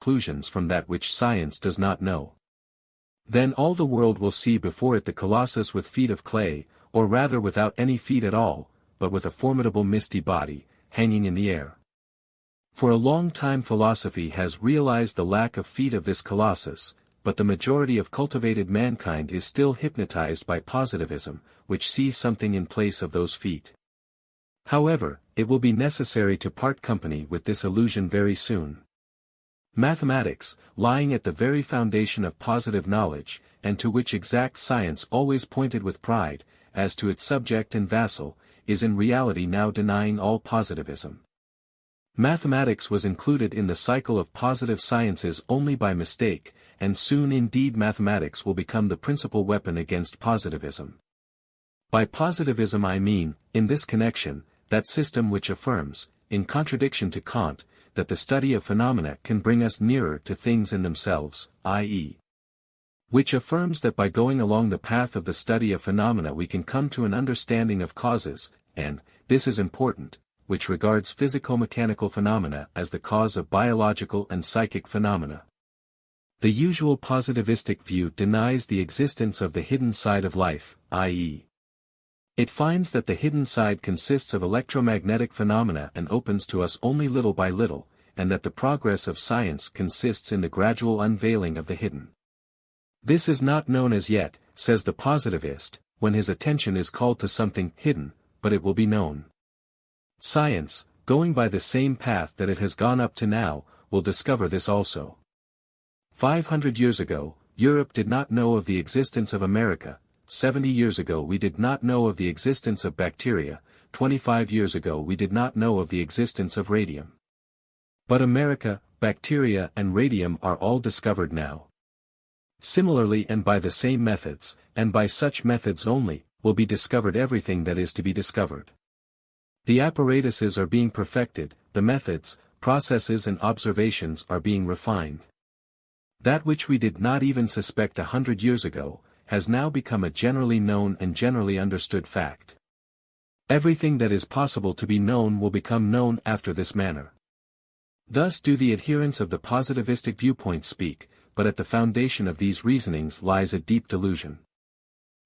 conclusions from that which science does not know. Then all the world will see before it the colossus with feet of clay, or rather without any feet at all, but with a formidable misty body, hanging in the air. For a long time philosophy has realized the lack of feet of this colossus, but the majority of cultivated mankind is still hypnotized by positivism, which sees something in place of those feet. However, it will be necessary to part company with this illusion very soon. Mathematics, lying at the very foundation of positive knowledge, and to which exact science always pointed with pride, as to its subject and vassal, is in reality now denying all positivism. Mathematics was included in the cycle of positive sciences only by mistake, and soon indeed mathematics will become the principal weapon against positivism. By positivism I mean, in this connection, that system which affirms, in contradiction to Kant, that the study of phenomena can bring us nearer to things in themselves, i.e., which affirms that by going along the path of the study of phenomena we can come to an understanding of causes, and, this is important, which regards physico-mechanical phenomena as the cause of biological and psychic phenomena. The usual positivistic view denies the existence of the hidden side of life, i.e., it finds that the hidden side consists of electromagnetic phenomena and opens to us only little by little, and that the progress of science consists in the gradual unveiling of the hidden. This is not known as yet, says the positivist, when his attention is called to something hidden, but it will be known. Science, going by the same path that it has gone up to now, will discover this also. 500 years ago, Europe did not know of the existence of America. 70 years ago we did not know of the existence of bacteria, 25 years ago we did not know of the existence of radium. But America, bacteria and radium are all discovered now. Similarly and by the same methods, and by such methods only, will be discovered everything that is to be discovered. The apparatuses are being perfected, the methods, processes and observations are being refined. That which we did not even suspect 100 years ago, has now become a generally known and generally understood fact. Everything that is possible to be known will become known after this manner. Thus do the adherents of the positivistic viewpoint speak, but at the foundation of these reasonings lies a deep delusion.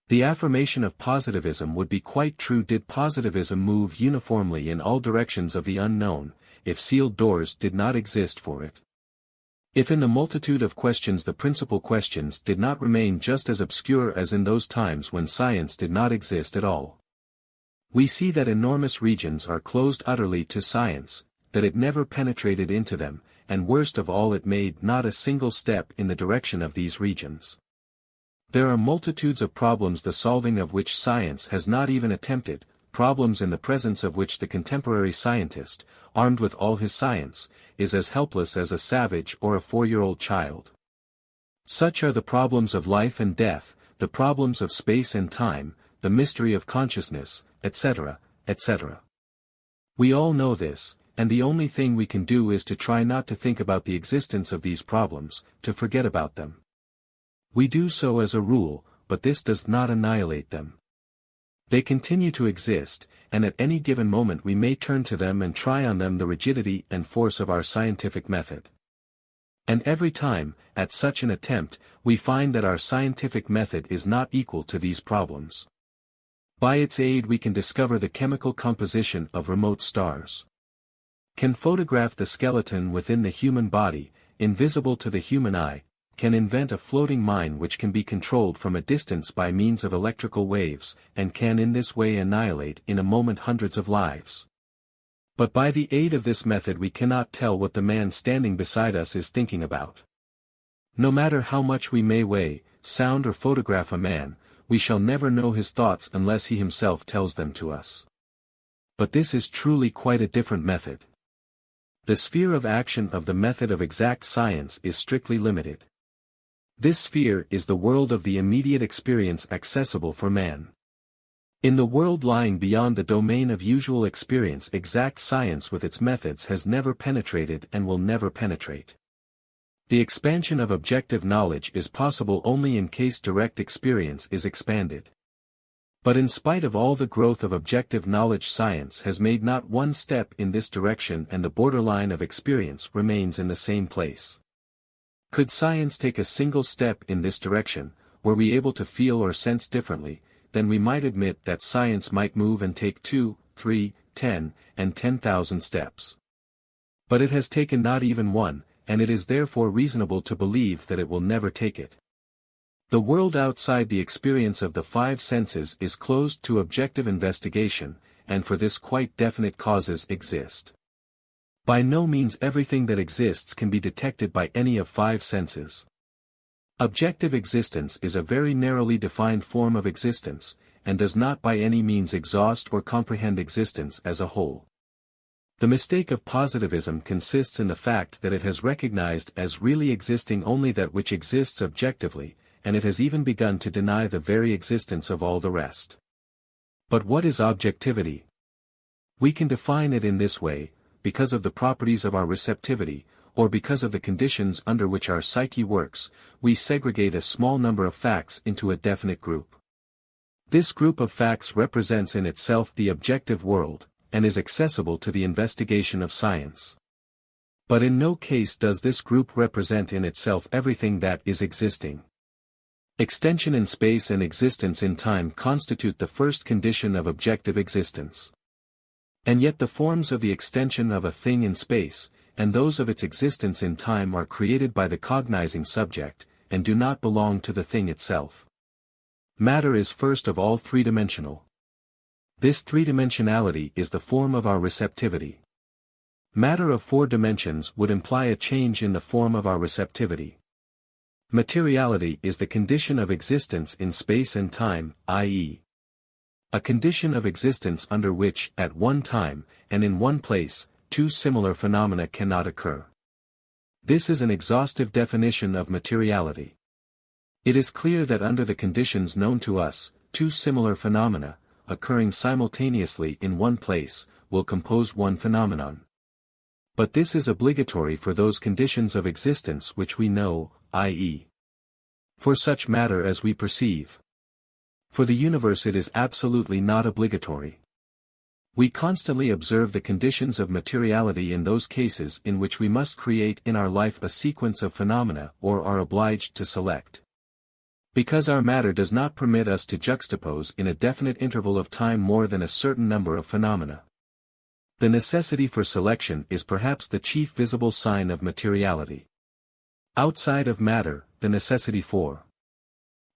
The affirmation of positivism would be quite true did positivism move uniformly in all directions of the unknown, if sealed doors did not exist for it. If in the multitude of questions the principal questions did not remain just as obscure as in those times when science did not exist at all. We see that enormous regions are closed utterly to science, that it never penetrated into them, and worst of all it made not a single step in the direction of these regions. There are multitudes of problems the solving of which science has not even attempted, problems in the presence of which the contemporary scientist, armed with all his science, is as helpless as a savage or a 4-year-old child. Such are the problems of life and death, the problems of space and time, the mystery of consciousness, etc., etc. We all know this, and the only thing we can do is to try not to think about the existence of these problems, to forget about them. We do so as a rule, but this does not annihilate them. They continue to exist, and at any given moment we may turn to them and try on them the rigidity and force of our scientific method. And every time, at such an attempt, we find that our scientific method is not equal to these problems. By its aid we can discover the chemical composition of remote stars. Can photograph the skeleton within the human body, invisible to the human eye, can invent a floating mine which can be controlled from a distance by means of electrical waves, and can in this way annihilate in a moment hundreds of lives. But by the aid of this method we cannot tell what the man standing beside us is thinking about. No matter how much we may weigh, sound or photograph a man, we shall never know his thoughts unless he himself tells them to us. But this is truly quite a different method. The sphere of action of the method of exact science is strictly limited. This sphere is the world of the immediate experience accessible for man. In the world lying beyond the domain of usual experience exact science with its methods has never penetrated and will never penetrate. The expansion of objective knowledge is possible only in case direct experience is expanded. But in spite of all the growth of objective knowledge science has made not one step in this direction and the borderline of experience remains in the same place. Could science take a single step in this direction, were we able to feel or sense differently, then we might admit that science might move and take 2, 3, 10, and 10,000 steps. But it has taken not even one, and it is therefore reasonable to believe that it will never take it. The world outside the experience of the five senses is closed to objective investigation, and for this quite definite causes exist. By no means everything that exists can be detected by any of five senses. Objective existence is a very narrowly defined form of existence, and does not by any means exhaust or comprehend existence as a whole. The mistake of positivism consists in the fact that it has recognized as really existing only that which exists objectively, and it has even begun to deny the very existence of all the rest. But what is objectivity? We can define it in this way, because of the properties of our receptivity, or because of the conditions under which our psyche works, we segregate a small number of facts into a definite group. This group of facts represents in itself the objective world, and is accessible to the investigation of science. But in no case does this group represent in itself everything that is existing. Extension in space and existence in time constitute the first condition of objective existence. And yet the forms of the extension of a thing in space, and those of its existence in time are created by the cognizing subject, and do not belong to the thing itself. Matter is first of all three-dimensional. This three-dimensionality is the form of our receptivity. Matter of four dimensions would imply a change in the form of our receptivity. Materiality is the condition of existence in space and time, i.e., a condition of existence under which, at one time, and in one place, two similar phenomena cannot occur. This is an exhaustive definition of materiality. It is clear that under the conditions known to us, two similar phenomena, occurring simultaneously in one place, will compose one phenomenon. But this is obligatory for those conditions of existence which we know, i.e., for such matter as we perceive. For the universe it is absolutely not obligatory. We constantly observe the conditions of materiality in those cases in which we must create in our life a sequence of phenomena or are obliged to select. Because our matter does not permit us to juxtapose in a definite interval of time more than a certain number of phenomena. The necessity for selection is perhaps the chief visible sign of materiality. Outside of matter, the necessity for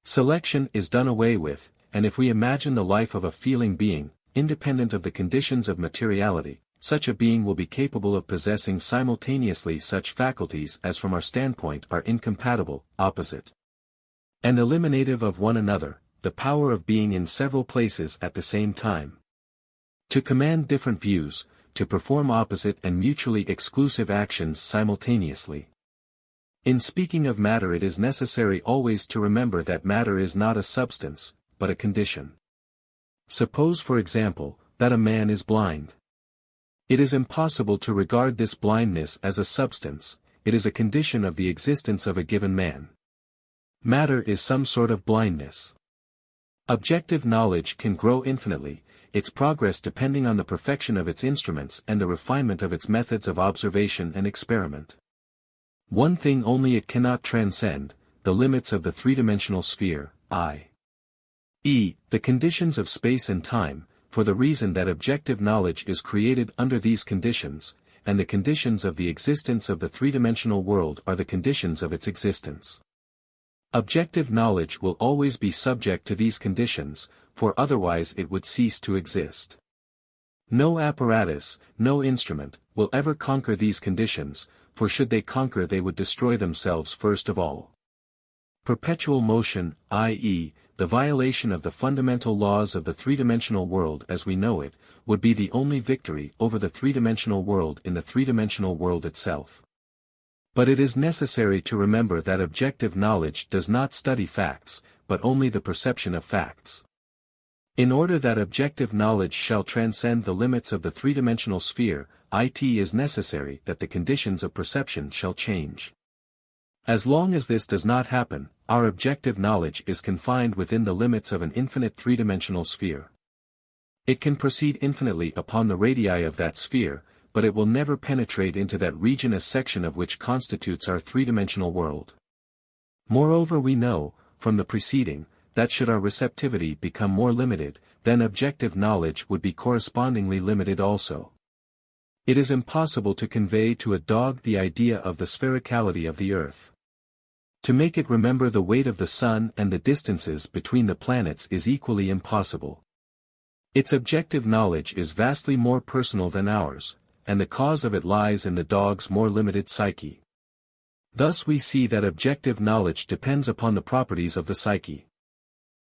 selection is done away with, and if we imagine the life of a feeling being, independent of the conditions of materiality, such a being will be capable of possessing simultaneously such faculties as from our standpoint are incompatible, opposite, and eliminative of one another, the power of being in several places at the same time. To command different views, to perform opposite and mutually exclusive actions simultaneously. In speaking of matter it is necessary always to remember that matter is not a substance, but a condition. Suppose for example, that a man is blind. It is impossible to regard this blindness as a substance, it is a condition of the existence of a given man. Matter is some sort of blindness. Objective knowledge can grow infinitely, its progress depending on the perfection of its instruments and the refinement of its methods of observation and experiment. One thing only it cannot transcend, the limits of the three-dimensional sphere, i.e., the conditions of space and time, for the reason that objective knowledge is created under these conditions, and the conditions of the existence of the three-dimensional world are the conditions of its existence. Objective knowledge will always be subject to these conditions, for otherwise it would cease to exist. No apparatus, no instrument, will ever conquer these conditions, for should they conquer they would destroy themselves first of all. Perpetual motion, i.e., the violation of the fundamental laws of the three-dimensional world as we know it, would be the only victory over the three-dimensional world in the three-dimensional world itself. But it is necessary to remember that objective knowledge does not study facts, but only the perception of facts. In order that objective knowledge shall transcend the limits of the three-dimensional sphere, it is necessary that the conditions of perception shall change. As long as this does not happen, our objective knowledge is confined within the limits of an infinite three-dimensional sphere. It can proceed infinitely upon the radii of that sphere, but it will never penetrate into that region a section of which constitutes our three-dimensional world. Moreover, we know, from the preceding, that should our receptivity become more limited, then objective knowledge would be correspondingly limited also. It is impossible to convey to a dog the idea of the sphericality of the earth. To make it remember the weight of the sun and the distances between the planets is equally impossible. Its objective knowledge is vastly more personal than ours, and the cause of it lies in the dog's more limited psyche. Thus we see that objective knowledge depends upon the properties of the psyche.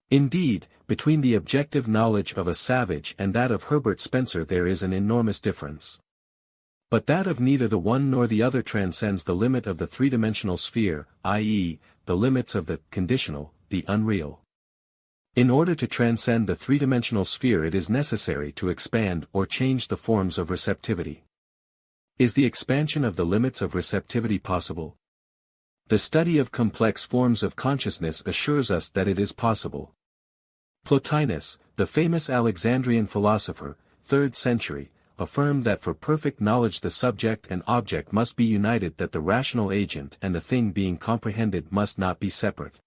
Indeed, between the objective knowledge of a savage and that of Herbert Spencer there is an enormous difference. But that of neither the one nor the other transcends the limit of the three-dimensional sphere, i.e., the limits of the conditional, the unreal. In order to transcend the three-dimensional sphere it is necessary to expand or change the forms of receptivity. Is the expansion of the limits of receptivity possible? The study of complex forms of consciousness assures us that it is possible. Plotinus, the famous Alexandrian philosopher, 3rd century, affirmed that for perfect knowledge the subject and object must be united, that the rational agent and the thing being comprehended must not be separate.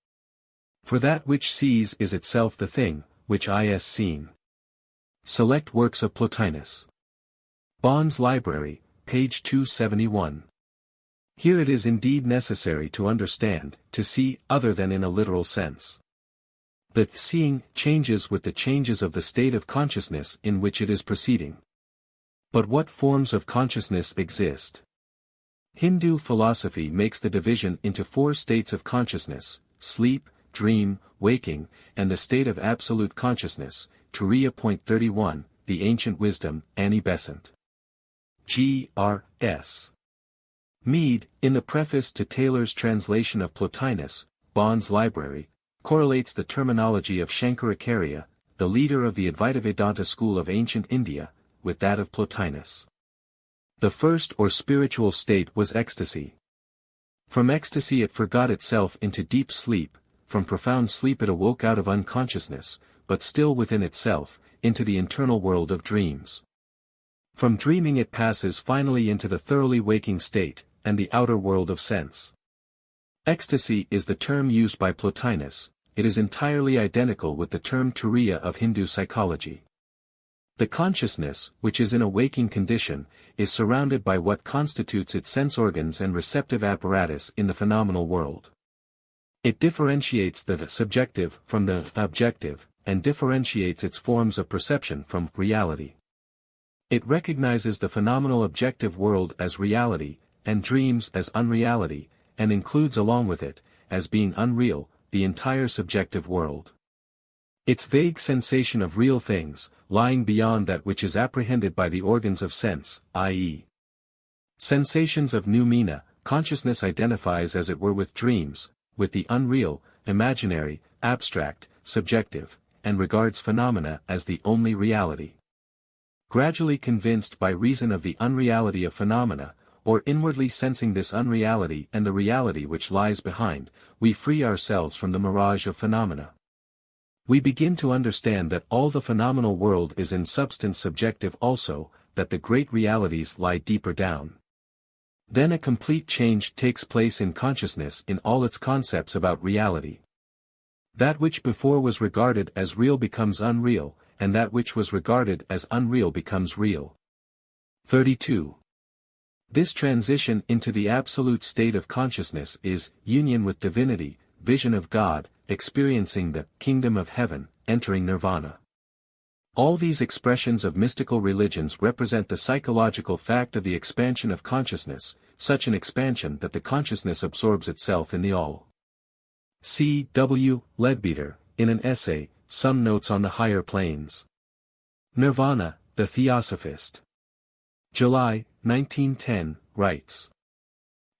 For that which sees is itself the thing, which is seen. Select works of Plotinus. Bond's Library, page 271. Here it is indeed necessary to understand, to see, other than in a literal sense. The seeing changes with the changes of the state of consciousness in which it is proceeding. But what forms of consciousness exist? Hindu philosophy makes the division into 4 states of consciousness: sleep, dream, waking, and the state of absolute consciousness. Turiya.31, The Ancient Wisdom, Annie Besant. G.R.S. Mead, in the preface to Taylor's translation of Plotinus, Bond's Library, correlates the terminology of Shankaracharya, the leader of the Advaita Vedanta school of ancient India, with that of Plotinus. The first or spiritual state was ecstasy. From ecstasy it forgot itself into deep sleep, from profound sleep it awoke out of unconsciousness, but still within itself, into the internal world of dreams. From dreaming it passes finally into the thoroughly waking state, and the outer world of sense. Ecstasy is the term used by Plotinus. It is entirely identical with the term turiya of Hindu psychology. The consciousness, which is in a waking condition, is surrounded by what constitutes its sense organs and receptive apparatus in the phenomenal world. It differentiates the subjective from the objective, and differentiates its forms of perception from reality. It recognizes the phenomenal objective world as reality, and dreams as unreality, and includes along with it, as being unreal, the entire subjective world. Its vague sensation of real things, lying beyond that which is apprehended by the organs of sense, i.e. sensations of noumena, consciousness identifies as it were with dreams, with the unreal, imaginary, abstract, subjective, and regards phenomena as the only reality. Gradually convinced by reason of the unreality of phenomena, or inwardly sensing this unreality and the reality which lies behind, we free ourselves from the mirage of phenomena. We begin to understand that all the phenomenal world is in substance subjective also, that the great realities lie deeper down. Then a complete change takes place in consciousness in all its concepts about reality. That which before was regarded as real becomes unreal, and that which was regarded as unreal becomes real. 32. This transition into the absolute state of consciousness is union with divinity, vision of God, experiencing the kingdom of heaven, entering nirvana. All these expressions of mystical religions represent the psychological fact of the expansion of consciousness, such an expansion that the consciousness absorbs itself in the all. C. W. Leadbeater, in an essay, Some Notes on the Higher Planes. Nirvana, the Theosophist. July, 1910, writes.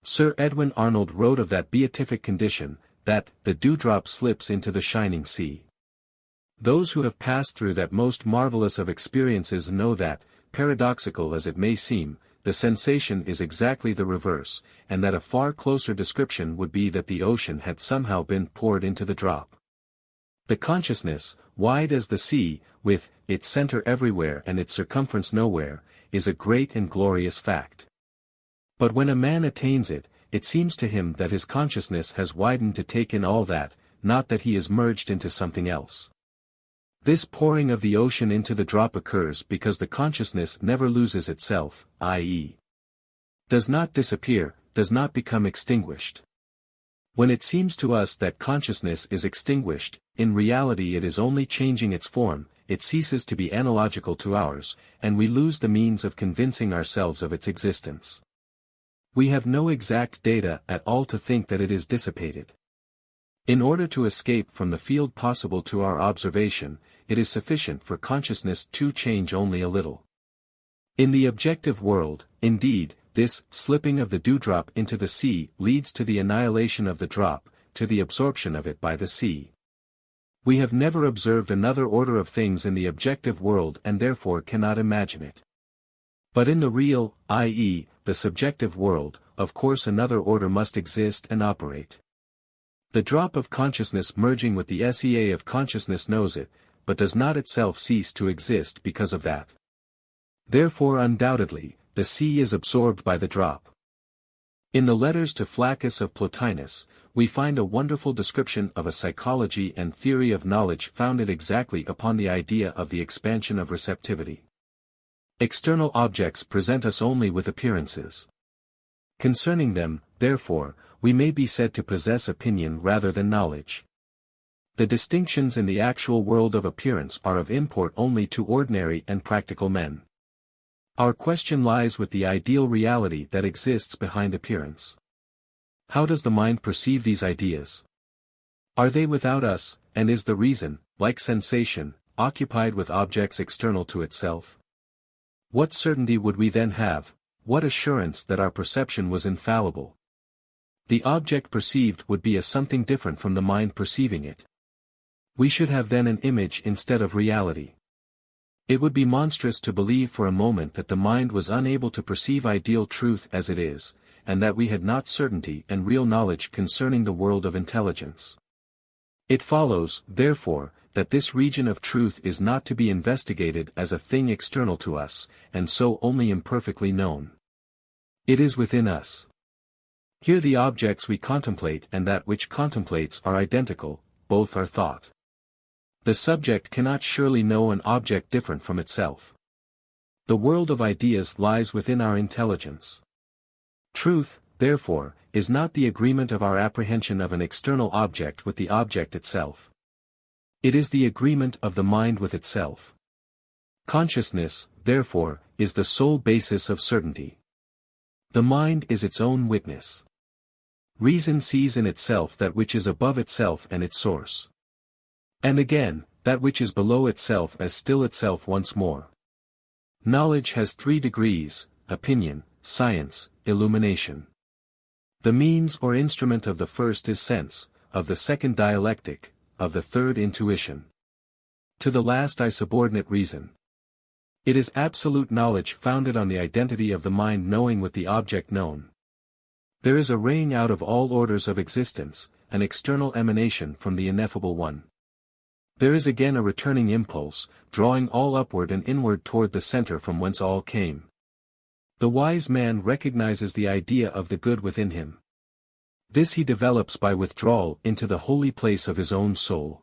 Sir Edwin Arnold wrote of that beatific condition, that the dewdrop slips into the shining sea. Those who have passed through that most marvelous of experiences know that, paradoxical as it may seem, the sensation is exactly the reverse, and that a far closer description would be that the ocean had somehow been poured into the drop. The consciousness, wide as the sea, with its center everywhere and its circumference nowhere, is a great and glorious fact. But when a man attains it, it seems to him that his consciousness has widened to take in all that, not that he is merged into something else. This pouring of the ocean into the drop occurs because the consciousness never loses itself, i.e., does not disappear, does not become extinguished. When it seems to us that consciousness is extinguished, in reality it is only changing its form, it ceases to be analogical to ours, and we lose the means of convincing ourselves of its existence. We have no exact data at all to think that it is dissipated. In order to escape from the field possible to our observation, it is sufficient for consciousness to change only a little. In the objective world, indeed, this slipping of the dewdrop into the sea leads to the annihilation of the drop, to the absorption of it by the sea. We have never observed another order of things in the objective world and therefore cannot imagine it. But in the real, i.e., the subjective world, of course another order must exist and operate. The drop of consciousness merging with the sea of consciousness knows it, but does not itself cease to exist because of that. Therefore undoubtedly, the sea is absorbed by the drop. In the letters to Flaccus of Plotinus, we find a wonderful description of a psychology and theory of knowledge founded exactly upon the idea of the expansion of receptivity. External objects present us only with appearances. Concerning them, therefore, we may be said to possess opinion rather than knowledge. The distinctions in the actual world of appearance are of import only to ordinary and practical men. Our question lies with the ideal reality that exists behind appearance. How does the mind perceive these ideas? Are they without us, and is the reason, like sensation, occupied with objects external to itself? What certainty would we then have, what assurance that our perception was infallible? The object perceived would be a something different from the mind perceiving it. We should have then an image instead of reality. It would be monstrous to believe for a moment that the mind was unable to perceive ideal truth as it is, and that we had not certainty and real knowledge concerning the world of intelligence. It follows, therefore, that this region of truth is not to be investigated as a thing external to us, and so only imperfectly known. It is within us. Here the objects we contemplate and that which contemplates are identical, both are thought. The subject cannot surely know an object different from itself. The world of ideas lies within our intelligence. Truth, therefore, is not the agreement of our apprehension of an external object with the object itself. It is the agreement of the mind with itself. Consciousness, therefore, is the sole basis of certainty. The mind is its own witness. Reason sees in itself that which is above itself and its source. And again, that which is below itself as still itself once more. Knowledge has 3 degrees: opinion, science, illumination. The means or instrument of the first is sense, of the second dialectic, of the third intuition. To the last I subordinate reason. It is absolute knowledge founded on the identity of the mind knowing with the object known. There is a raying out of all orders of existence, an external emanation from the ineffable one. There is again a returning impulse, drawing all upward and inward toward the center from whence all came. The wise man recognizes the idea of the good within him. This he develops by withdrawal into the holy place of his own soul.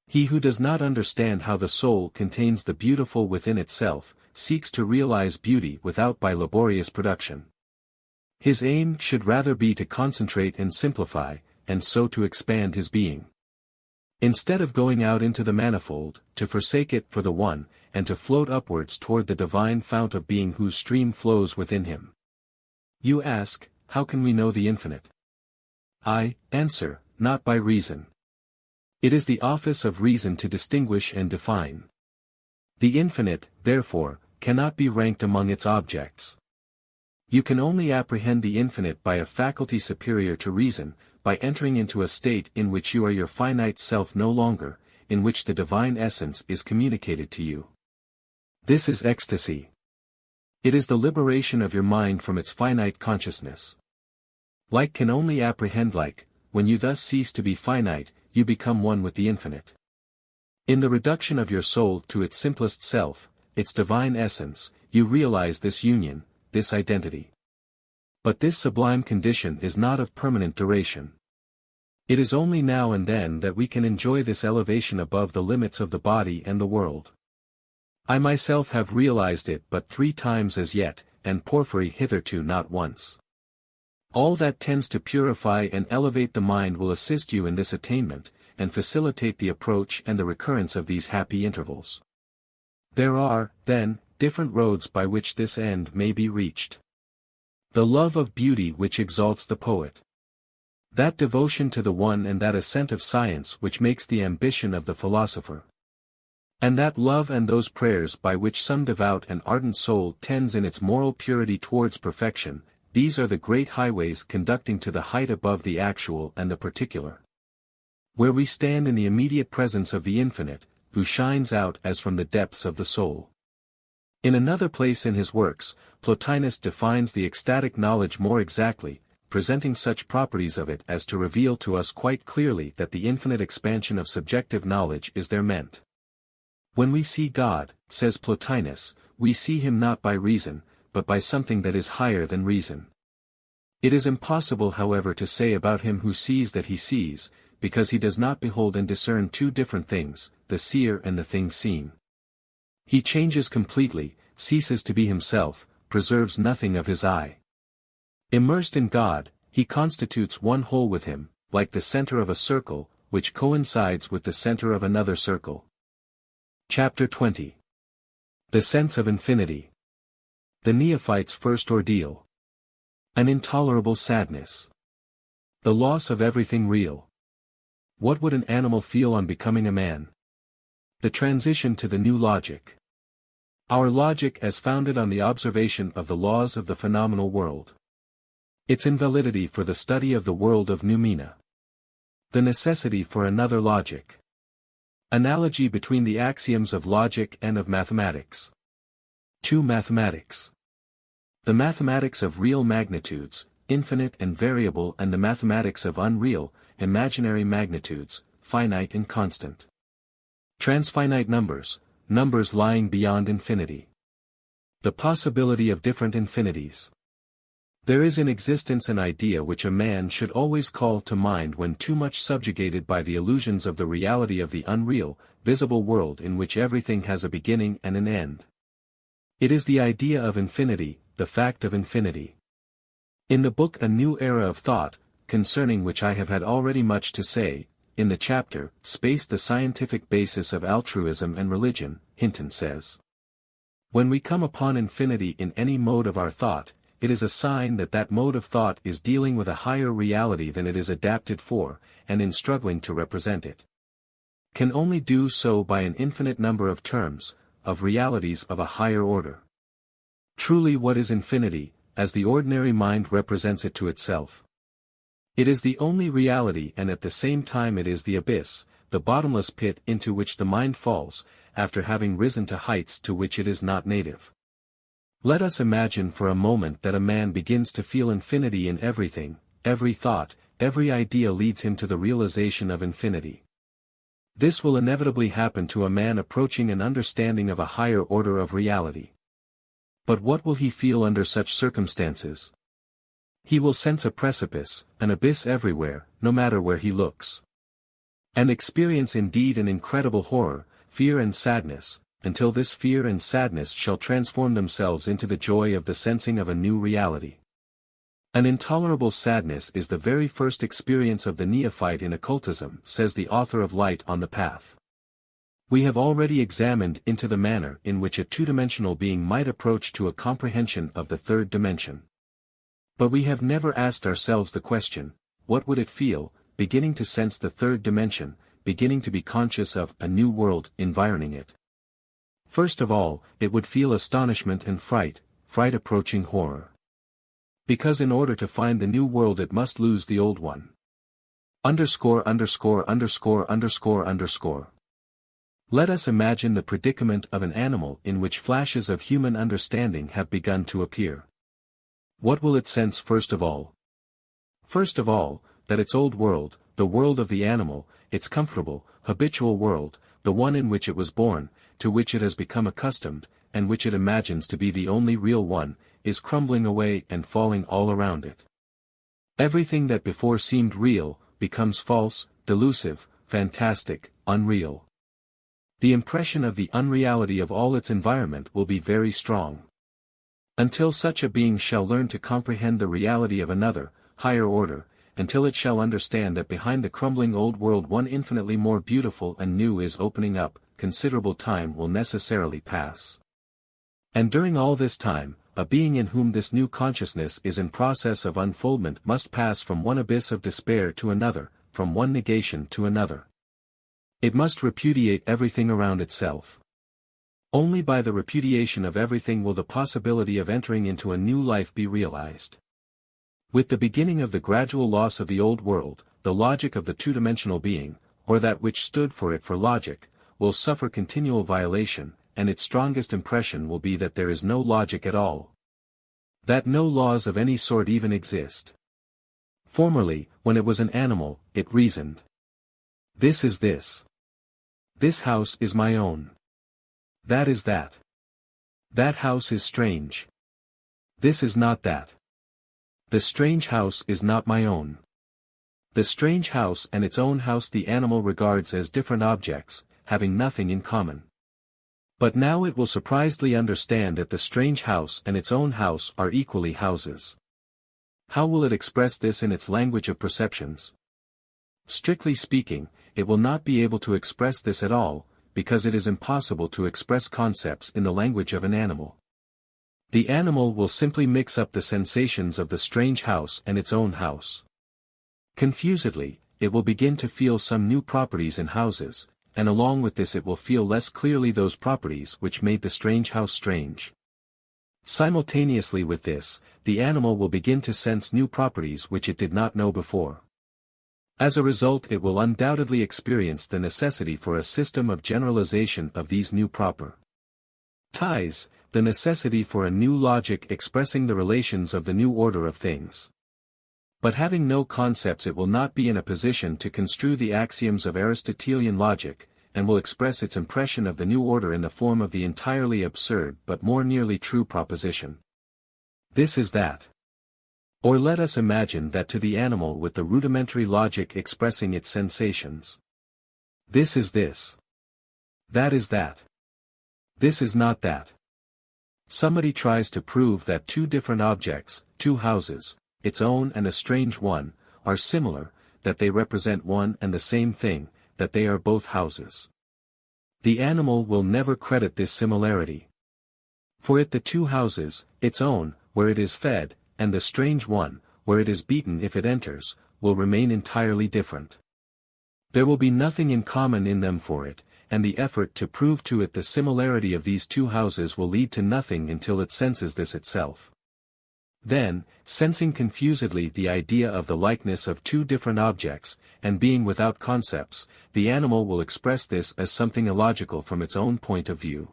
He who does not understand how the soul contains the beautiful within itself, seeks to realize beauty without by laborious production. His aim should rather be to concentrate and simplify, and so to expand his being. Instead of going out into the manifold, to forsake it for the one, and to float upwards toward the divine fount of being whose stream flows within him. You ask, how can we know the infinite? I answer, not by reason. It is the office of reason to distinguish and define. The infinite, therefore, cannot be ranked among its objects. You can only apprehend the infinite by a faculty superior to reason, by entering into a state in which you are your finite self no longer, in which the divine essence is communicated to you. This is ecstasy. It is the liberation of your mind from its finite consciousness. Like can only apprehend like. When you thus cease to be finite, you become one with the infinite. In the reduction of your soul to its simplest self, its divine essence, you realize this union, this identity. But this sublime condition is not of permanent duration. It is only now and then that we can enjoy this elevation above the limits of the body and the world. I myself have realized it but 3 times as yet, and Porphyry hitherto not once. All that tends to purify and elevate the mind will assist you in this attainment, and facilitate the approach and the recurrence of these happy intervals. There are, then, different roads by which this end may be reached. The love of beauty which exalts the poet. That devotion to the one and that ascent of science which makes the ambition of the philosopher. And that love and those prayers by which some devout and ardent soul tends in its moral purity towards perfection, these are the great highways conducting to the height above the actual and the particular. Where we stand in the immediate presence of the Infinite, who shines out as from the depths of the soul. In another place in his works, Plotinus defines the ecstatic knowledge more exactly, presenting such properties of it as to reveal to us quite clearly that the infinite expansion of subjective knowledge is there meant. When we see God, says Plotinus, we see him not by reason, but by something that is higher than reason. It is impossible however to say about him who sees that he sees, because he does not behold and discern 2 different things, the seer and the thing seen. He changes completely, ceases to be himself, preserves nothing of his eye. Immersed in God, he constitutes one whole with him, like the center of a circle, which coincides with the center of another circle. Chapter 20. The sense of infinity. The neophyte's first ordeal. An intolerable sadness. The loss of everything real. What would an animal feel on becoming a man? The transition to the new logic. Our logic as founded on the observation of the laws of the phenomenal world. Its invalidity for the study of the world of noumena. The necessity for another logic. Analogy between the axioms of logic and of mathematics. 2. Mathematics. The mathematics of real magnitudes, infinite and variable, and the mathematics of unreal, imaginary magnitudes, finite and constant. Transfinite numbers, numbers lying beyond infinity. The possibility of different infinities. There is in existence an idea which a man should always call to mind when too much subjugated by the illusions of the reality of the unreal, visible world in which everything has a beginning and an end. It is the idea of infinity, the fact of infinity. In the book A New Era of Thought, concerning which I have had already much to say, in the chapter, Space the Scientific Basis of Altruism and Religion, Hinton says. When we come upon infinity in any mode of our thought, it is a sign that that mode of thought is dealing with a higher reality than it is adapted for, and in struggling to represent it. Can only do so by an infinite number of terms, of realities of a higher order. Truly what is infinity, as the ordinary mind represents it to itself? It is the only reality and at the same time it is the abyss, the bottomless pit into which the mind falls, after having risen to heights to which it is not native. Let us imagine for a moment that a man begins to feel infinity in everything, every thought, every idea leads him to the realization of infinity. This will inevitably happen to a man approaching an understanding of a higher order of reality. But what will he feel under such circumstances? He will sense a precipice, an abyss everywhere, no matter where he looks. And experience indeed an incredible horror, fear and sadness, until this fear and sadness shall transform themselves into the joy of the sensing of a new reality. An intolerable sadness is the very first experience of the neophyte in occultism, says the author of Light on the Path. We have already examined into the manner in which a two-dimensional being might approach to a comprehension of the third dimension. But we have never asked ourselves the question, what would it feel, beginning to sense the third dimension, beginning to be conscious of a new world environing it? First of all, it would feel astonishment and fright approaching horror. Because in order to find the new world it must lose the old one. Let us imagine the predicament of an animal in which flashes of human understanding have begun to appear. What will it sense first of all? First of all, that its old world, the world of the animal, its comfortable, habitual world, the one in which it was born, to which it has become accustomed, and which it imagines to be the only real one, is crumbling away and falling all around it. Everything that before seemed real, becomes false, delusive, fantastic, unreal. The impression of the unreality of all its environment will be very strong. Until such a being shall learn to comprehend the reality of another, higher order, until it shall understand that behind the crumbling old world one infinitely more beautiful and new is opening up, considerable time will necessarily pass. And during all this time, a being in whom this new consciousness is in process of unfoldment must pass from one abyss of despair to another, from one negation to another. It must repudiate everything around itself. Only by the repudiation of everything will the possibility of entering into a new life be realized. With the beginning of the gradual loss of the old world, the logic of the two-dimensional being, or that which stood for it for logic, will suffer continual violation, and its strongest impression will be that there is no logic at all. That no laws of any sort even exist. Formerly, when it was an animal, it reasoned. This is this. This house is my own. That is that. That house is strange. This is not that. The strange house is not my own. The strange house and its own house the animal regards as different objects, having nothing in common. But now it will surprisedly understand that the strange house and its own house are equally houses. How will it express this in its language of perceptions? Strictly speaking, it will not be able to express this at all, because it is impossible to express concepts in the language of an animal. The animal will simply mix up the sensations of the strange house and its own house. Confusedly, it will begin to feel some new properties in houses, and along with this it will feel less clearly those properties which made the strange house strange. Simultaneously with this, the animal will begin to sense new properties which it did not know before. As a result, it will undoubtedly experience the necessity for a system of generalization of these new properties, the necessity for a new logic expressing the relations of the new order of things. But having no concepts, it will not be in a position to construe the axioms of Aristotelian logic, and will express its impression of the new order in the form of the entirely absurd but more nearly true proposition. This is that. Or let us imagine that to the animal with the rudimentary logic expressing its sensations. This is this. That is that. This is not that. Somebody tries to prove that two different objects, two houses, its own and a strange one, are similar, that they represent one and the same thing, that they are both houses. The animal will never credit this similarity. For it the two houses, its own, where it is fed, and the strange one, where it is beaten if it enters, will remain entirely different. There will be nothing in common in them for it, and the effort to prove to it the similarity of these two houses will lead to nothing until it senses this itself. Then, sensing confusedly the idea of the likeness of two different objects, and being without concepts, the animal will express this as something illogical from its own point of view.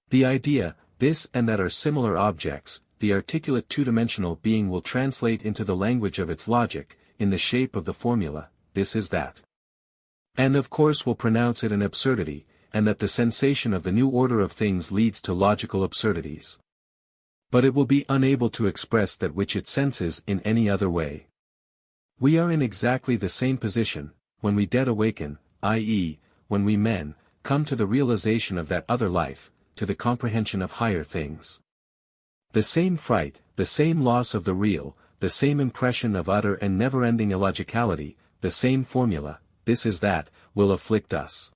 The idea, this and that are similar objects, the articulate two-dimensional being will translate into the language of its logic, in the shape of the formula, this is that. And of course will pronounce it an absurdity, and that the sensation of the new order of things leads to logical absurdities. But it will be unable to express that which it senses in any other way. We are in exactly the same position, when we dead awaken, i.e., when we men, come to the realization of that other life, to the comprehension of higher things. The same fright, the same loss of the real, the same impression of utter and never-ending illogicality, the same formula, this is that, will afflict us.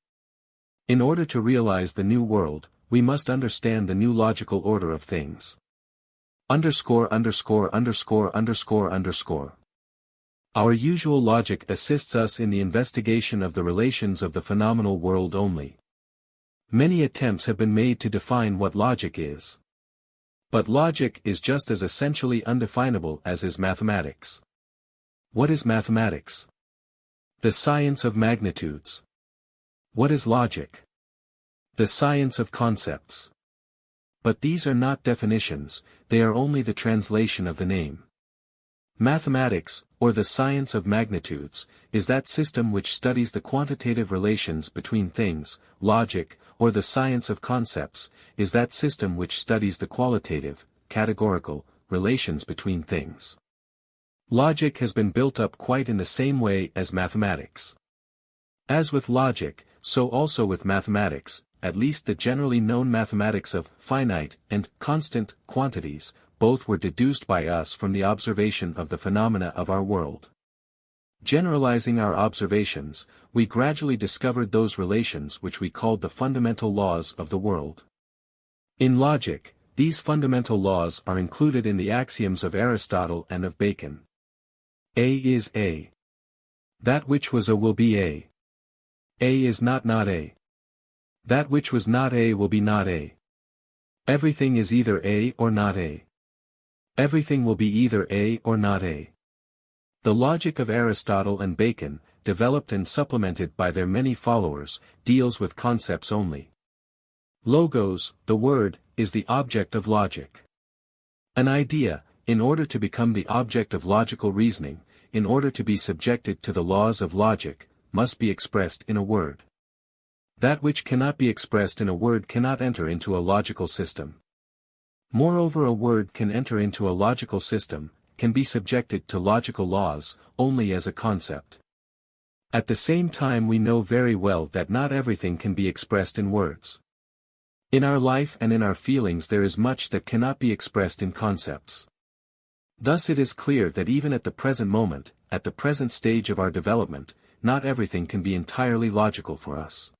In order to realize the new world, we must understand the new logical order of things. Our usual logic assists us in the investigation of the relations of the phenomenal world only. Many attempts have been made to define what logic is. But logic is just as essentially undefinable as is mathematics. What is mathematics? The science of magnitudes. What is logic? The science of concepts. But these are not definitions, they are only the translation of the name. Mathematics, or the science of magnitudes, is that system which studies the quantitative relations between things. Logic, or the science of concepts, is that system which studies the qualitative, categorical, relations between things. Logic has been built up quite in the same way as mathematics. As with logic, so also with mathematics, at least the generally known mathematics of finite and constant quantities, both were deduced by us from the observation of the phenomena of our world. Generalizing our observations, we gradually discovered those relations which we called the fundamental laws of the world. In logic, these fundamental laws are included in the axioms of Aristotle and of Bacon. A is A. That which was A will be A. A is not A. That which was not A will be not A. Everything is either A or not A. Everything will be either A or not A. The logic of Aristotle and Bacon, developed and supplemented by their many followers, deals with concepts only. Logos, the word, is the object of logic. An idea, in order to become the object of logical reasoning, in order to be subjected to the laws of logic, must be expressed in a word. That which cannot be expressed in a word cannot enter into a logical system. Moreover, a word can enter into a logical system, can be subjected to logical laws, only as a concept. At the same time, we know very well that not everything can be expressed in words. In our life and in our feelings there is much that cannot be expressed in concepts. Thus it is clear that even at the present moment, at the present stage of our development, not everything can be entirely logical for us.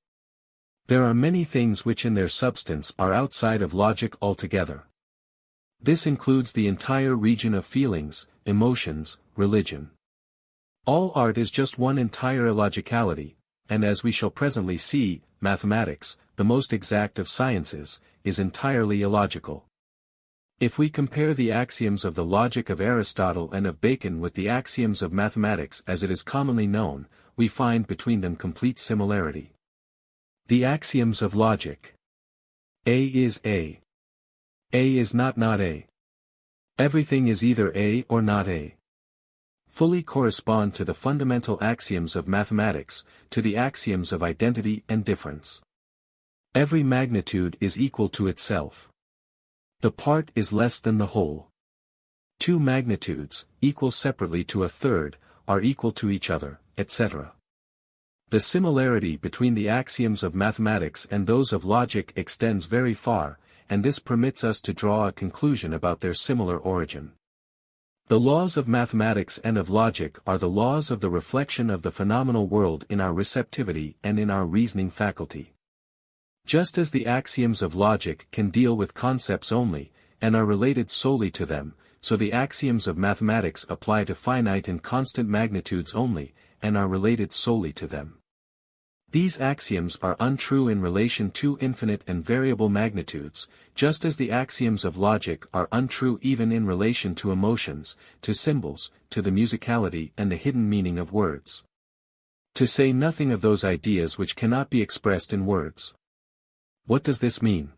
There are many things which in their substance are outside of logic altogether. This includes the entire region of feelings, emotions, religion. All art is just one entire illogicality, and as we shall presently see, mathematics, the most exact of sciences, is entirely illogical. If we compare the axioms of the logic of Aristotle and of Bacon with the axioms of mathematics as it is commonly known, we find between them complete similarity. The axioms of logic. A is A. A is not A. Everything is either A or not A. Fully correspond to the fundamental axioms of mathematics, to the axioms of identity and difference. Every magnitude is equal to itself. The part is less than the whole. Two magnitudes, equal separately to a third, are equal to each other, etc. The similarity between the axioms of mathematics and those of logic extends very far, and this permits us to draw a conclusion about their similar origin. The laws of mathematics and of logic are the laws of the reflection of the phenomenal world in our receptivity and in our reasoning faculty. Just as the axioms of logic can deal with concepts only, and are related solely to them, so the axioms of mathematics apply to finite and constant magnitudes only, and are related solely to them. These axioms are untrue in relation to infinite and variable magnitudes, just as the axioms of logic are untrue even in relation to emotions, to symbols, to the musicality and the hidden meaning of words. To say nothing of those ideas which cannot be expressed in words. What does this mean?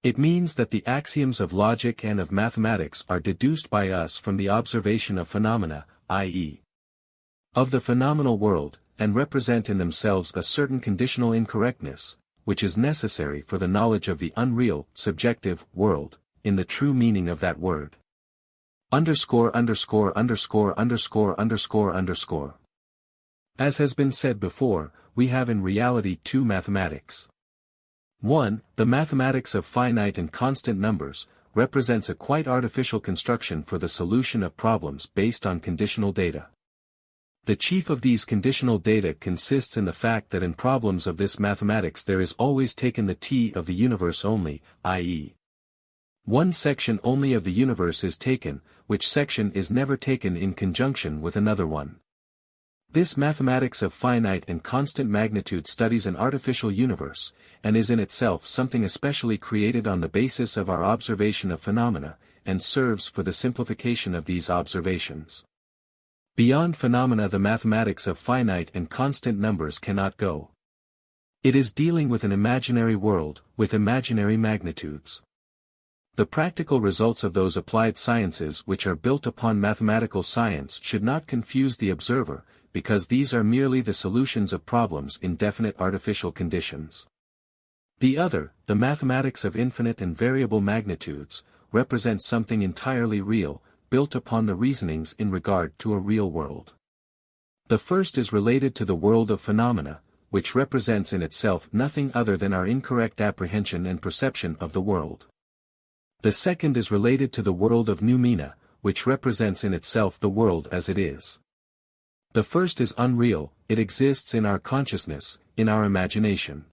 It means that the axioms of logic and of mathematics are deduced by us from the observation of phenomena, i.e., of the phenomenal world, and represent in themselves a certain conditional incorrectness, which is necessary for the knowledge of the unreal, subjective, world, in the true meaning of that word. As has been said before, we have in reality two mathematics. 1. The mathematics of finite and constant numbers, represents a quite artificial construction for the solution of problems based on conditional data. The chief of these conditional data consists in the fact that in problems of this mathematics there is always taken the T of the universe only, i.e., one section only of the universe is taken, which section is never taken in conjunction with another one. This mathematics of finite and constant magnitude studies an artificial universe, and is in itself something especially created on the basis of our observation of phenomena, and serves for the simplification of these observations. Beyond phenomena the mathematics of finite and constant numbers cannot go. It is dealing with an imaginary world, with imaginary magnitudes. The practical results of those applied sciences which are built upon mathematical science should not confuse the observer, because these are merely the solutions of problems in definite artificial conditions. The other, the mathematics of infinite and variable magnitudes, represents something entirely real, built upon the reasonings in regard to a real world. The first is related to the world of phenomena, which represents in itself nothing other than our incorrect apprehension and perception of the world. The second is related to the world of noumena, which represents in itself the world as it is. The first is unreal, it exists in our consciousness, in our imagination.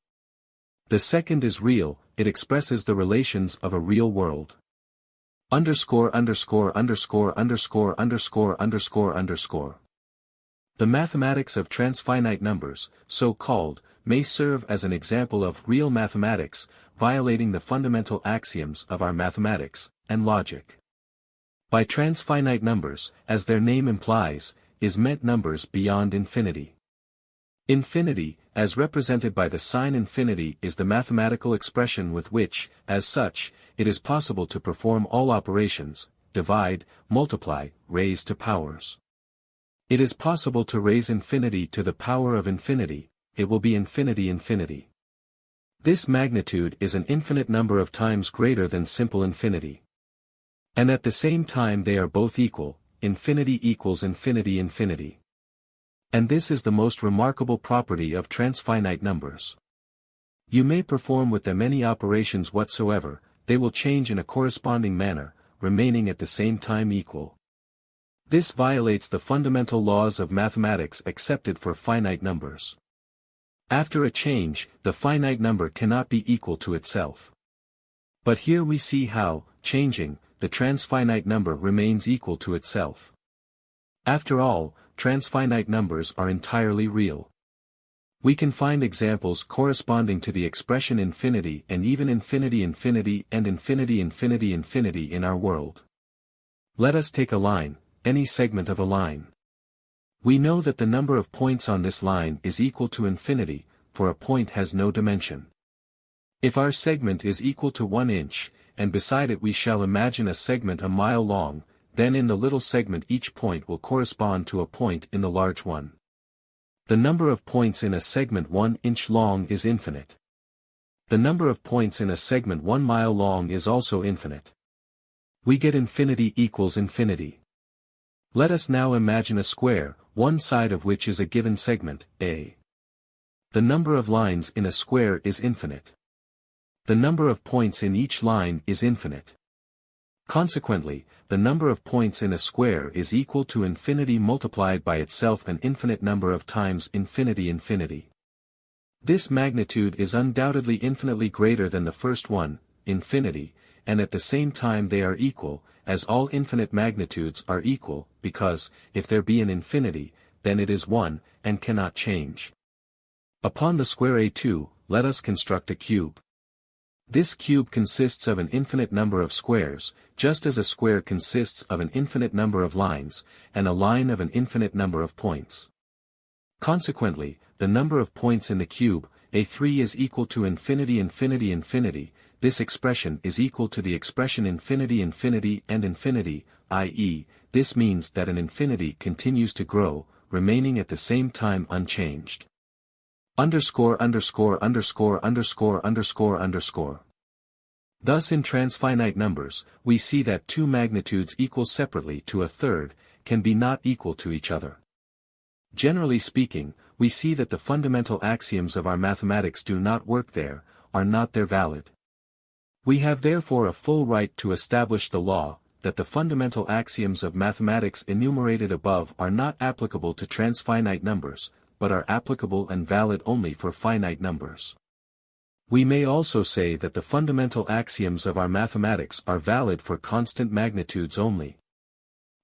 The second is real, it expresses the relations of a real world. The mathematics of transfinite numbers, so called, may serve as an example of real mathematics, violating the fundamental axioms of our mathematics and logic. By transfinite numbers, as their name implies, is meant numbers beyond infinity. Infinity, as represented by the sign infinity, is the mathematical expression with which, as such, it is possible to perform all operations, divide, multiply, raise to powers. It is possible to raise infinity to the power of infinity, it will be infinity infinity. This magnitude is an infinite number of times greater than simple infinity. And at the same time they are both equal, infinity equals infinity infinity. And this is the most remarkable property of transfinite numbers. You may perform with them any operations whatsoever, they will change in a corresponding manner, remaining at the same time equal. This violates the fundamental laws of mathematics accepted for finite numbers. After a change, the finite number cannot be equal to itself. But here we see how, changing, the transfinite number remains equal to itself. After all, transfinite numbers are entirely real. We can find examples corresponding to the expression infinity and even infinity infinity and infinity infinity infinity in our world. Let us take a line, any segment of a line. We know that the number of points on this line is equal to infinity, for a point has no dimension. If our segment is equal to 1 inch, and beside it we shall imagine a segment a mile long, then in the little segment each point will correspond to a point in the large one. The number of points in a segment 1 inch long is infinite. The number of points in a segment 1 mile long is also infinite. We get infinity equals infinity. Let us now imagine a square, one side of which is a given segment, A. The number of lines in a square is infinite. The number of points in each line is infinite. Consequently, the number of points in a square is equal to infinity multiplied by itself an infinite number of times infinity infinity. This magnitude is undoubtedly infinitely greater than the first one, infinity, and at the same time they are equal, as all infinite magnitudes are equal, because, if there be an infinity, then it is 1, and cannot change. Upon the square A2, let us construct a cube. This cube consists of an infinite number of squares, just as a square consists of an infinite number of lines, and a line of an infinite number of points. Consequently, the number of points in the cube, A3 is equal to infinity infinity infinity, this expression is equal to the expression infinity infinity and infinity, i.e., this means that an infinity continues to grow, remaining at the same time unchanged. Thus in transfinite numbers, we see that two magnitudes equal separately to a third, can be not equal to each other. Generally speaking, we see that the fundamental axioms of our mathematics do not work there, are not there valid. We have therefore a full right to establish the law, that the fundamental axioms of mathematics enumerated above are not applicable to transfinite numbers, but are applicable and valid only for finite numbers. We may also say that the fundamental axioms of our mathematics are valid for constant magnitudes only.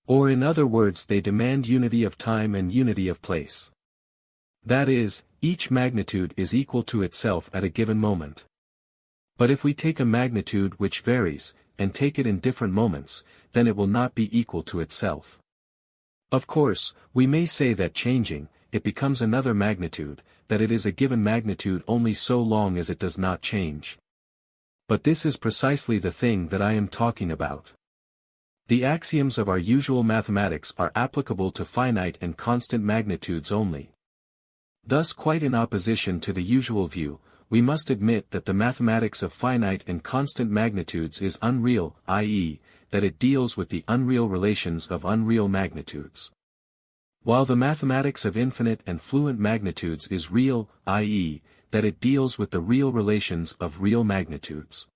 Or in other words, they demand unity of time and unity of place. That is, each magnitude is equal to itself at a given moment. But if we take a magnitude which varies, and take it in different moments, then it will not be equal to itself. Of course, we may say that changing, it becomes another magnitude, that it is a given magnitude only so long as it does not change. But this is precisely the thing that I am talking about. The axioms of our usual mathematics are applicable to finite and constant magnitudes only. Thus, quite in opposition to the usual view, we must admit that the mathematics of finite and constant magnitudes is unreal, i.e., that it deals with the unreal relations of unreal magnitudes. While the mathematics of infinite and fluent magnitudes is real, i.e., that it deals with the real relations of real magnitudes.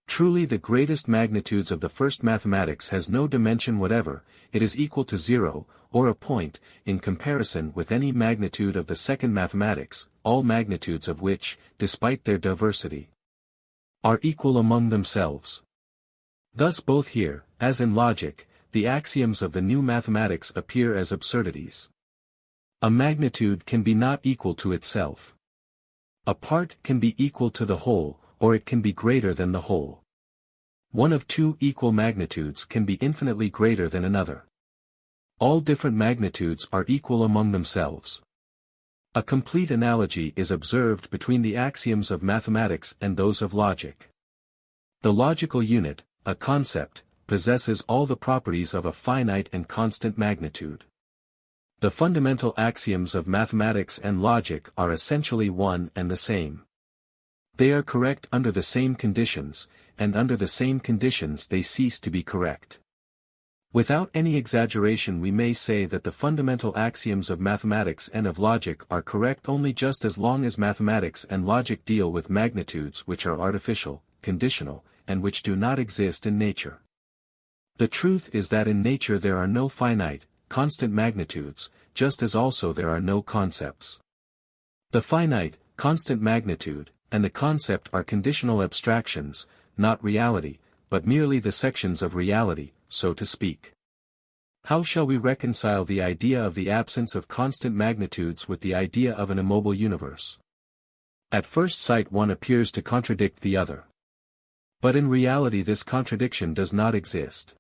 Truly, the greatest magnitudes of the first mathematics has no dimension whatever, it is equal to zero, or a point, in comparison with any magnitude of the second mathematics, all magnitudes of which, despite their diversity, are equal among themselves. Thus both here, as in logic, the axioms of the new mathematics appear as absurdities. A magnitude can be not equal to itself. A part can be equal to the whole, or it can be greater than the whole. One of two equal magnitudes can be infinitely greater than another. All different magnitudes are equal among themselves. A complete analogy is observed between the axioms of mathematics and those of logic. The logical unit, a concept, possesses all the properties of a finite and constant magnitude. The fundamental axioms of mathematics and logic are essentially one and the same. They are correct under the same conditions, and under the same conditions they cease to be correct. Without any exaggeration, we may say that the fundamental axioms of mathematics and of logic are correct only just as long as mathematics and logic deal with magnitudes which are artificial, conditional, and which do not exist in nature. The truth is that in nature there are no finite, constant magnitudes, just as also there are no concepts. The finite, constant magnitude, and the concept are conditional abstractions, not reality, but merely the sections of reality, so to speak. How shall we reconcile the idea of the absence of constant magnitudes with the idea of an immobile universe? At first sight one appears to contradict the other. But in reality this contradiction does not exist.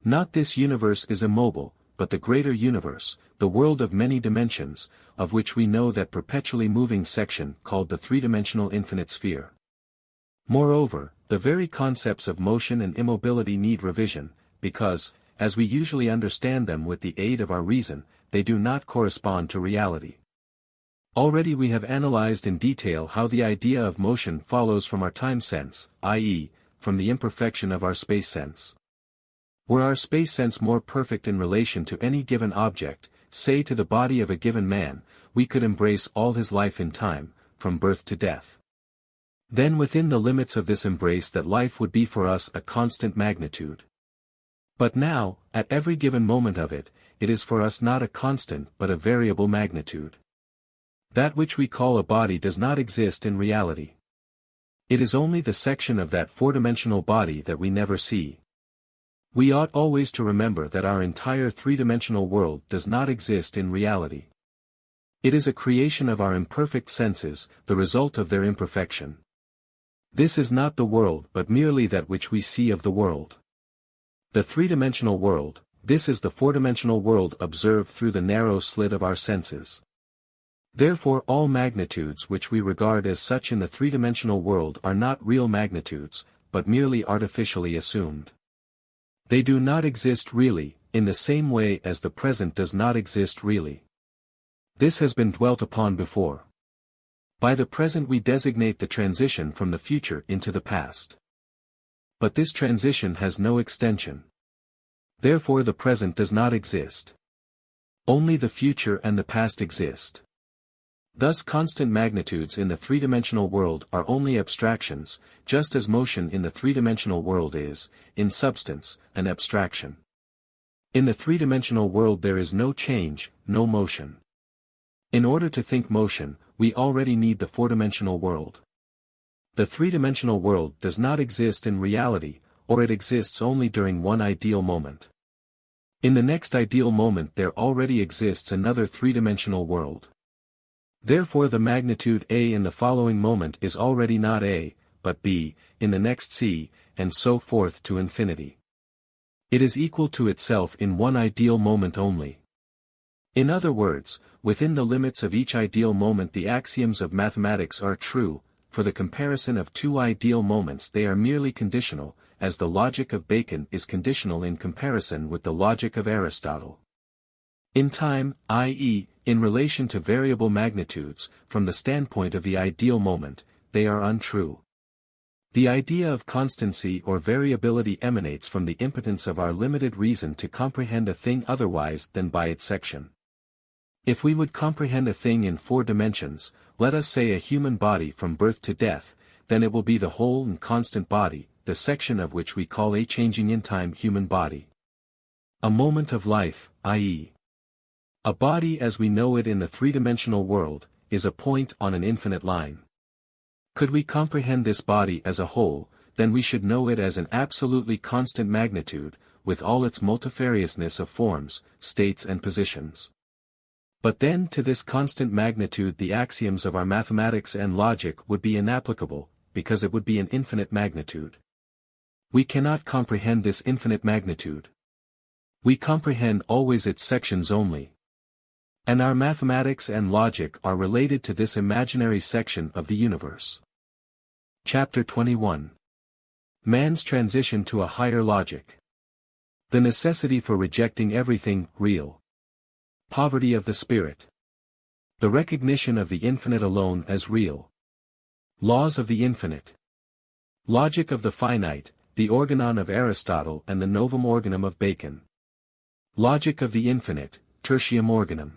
Not this universe is immobile, but the greater universe, the world of many dimensions, of which we know that perpetually moving section called the three-dimensional infinite sphere. Moreover, the very concepts of motion and immobility need revision, because, as we usually understand them with the aid of our reason, they do not correspond to reality. Already we have analyzed in detail how the idea of motion follows from our time sense, i.e., from the imperfection of our space sense. Were our space sense more perfect in relation to any given object, say to the body of a given man, we could embrace all his life in time, from birth to death. Then within the limits of this embrace that life would be for us a constant magnitude. But now, at every given moment of it, it is for us not a constant but a variable magnitude. That which we call a body does not exist in reality. It is only the section of that four-dimensional body that we never see. We ought always to remember that our entire three-dimensional world does not exist in reality. It is a creation of our imperfect senses, the result of their imperfection. This is not the world but merely that which we see of the world. The three-dimensional world, this is the four-dimensional world observed through the narrow slit of our senses. Therefore all magnitudes which we regard as such in the three-dimensional world are not real magnitudes, but merely artificially assumed. They do not exist really, in the same way as the present does not exist really. This has been dwelt upon before. By the present we designate the transition from the future into the past. But this transition has no extension. Therefore the present does not exist. Only the future and the past exist. Thus constant magnitudes in the three-dimensional world are only abstractions, just as motion in the three-dimensional world is, in substance, an abstraction. In the three-dimensional world there is no change, no motion. In order to think motion, we already need the four-dimensional world. The three-dimensional world does not exist in reality, or it exists only during one ideal moment. In the next ideal moment there already exists another three-dimensional world. Therefore the magnitude A in the following moment is already not A, but B, in the next C, and so forth to infinity. It is equal to itself in one ideal moment only. In other words, within the limits of each ideal moment the axioms of mathematics are true, for the comparison of two ideal moments they are merely conditional, as the logic of Bacon is conditional in comparison with the logic of Aristotle. In time, i.e., in relation to variable magnitudes, from the standpoint of the ideal moment, they are untrue. The idea of constancy or variability emanates from the impotence of our limited reason to comprehend a thing otherwise than by its section. If we would comprehend a thing in 4 dimensions, let us say a human body from birth to death, then it will be the whole and constant body, the section of which we call a changing in time human body. A moment of life, i.e., a body as we know it in the 3-dimensional world, is a point on an infinite line. Could we comprehend this body as a whole, then we should know it as an absolutely constant magnitude, with all its multifariousness of forms, states and positions. But then to this constant magnitude the axioms of our mathematics and logic would be inapplicable, because it would be an infinite magnitude. We cannot comprehend this infinite magnitude. We comprehend always its sections only. And our mathematics and logic are related to this imaginary section of the universe. Chapter 21. Man's transition to a higher logic. The necessity for rejecting everything real. Poverty of the spirit. The recognition of the infinite alone as real. Laws of the infinite. Logic of the finite, the organon of Aristotle and the novum organum of Bacon. Logic of the infinite, tertium organum.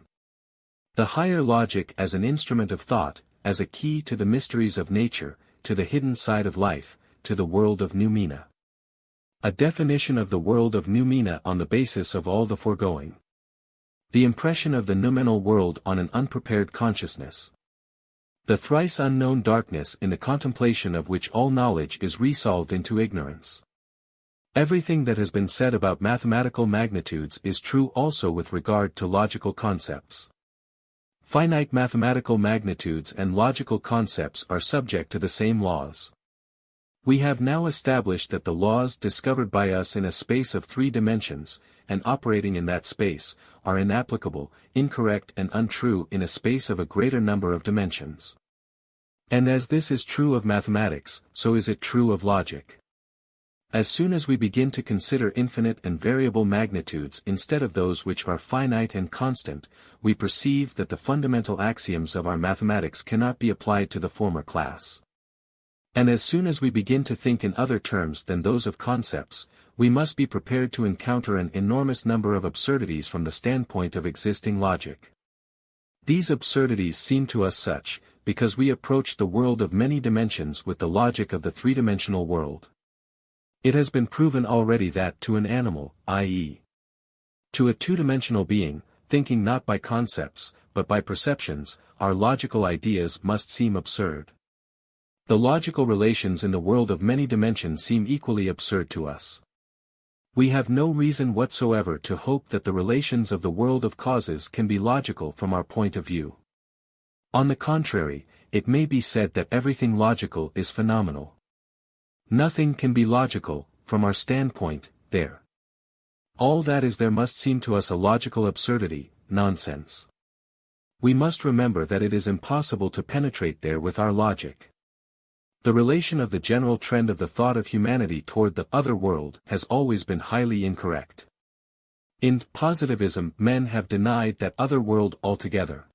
The higher logic as an instrument of thought, as a key to the mysteries of nature, to the hidden side of life, to the world of noumena. A definition of the world of noumena on the basis of all the foregoing. The impression of the noumenal world on an unprepared consciousness. The thrice unknown darkness in the contemplation of which all knowledge is resolved into ignorance. Everything that has been said about mathematical magnitudes is true also with regard to logical concepts. Finite mathematical magnitudes and logical concepts are subject to the same laws. We have now established that the laws discovered by us in a space of 3 dimensions, and operating in that space, are inapplicable, incorrect and untrue in a space of a greater number of dimensions. And as this is true of mathematics, so is it true of logic. As soon as we begin to consider infinite and variable magnitudes instead of those which are finite and constant, we perceive that the fundamental axioms of our mathematics cannot be applied to the former class. And as soon as we begin to think in other terms than those of concepts, we must be prepared to encounter an enormous number of absurdities from the standpoint of existing logic. These absurdities seem to us such, because we approach the world of many dimensions with the logic of the 3-dimensional world. It has been proven already that to an animal, i.e., to a 2-dimensional being, thinking not by concepts, but by perceptions, our logical ideas must seem absurd. The logical relations in the world of many dimensions seem equally absurd to us. We have no reason whatsoever to hope that the relations of the world of causes can be logical from our point of view. On the contrary, it may be said that everything logical is phenomenal. Nothing can be logical, from our standpoint, there. All that is there must seem to us a logical absurdity, nonsense. We must remember that it is impossible to penetrate there with our logic. The relation of the general trend of the thought of humanity toward the other world has always been highly incorrect. In positivism men have denied that other world altogether.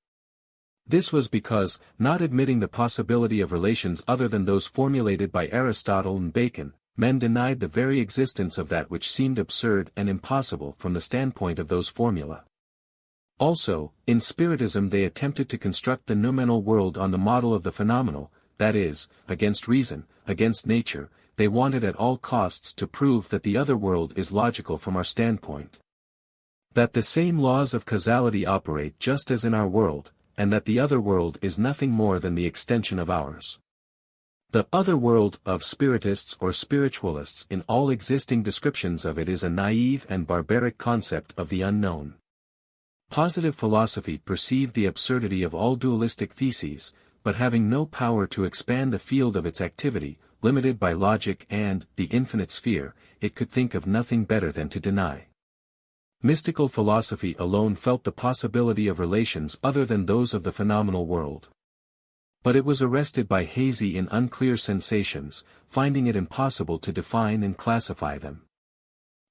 This was because, not admitting the possibility of relations other than those formulated by Aristotle and Bacon, men denied the very existence of that which seemed absurd and impossible from the standpoint of those formula. Also, in Spiritism they attempted to construct the noumenal world on the model of the phenomenal, that is, against reason, against nature. They wanted at all costs to prove that the other world is logical from our standpoint. That the same laws of causality operate just as in our world, and that the other world is nothing more than the extension of ours. The other world of spiritists or spiritualists in all existing descriptions of it is a naive and barbaric concept of the unknown. Positive philosophy perceived the absurdity of all dualistic theses, but having no power to expand the field of its activity, limited by logic and the infinite sphere, it could think of nothing better than to deny. Mystical philosophy alone felt the possibility of relations other than those of the phenomenal world. But it was arrested by hazy and unclear sensations, finding it impossible to define and classify them.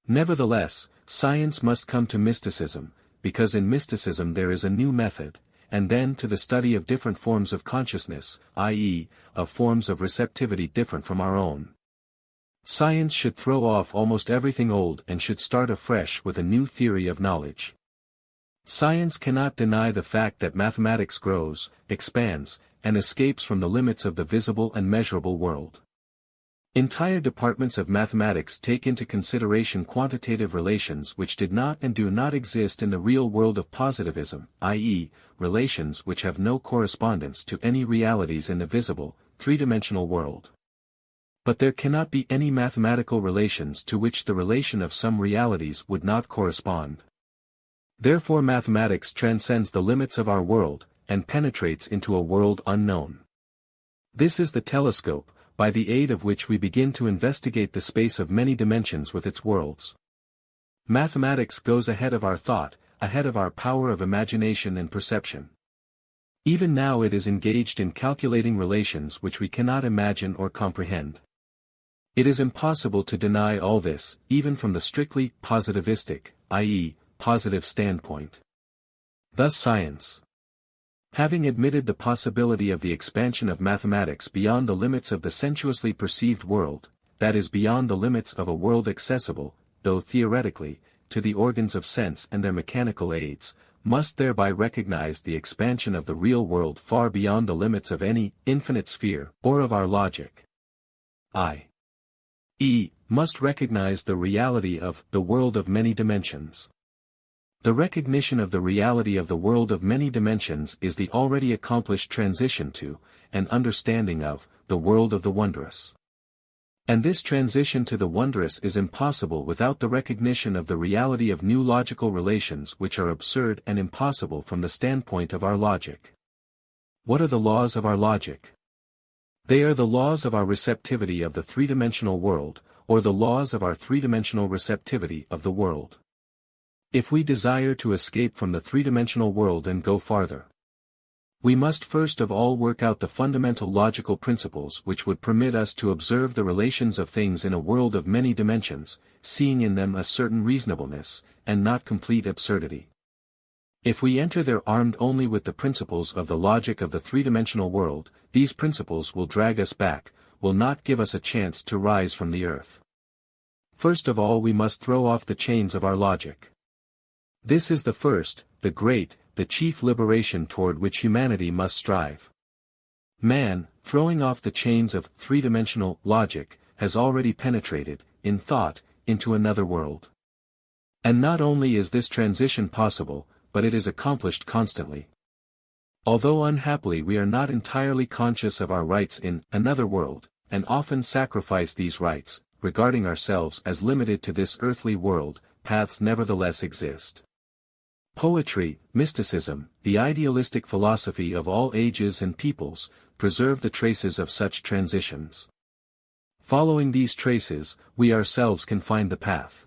Nevertheless, science must come to mysticism, because in mysticism there is a new method, and then to the study of different forms of consciousness, i.e., of forms of receptivity different from our own. Science should throw off almost everything old and should start afresh with a new theory of knowledge. Science cannot deny the fact that mathematics grows, expands, and escapes from the limits of the visible and measurable world. Entire departments of mathematics take into consideration quantitative relations which did not and do not exist in the real world of positivism, i.e., relations which have no correspondence to any realities in the visible, three-dimensional world. But there cannot be any mathematical relations to which the relation of some realities would not correspond. Therefore mathematics transcends the limits of our world, and penetrates into a world unknown. This is the telescope, by the aid of which we begin to investigate the space of many dimensions with its worlds. Mathematics goes ahead of our thought, ahead of our power of imagination and perception. Even now it is engaged in calculating relations which we cannot imagine or comprehend. It is impossible to deny all this, even from the strictly positivistic, i.e., positive standpoint. Thus science, having admitted the possibility of the expansion of mathematics beyond the limits of the sensuously perceived world, that is beyond the limits of a world accessible, though theoretically, to the organs of sense and their mechanical aids, must thereby recognize the expansion of the real world far beyond the limits of any infinite sphere, or of our logic. i.e., must recognize the reality of the world of many dimensions. The recognition of the reality of the world of many dimensions is the already accomplished transition to, and understanding of, the world of the wondrous. And this transition to the wondrous is impossible without the recognition of the reality of new logical relations which are absurd and impossible from the standpoint of our logic. What are the laws of our logic? They are the laws of our receptivity of the three-dimensional world, or the laws of our three-dimensional receptivity of the world. If we desire to escape from the three-dimensional world and go farther, we must first of all work out the fundamental logical principles which would permit us to observe the relations of things in a world of many dimensions, seeing in them a certain reasonableness, and not complete absurdity. If we enter there armed only with the principles of the logic of the three-dimensional world, these principles will drag us back, will not give us a chance to rise from the earth. First of all we must throw off the chains of our logic. This is the first, the great, the chief liberation toward which humanity must strive. Man, throwing off the chains of three-dimensional logic, has already penetrated, in thought, into another world. And not only is this transition possible, but it is accomplished constantly. Although unhappily we are not entirely conscious of our rights in another world, and often sacrifice these rights, regarding ourselves as limited to this earthly world, paths nevertheless exist. Poetry, mysticism, the idealistic philosophy of all ages and peoples, preserve the traces of such transitions. Following these traces, we ourselves can find the path.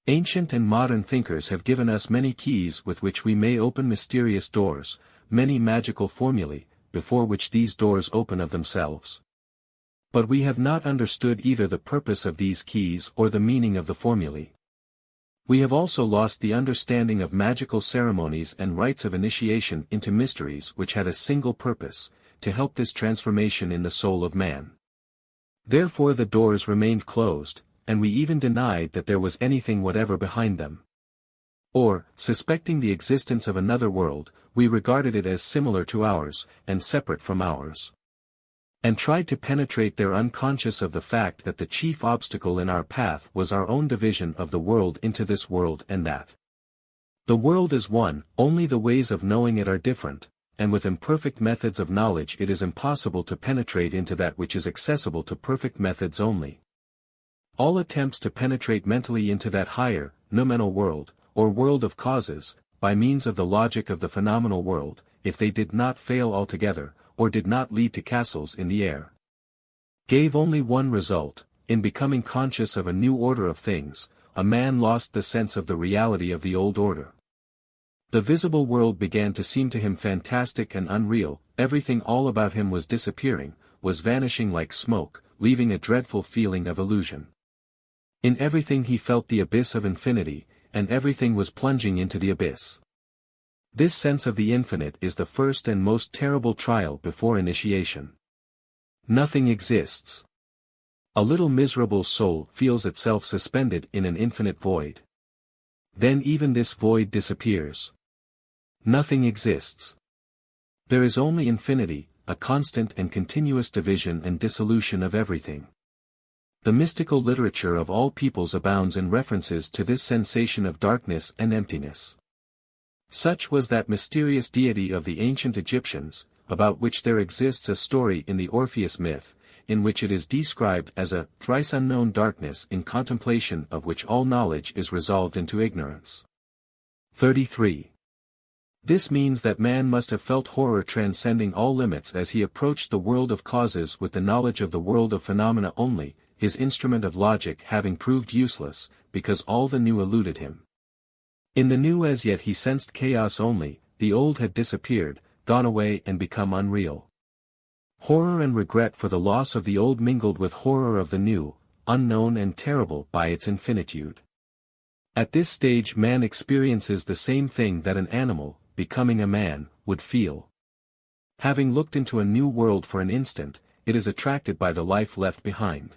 Ancient and modern thinkers have given us many keys with which we may open mysterious doors, many magical formulae, before which these doors open of themselves. But we have not understood either the purpose of these keys or the meaning of the formulae. We have also lost the understanding of magical ceremonies and rites of initiation into mysteries which had a single purpose, to help this transformation in the soul of man. Therefore the doors remained closed, and we even denied that there was anything whatever behind them. Or, suspecting the existence of another world, we regarded it as similar to ours, and separate from ours. And tried to penetrate there unconscious of the fact that the chief obstacle in our path was our own division of the world into this world and that. The world is one, only the ways of knowing it are different, and with imperfect methods of knowledge it is impossible to penetrate into that which is accessible to perfect methods only. All attempts to penetrate mentally into that higher, noumenal world, or world of causes, by means of the logic of the phenomenal world, if they did not fail altogether, or did not lead to castles in the air, gave only one result: in becoming conscious of a new order of things, a man lost the sense of the reality of the old order. The visible world began to seem to him fantastic and unreal, everything all about him was disappearing, was vanishing like smoke, leaving a dreadful feeling of illusion. In everything he felt the abyss of infinity, and everything was plunging into the abyss. This sense of the infinite is the first and most terrible trial before initiation. Nothing exists. A little miserable soul feels itself suspended in an infinite void. Then even this void disappears. Nothing exists. There is only infinity, a constant and continuous division and dissolution of everything. The mystical literature of all peoples abounds in references to this sensation of darkness and emptiness. Such was that mysterious deity of the ancient Egyptians, about which there exists a story in the Orpheus myth, in which it is described as a thrice unknown darkness in contemplation of which all knowledge is resolved into ignorance. 33. This means that man must have felt horror transcending all limits as he approached the world of causes with the knowledge of the world of phenomena only, his instrument of logic having proved useless, because all the new eluded him. In the new as yet he sensed chaos only, the old had disappeared, gone away and become unreal. Horror and regret for the loss of the old mingled with horror of the new, unknown and terrible by its infinitude. At this stage man experiences the same thing that an animal, becoming a man, would feel. Having looked into a new world for an instant, it is attracted by the life left behind.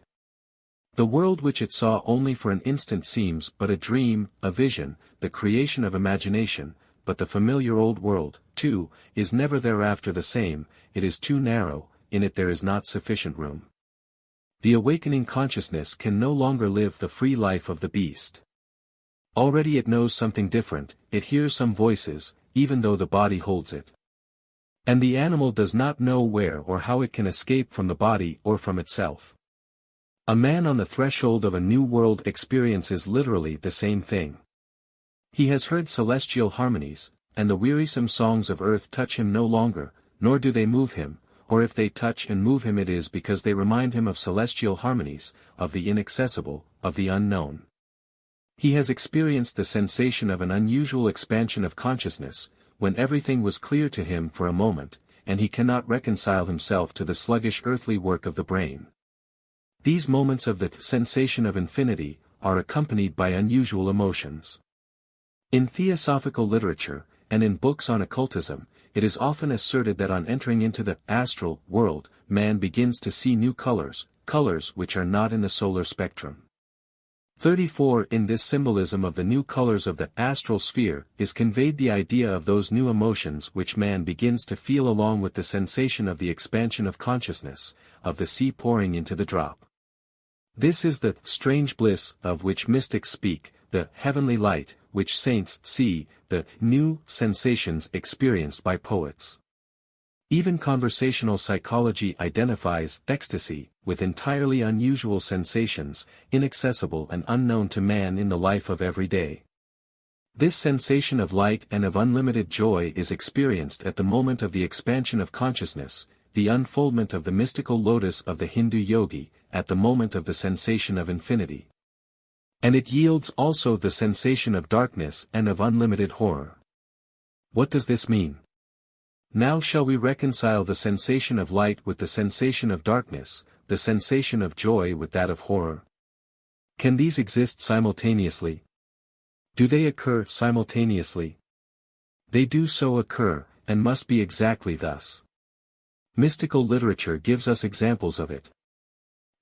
The world which it saw only for an instant seems but a dream, a vision, the creation of imagination, but the familiar old world, too, is never thereafter the same, it is too narrow, in it there is not sufficient room. The awakening consciousness can no longer live the free life of the beast. Already it knows something different, it hears some voices, even though the body holds it. And the animal does not know where or how it can escape from the body or from itself. A man on the threshold of a new world experiences literally the same thing. He has heard celestial harmonies, and the wearisome songs of earth touch him no longer, nor do they move him, or if they touch and move him it is because they remind him of celestial harmonies, of the inaccessible, of the unknown. He has experienced the sensation of an unusual expansion of consciousness, when everything was clear to him for a moment, and he cannot reconcile himself to the sluggish earthly work of the brain. These moments of the sensation of infinity are accompanied by unusual emotions. In theosophical literature, and in books on occultism, it is often asserted that on entering into the astral world, man begins to see new colors, colors which are not in the solar spectrum. 34 In this symbolism of the new colors of the astral sphere is conveyed the idea of those new emotions which man begins to feel along with the sensation of the expansion of consciousness, of the sea pouring into the drop. This is the strange bliss of which mystics speak, the heavenly light, which saints see, the new sensations experienced by poets. Even conversational psychology identifies ecstasy with entirely unusual sensations, inaccessible and unknown to man in the life of every day. This sensation of light and of unlimited joy is experienced at the moment of the expansion of consciousness, the unfoldment of the mystical lotus of the Hindu yogi, at the moment of the sensation of infinity. And it yields also the sensation of darkness and of unlimited horror. What does this mean? Now shall we reconcile the sensation of light with the sensation of darkness, the sensation of joy with that of horror? Can these exist simultaneously? Do they occur simultaneously? They do so occur, and must be exactly thus. Mystical literature gives us examples of it.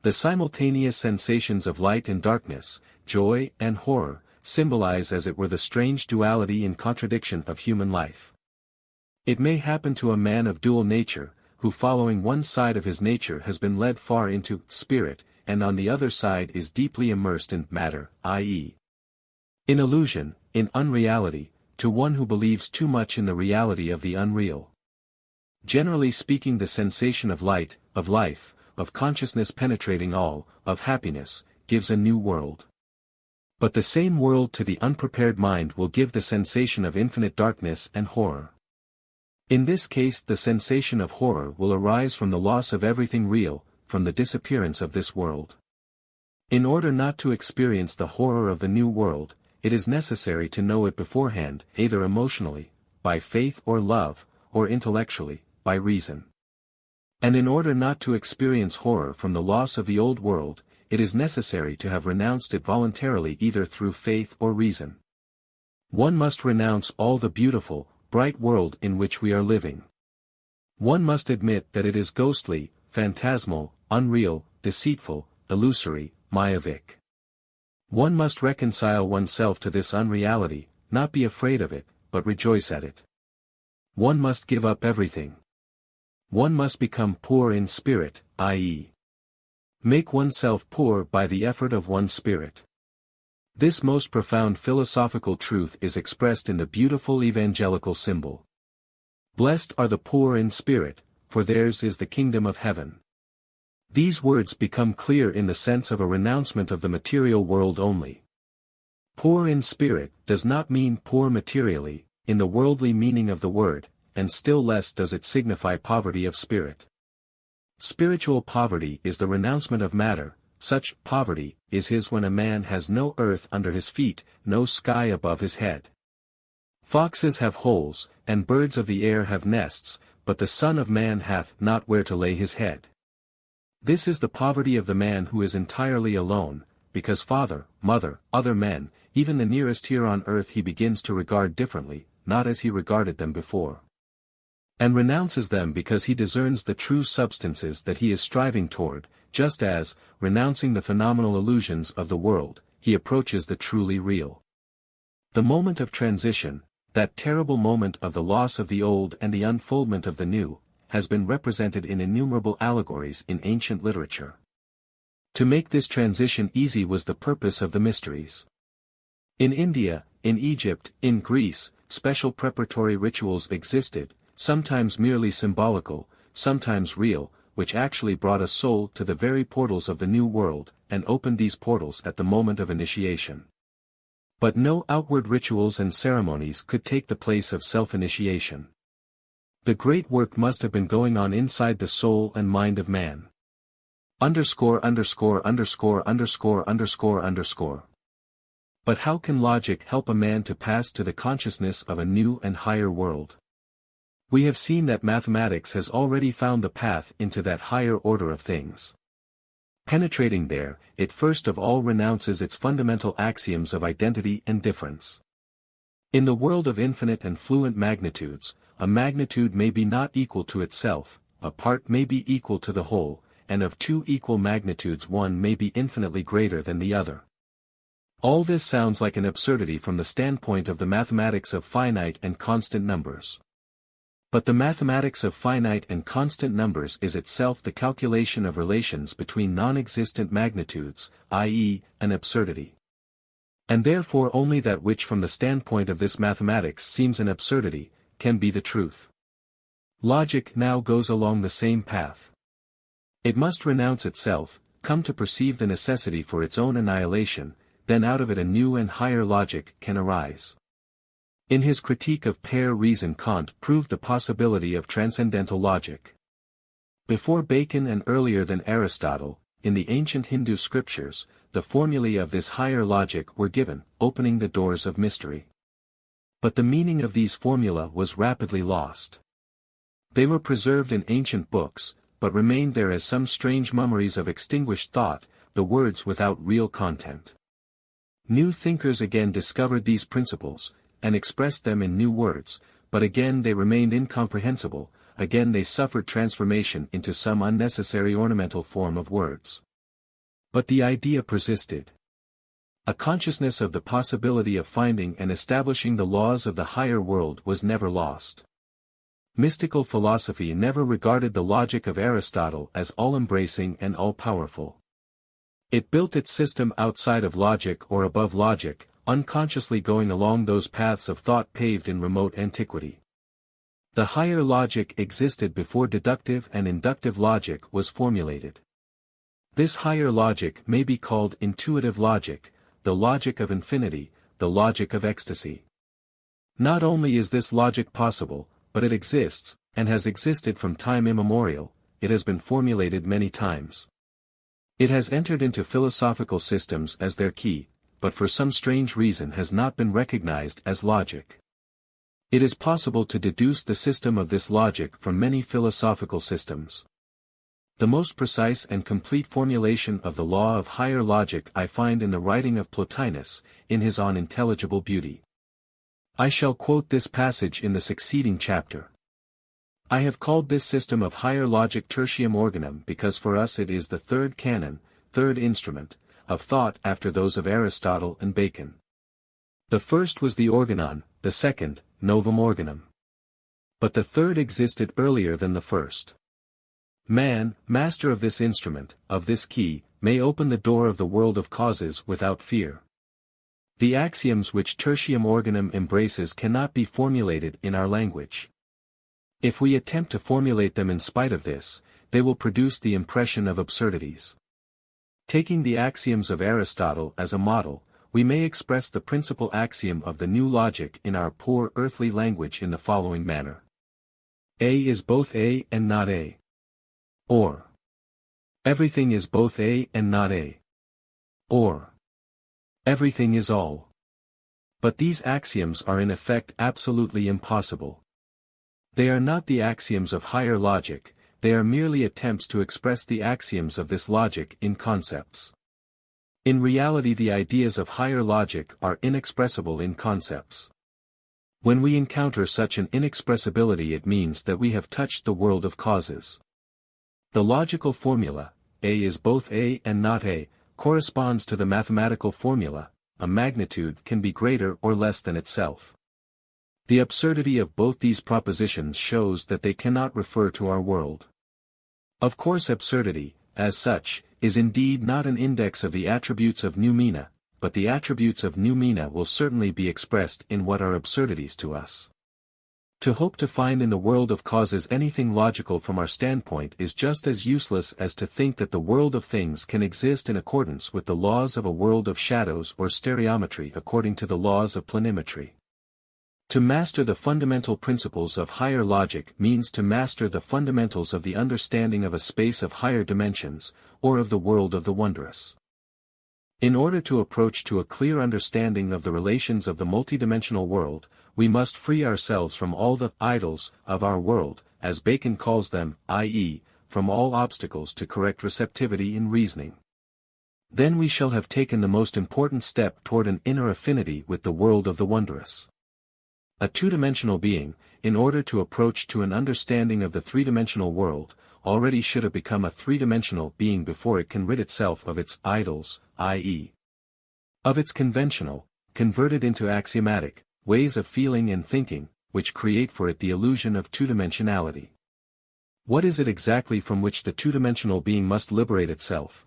The simultaneous sensations of light and darkness, joy and horror, symbolize as it were the strange duality and contradiction of human life. It may happen to a man of dual nature, who following one side of his nature has been led far into spirit, and on the other side is deeply immersed in matter, i.e. in illusion, in unreality, to one who believes too much in the reality of the unreal. Generally speaking, the sensation of light, of life, of consciousness penetrating all, of happiness, gives a new world. But the same world to the unprepared mind will give the sensation of infinite darkness and horror. In this case the sensation of horror will arise from the loss of everything real, from the disappearance of this world. In order not to experience the horror of the new world, it is necessary to know it beforehand, either emotionally, by faith or love, or intellectually, by reason. And in order not to experience horror from the loss of the old world, it is necessary to have renounced it voluntarily either through faith or reason. One must renounce all the beautiful, bright world in which we are living. One must admit that it is ghostly, phantasmal, unreal, deceitful, illusory, myopic. One must reconcile oneself to this unreality, not be afraid of it, but rejoice at it. One must give up everything. One must become poor in spirit, i.e., make oneself poor by the effort of one's spirit. This most profound philosophical truth is expressed in the beautiful evangelical symbol. Blessed are the poor in spirit, for theirs is the kingdom of heaven. These words become clear in the sense of a renouncement of the material world only. Poor in spirit does not mean poor materially, in the worldly meaning of the word, and still less does it signify poverty of spirit. Spiritual poverty is the renouncement of matter. Such poverty is his when a man has no earth under his feet, no sky above his head. Foxes have holes, and birds of the air have nests, but the Son of Man hath not where to lay his head. This is the poverty of the man who is entirely alone, because father, mother, other men, even the nearest here on earth he begins to regard differently, not as he regarded them before. And renounces them because he discerns the true substances that he is striving toward, just as, renouncing the phenomenal illusions of the world, he approaches the truly real. The moment of transition, that terrible moment of the loss of the old and the unfoldment of the new, has been represented in innumerable allegories in ancient literature. To make this transition easy was the purpose of the mysteries. In India, in Egypt, in Greece, special preparatory rituals existed, sometimes merely symbolical, sometimes real, which actually brought a soul to the very portals of the new world, and opened these portals at the moment of initiation. But no outward rituals and ceremonies could take the place of self-initiation. The great work must have been going on inside the soul and mind of man. But how can logic help a man to pass to the consciousness of a new and higher world? We have seen that mathematics has already found the path into that higher order of things. Penetrating there, it first of all renounces its fundamental axioms of identity and difference. In the world of infinite and fluent magnitudes, a magnitude may be not equal to itself, a part may be equal to the whole, and of two equal magnitudes one may be infinitely greater than the other. All this sounds like an absurdity from the standpoint of the mathematics of finite and constant numbers. But the mathematics of finite and constant numbers is itself the calculation of relations between non-existent magnitudes, i.e., an absurdity. And therefore only that which from the standpoint of this mathematics seems an absurdity, can be the truth. Logic now goes along the same path. It must renounce itself, come to perceive the necessity for its own annihilation, then out of it a new and higher logic can arise. In his critique of pure reason Kant proved the possibility of transcendental logic. Before Bacon and earlier than Aristotle, in the ancient Hindu scriptures, the formulae of this higher logic were given, opening the doors of mystery. But the meaning of these formulae was rapidly lost. They were preserved in ancient books, but remained there as some strange mummeries of extinguished thought, the words without real content. New thinkers again discovered these principles, and expressed them in new words, but again they remained incomprehensible, again they suffered transformation into some unnecessary ornamental form of words. But the idea persisted. A consciousness of the possibility of finding and establishing the laws of the higher world was never lost. Mystical philosophy never regarded the logic of Aristotle as all-embracing and all-powerful. It built its system outside of logic or above logic, unconsciously going along those paths of thought paved in remote antiquity. The higher logic existed before deductive and inductive logic was formulated. This higher logic may be called intuitive logic, the logic of infinity, the logic of ecstasy. Not only is this logic possible, but it exists, and has existed from time immemorial, it has been formulated many times. It has entered into philosophical systems as their key, but for some strange reason has not been recognized as logic. It is possible to deduce the system of this logic from many philosophical systems. The most precise and complete formulation of the law of higher logic I find in the writing of Plotinus, in his On Intelligible Beauty. I shall quote this passage in the succeeding chapter. I have called this system of higher logic Tertium organum because for us it is the third canon, third instrument, of thought after those of Aristotle and Bacon. The first was the organon, the second, novum organum. But the third existed earlier than the first. Man, master of this instrument, of this key, may open the door of the world of causes without fear. The axioms which Tertium organum embraces cannot be formulated in our language. If we attempt to formulate them in spite of this, they will produce the impression of absurdities. Taking the axioms of Aristotle as a model, we may express the principal axiom of the new logic in our poor earthly language in the following manner. A is both A and not A. Or, everything is both A and not A. Or, everything is all. But these axioms are in effect absolutely impossible. They are not the axioms of higher logic, they are merely attempts to express the axioms of this logic in concepts. In reality the ideas of higher logic are inexpressible in concepts. When we encounter such an inexpressibility it means that we have touched the world of causes. The logical formula, A is both A and not A, corresponds to the mathematical formula, a magnitude can be greater or less than itself. The absurdity of both these propositions shows that they cannot refer to our world. Of course absurdity, as such, is indeed not an index of the attributes of noumena, but the attributes of noumena will certainly be expressed in what are absurdities to us. To hope to find in the world of causes anything logical from our standpoint is just as useless as to think that the world of things can exist in accordance with the laws of a world of shadows or stereometry according to the laws of planimetry. To master the fundamental principles of higher logic means to master the fundamentals of the understanding of a space of higher dimensions, or of the world of the wondrous. In order to approach to a clear understanding of the relations of the multidimensional world, we must free ourselves from all the idols of our world, as Bacon calls them, i.e., from all obstacles to correct receptivity in reasoning. Then we shall have taken the most important step toward an inner affinity with the world of the wondrous. A two-dimensional being, in order to approach to an understanding of the three-dimensional world, already should have become a three-dimensional being before it can rid itself of its idols, i.e., of its conventional, converted into axiomatic, ways of feeling and thinking, which create for it the illusion of two-dimensionality. What is it exactly from which the two-dimensional being must liberate itself?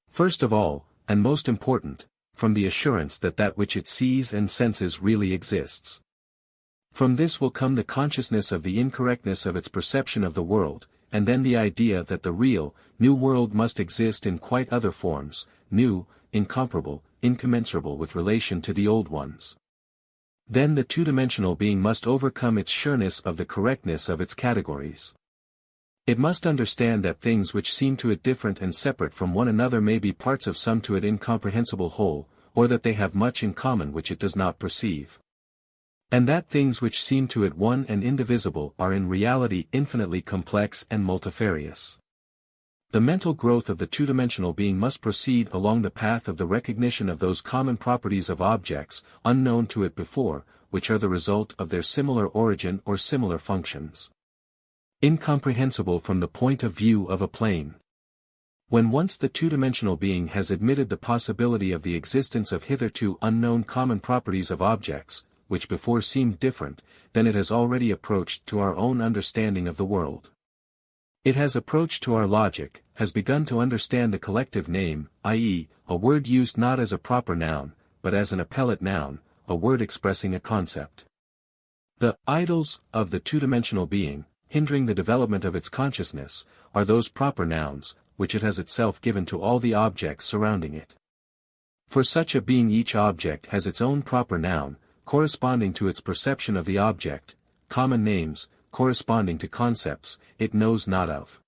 First of all, and most important, from the assurance that that which it sees and senses really exists. From this will come the consciousness of the incorrectness of its perception of the world, and then the idea that the real, new world must exist in quite other forms, new, incomparable, incommensurable with relation to the old ones. Then the two-dimensional being must overcome its sureness of the correctness of its categories. It must understand that things which seem to it different and separate from one another may be parts of some to it incomprehensible whole, or that they have much in common which it does not perceive. And that things which seem to it one and indivisible are in reality infinitely complex and multifarious. The mental growth of the two-dimensional being must proceed along the path of the recognition of those common properties of objects, unknown to it before, which are the result of their similar origin or similar functions. Incomprehensible from the point of view of a plane. When once the two-dimensional being has admitted the possibility of the existence of hitherto unknown common properties of objects, which before seemed different, then it has already approached to our own understanding of the world. It has approached to our logic, has begun to understand the collective name, i.e., a word used not as a proper noun, but as an appellate noun, a word expressing a concept. The idols of the two-dimensional being, hindering the development of its consciousness, are those proper nouns, which it has itself given to all the objects surrounding it. For such a being each object has its own proper noun, corresponding to its perception of the object, common names, corresponding to concepts, it knows not of.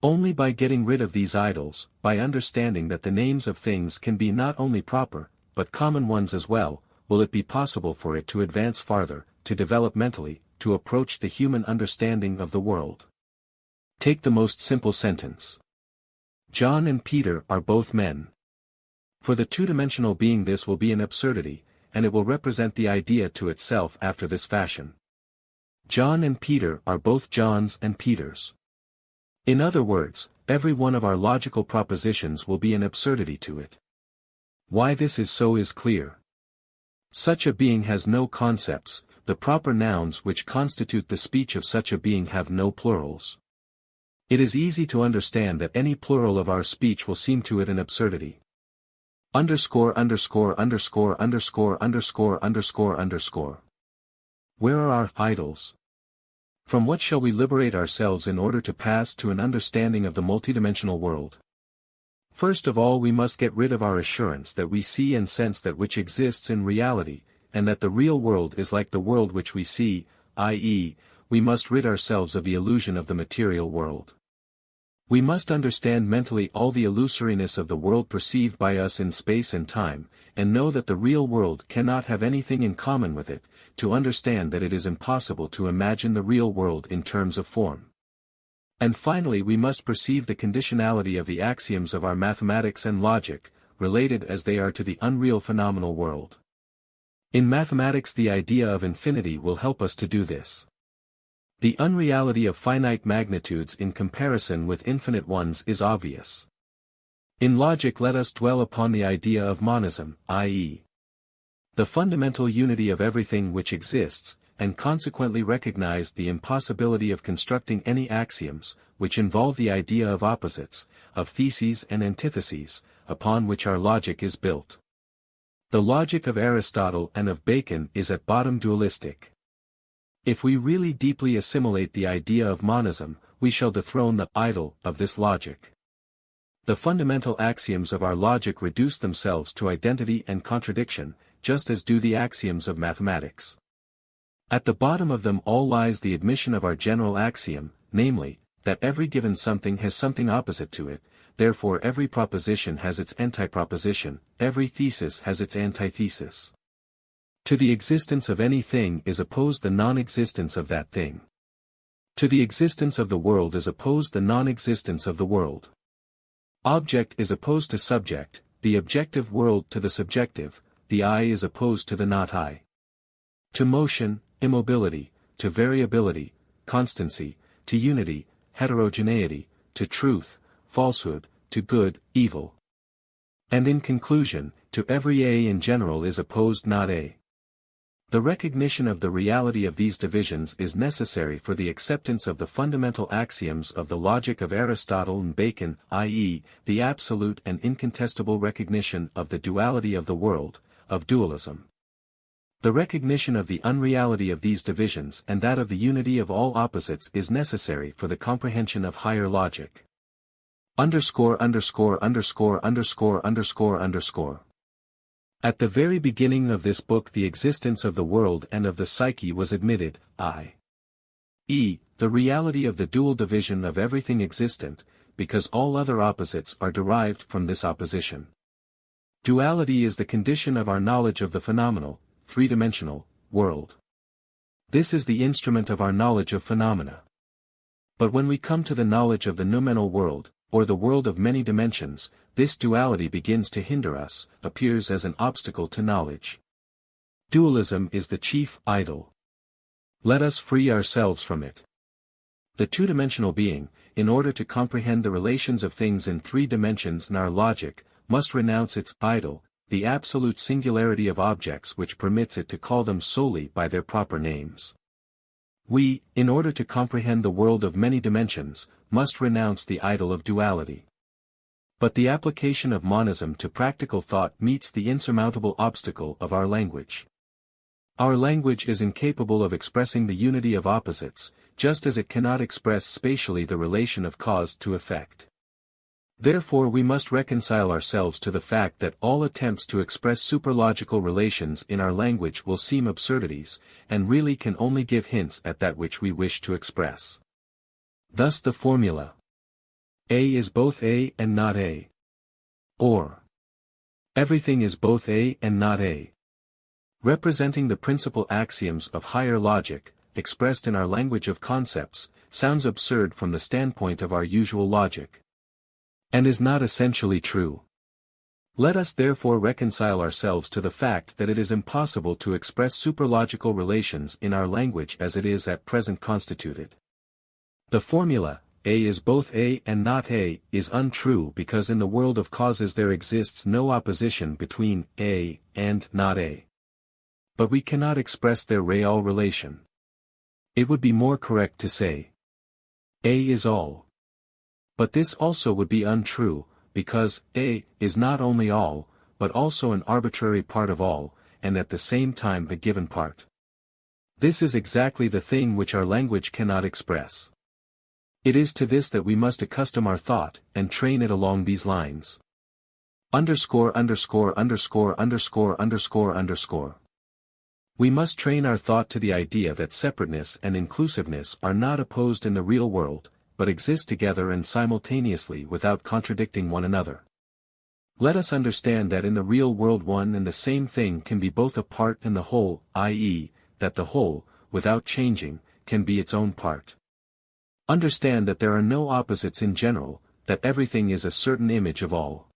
Only by getting rid of these idols, by understanding that the names of things can be not only proper, but common ones as well, will it be possible for it to advance farther, to develop mentally, to approach the human understanding of the world. Take the most simple sentence. John and Peter are both men. For the two-dimensional being this will be an absurdity, and it will represent the idea to itself after this fashion. John and Peter are both Johns and Peters. In other words, every one of our logical propositions will be an absurdity to it. Why this is so is clear. Such a being has no concepts, the proper nouns which constitute the speech of such a being have no plurals. It is easy to understand that any plural of our speech will seem to it an absurdity. Underscore. Where are our idols? From what shall we liberate ourselves in order to pass to an understanding of the multidimensional world? First of all we must get rid of our assurance that we see and sense that which exists in reality, and that the real world is like the world which we see, i.e., we must rid ourselves of the illusion of the material world. We must understand mentally all the illusoriness of the world perceived by us in space and time, and know that the real world cannot have anything in common with it, to understand that it is impossible to imagine the real world in terms of form. And finally we must perceive the conditionality of the axioms of our mathematics and logic, related as they are to the unreal phenomenal world. In mathematics the idea of infinity will help us to do this. The unreality of finite magnitudes in comparison with infinite ones is obvious. In logic let us dwell upon the idea of monism, i.e., the fundamental unity of everything which exists, and consequently recognize the impossibility of constructing any axioms, which involve the idea of opposites, of theses and antitheses, upon which our logic is built. The logic of Aristotle and of Bacon is at bottom dualistic. If we really deeply assimilate the idea of monism, we shall dethrone the idol of this logic. The fundamental axioms of our logic reduce themselves to identity and contradiction, just as do the axioms of mathematics. At the bottom of them all lies the admission of our general axiom, namely, that every given something has something opposite to it, therefore every proposition has its antiproposition, every thesis has its antithesis. To the existence of any thing is opposed the non-existence of that thing. To the existence of the world is opposed the non-existence of the world. Object is opposed to subject, the objective world to the subjective, the I is opposed to the not I. To motion, immobility, to variability, constancy, to unity, heterogeneity, to truth, falsehood, to good, evil. And in conclusion, to every A in general is opposed not A. The recognition of the reality of these divisions is necessary for the acceptance of the fundamental axioms of the logic of Aristotle and Bacon, i.e., the absolute and incontestable recognition of the duality of the world, of dualism. The recognition of the unreality of these divisions and that of the unity of all opposites is necessary for the comprehension of higher logic. At the very beginning of this book the existence of the world and of the psyche was admitted, i.e., the reality of the dual division of everything existent, because all other opposites are derived from this opposition. Duality is the condition of our knowledge of the phenomenal, three-dimensional, world. This is the instrument of our knowledge of phenomena. But when we come to the knowledge of the noumenal world, or the world of many dimensions, this duality begins to hinder us, appears as an obstacle to knowledge. Dualism is the chief idol. Let us free ourselves from it. The two-dimensional being, in order to comprehend the relations of things in three dimensions in our logic, must renounce its idol, the absolute singularity of objects which permits it to call them solely by their proper names. We, in order to comprehend the world of many dimensions, must renounce the idol of duality. But the application of monism to practical thought meets the insurmountable obstacle of our language. Our language is incapable of expressing the unity of opposites, just as it cannot express spatially the relation of cause to effect. Therefore we must reconcile ourselves to the fact that all attempts to express superlogical relations in our language will seem absurdities, and really can only give hints at that which we wish to express. Thus the formula A is both A and not A. Or everything is both A and not A. Representing the principal axioms of higher logic, expressed in our language of concepts, sounds absurd from the standpoint of our usual logic. And is not essentially true. Let us therefore reconcile ourselves to the fact that it is impossible to express supralogical relations in our language as it is at present constituted. The formula, A is both A and not A, is untrue because in the world of causes there exists no opposition between A and not A. But we cannot express their real relation. It would be more correct to say A is all. But this also would be untrue, because A is not only all, but also an arbitrary part of all, and at the same time a given part. This is exactly the thing which our language cannot express. It is to this that we must accustom our thought, and train it along these lines. Underscore. We must train our thought to the idea that separateness and inclusiveness are not opposed in the real world, but exist together and simultaneously without contradicting one another. Let us understand that in the real world one and the same thing can be both a part and the whole, i.e., that the whole, without changing, can be its own part. Understand that there are no opposites in general, that everything is a certain image of all.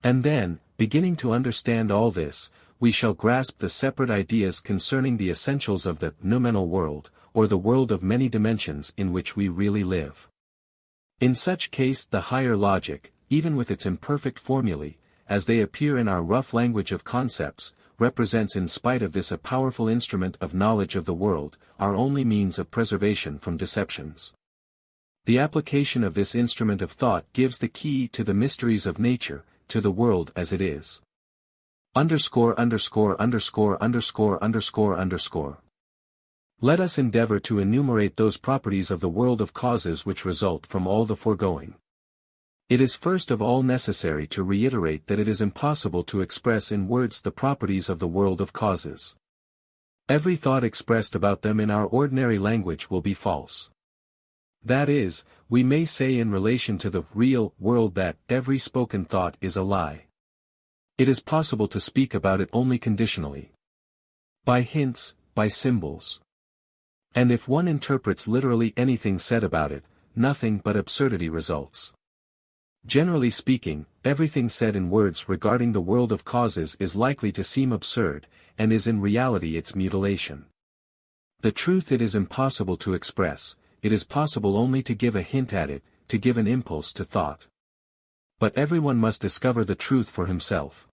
And then, beginning to understand all this, we shall grasp the separate ideas concerning the essentials of the noumenal world, or the world of many dimensions in which we really live. In such case the higher logic, even with its imperfect formulae, as they appear in our rough language of concepts, represents in spite of this a powerful instrument of knowledge of the world, our only means of preservation from deceptions. The application of this instrument of thought gives the key to the mysteries of nature, to the world as it is. Let us endeavor to enumerate those properties of the world of causes which result from all the foregoing. It is first of all necessary to reiterate that it is impossible to express in words the properties of the world of causes. Every thought expressed about them in our ordinary language will be false. That is, we may say in relation to the real world that every spoken thought is a lie. It is possible to speak about it only conditionally. By hints, by symbols. And if one interprets literally anything said about it, nothing but absurdity results. Generally speaking, everything said in words regarding the world of causes is likely to seem absurd, and is in reality its mutilation. The truth it is impossible to express, it is possible only to give a hint at it, to give an impulse to thought. But everyone must discover the truth for himself.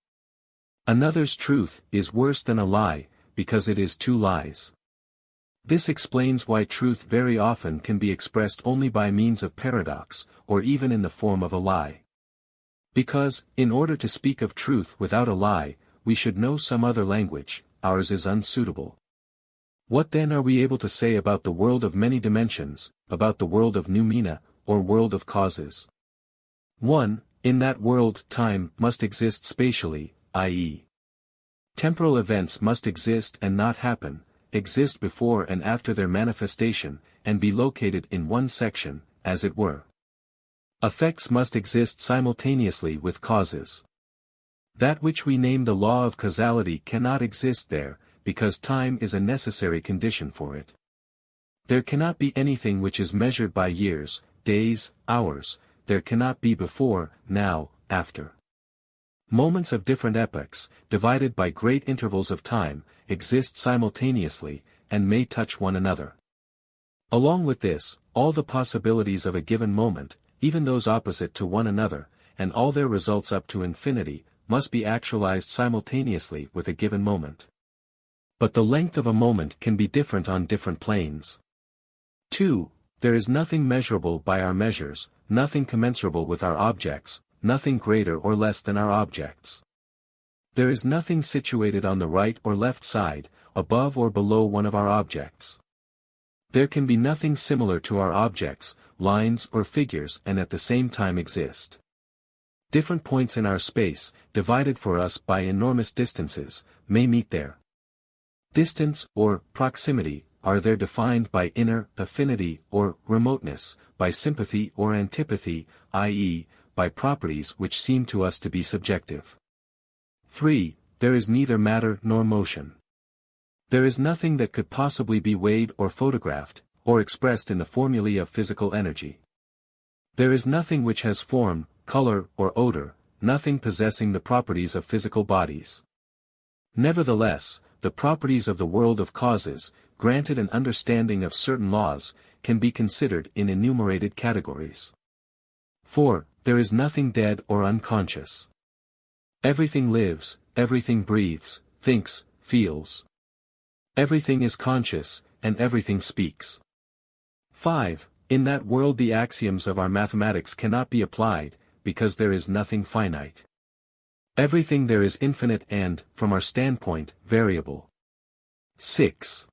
Another's truth is worse than a lie, because it is two lies. This explains why truth very often can be expressed only by means of paradox, or even in the form of a lie. Because, in order to speak of truth without a lie, we should know some other language, ours is unsuitable. What then are we able to say about the world of many dimensions, about the world of noumena, or world of causes? 1. In that world time must exist spatially, i.e. temporal events must exist and not happen, exist before and after their manifestation, and be located in one section, as it were. Effects must exist simultaneously with causes. That which we name the law of causality cannot exist there, because time is a necessary condition for it. There cannot be anything which is measured by years, days, hours, there cannot be before, now, after. Moments of different epochs, divided by great intervals of time, exist simultaneously, and may touch one another. Along with this, all the possibilities of a given moment, even those opposite to one another, and all their results up to infinity, must be actualized simultaneously with a given moment. But the length of a moment can be different on different planes. 2. There is nothing measurable by our measures, nothing commensurable with our objects, nothing greater or less than our objects. There is nothing situated on the right or left side, above or below one of our objects. There can be nothing similar to our objects, lines or figures, and at the same time exist. Different points in our space, divided for us by enormous distances, may meet there. Distance, or proximity, are there defined by inner affinity or remoteness, by sympathy or antipathy, i.e., by properties which seem to us to be subjective. 3. There is neither matter nor motion. There is nothing that could possibly be weighed or photographed, or expressed in the formulae of physical energy. There is nothing which has form, color, or odor, nothing possessing the properties of physical bodies. Nevertheless, the properties of the world of causes, granted an understanding of certain laws, can be considered in enumerated categories. 4. There is nothing dead or unconscious. Everything lives, everything breathes, thinks, feels. Everything is conscious, and everything speaks. 5. In that world the axioms of our mathematics cannot be applied, because there is nothing finite. Everything there is infinite and, from our standpoint, variable. 6.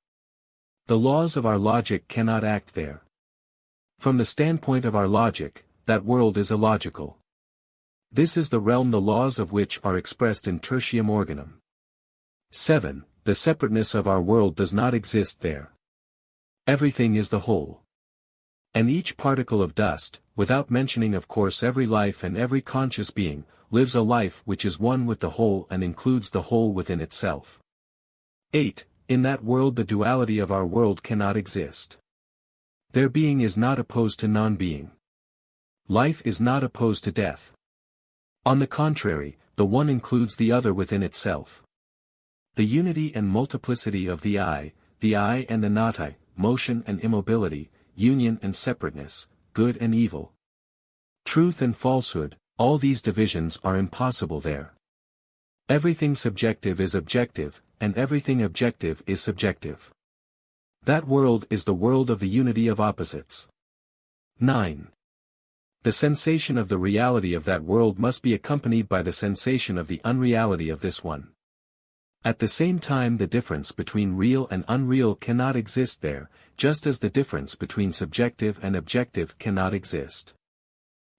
The laws of our logic cannot act there. From the standpoint of our logic, that world is illogical. This is the realm the laws of which are expressed in tertium organum. 7. The separateness of our world does not exist there. Everything is the whole. And each particle of dust, without mentioning of course every life and every conscious being, lives a life which is one with the whole and includes the whole within itself. 8. In that world the duality of our world cannot exist. Their being is not opposed to non-being. Life is not opposed to death. On the contrary, the one includes the other within itself. The unity and multiplicity of the I and the not I, motion and immobility, union and separateness, good and evil, truth and falsehood, all these divisions are impossible there. Everything subjective is objective, and everything objective is subjective. That world is the world of the unity of opposites. 9. The sensation of the reality of that world must be accompanied by the sensation of the unreality of this one. At the same time the difference between real and unreal cannot exist there, just as the difference between subjective and objective cannot exist.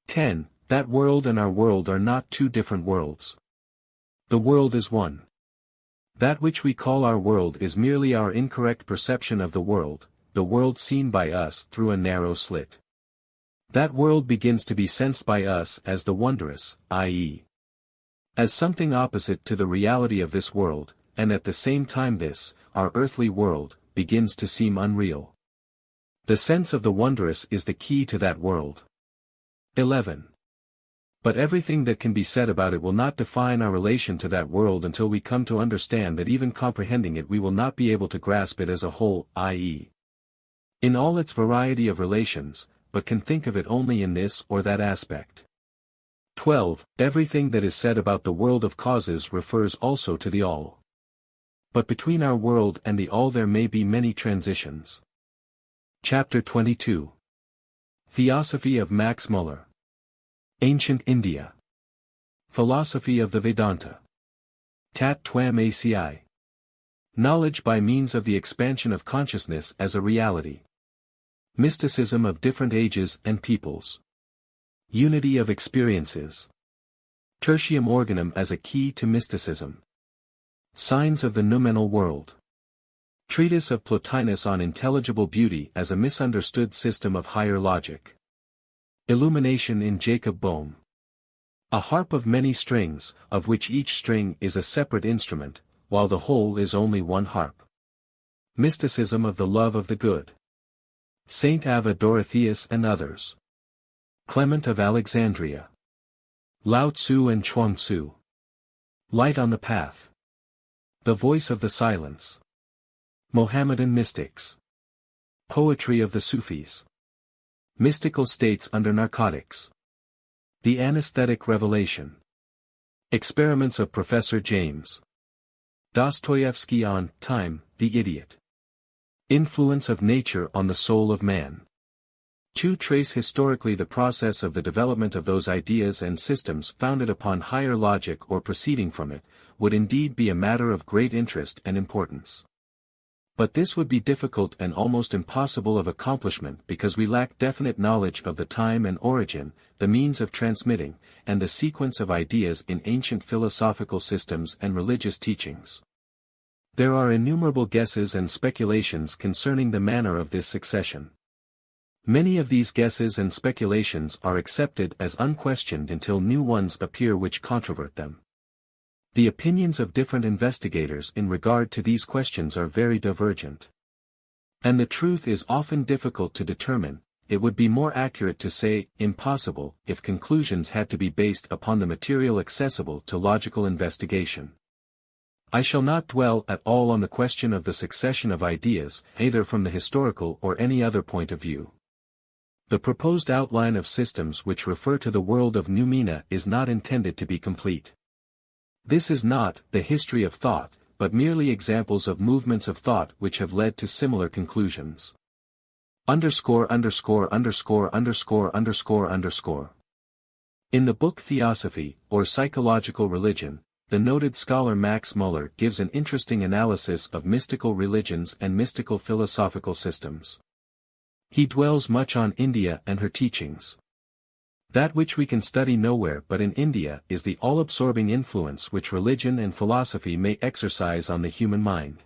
10. That world and our world are not two different worlds. The world is one. That which we call our world is merely our incorrect perception of the world seen by us through a narrow slit. That world begins to be sensed by us as the wondrous, i.e., as something opposite to the reality of this world, and at the same time this, our earthly world, begins to seem unreal. The sense of the wondrous is the key to that world. 11. But everything that can be said about it will not define our relation to that world until we come to understand that even comprehending it we will not be able to grasp it as a whole, i.e., in all its variety of relations, but can think of it only in this or that aspect. 12. Everything that is said about the world of causes refers also to the all. But between our world and the all there may be many transitions. Chapter 22. Theosophy of Max Muller. Ancient India. Philosophy of the Vedanta. Tat Twam Aci. Knowledge by means of the expansion of consciousness as a reality. Mysticism of different ages and peoples. Unity of experiences. Tertium organum as a key to mysticism. Signs of the noumenal world. Treatise of Plotinus on intelligible beauty as a misunderstood system of higher logic. Illumination in Jacob Boehme. A harp of many strings, of which each string is a separate instrument, while the whole is only one harp. Mysticism of the love of the good. Saint Ava Dorotheus and others. Clement of Alexandria. Lao Tzu and Chuang Tzu. Light on the path. The voice of the silence. Mohammedan mystics. Poetry of the Sufis. Mystical states under narcotics. The anesthetic revelation. Experiments of Professor James. Dostoevsky on Time, the Idiot. Influence of nature on the soul of man. To trace historically the process of the development of those ideas and systems founded upon higher logic or proceeding from it, would indeed be a matter of great interest and importance. But this would be difficult and almost impossible of accomplishment because we lack definite knowledge of the time and origin, the means of transmitting, and the sequence of ideas in ancient philosophical systems and religious teachings. There are innumerable guesses and speculations concerning the manner of this succession. Many of these guesses and speculations are accepted as unquestioned until new ones appear which controvert them. The opinions of different investigators in regard to these questions are very divergent. And the truth is often difficult to determine. It would be more accurate to say, impossible, if conclusions had to be based upon the material accessible to logical investigation. I shall not dwell at all on the question of the succession of ideas, either from the historical or any other point of view. The proposed outline of systems which refer to the world of noumena is not intended to be complete. This is not the history of thought, but merely examples of movements of thought which have led to similar conclusions. In the book Theosophy, or Psychological Religion, the noted scholar Max Muller gives an interesting analysis of mystical religions and mystical philosophical systems. He dwells much on India and her teachings. That which we can study nowhere but in India is the all-absorbing influence which religion and philosophy may exercise on the human mind.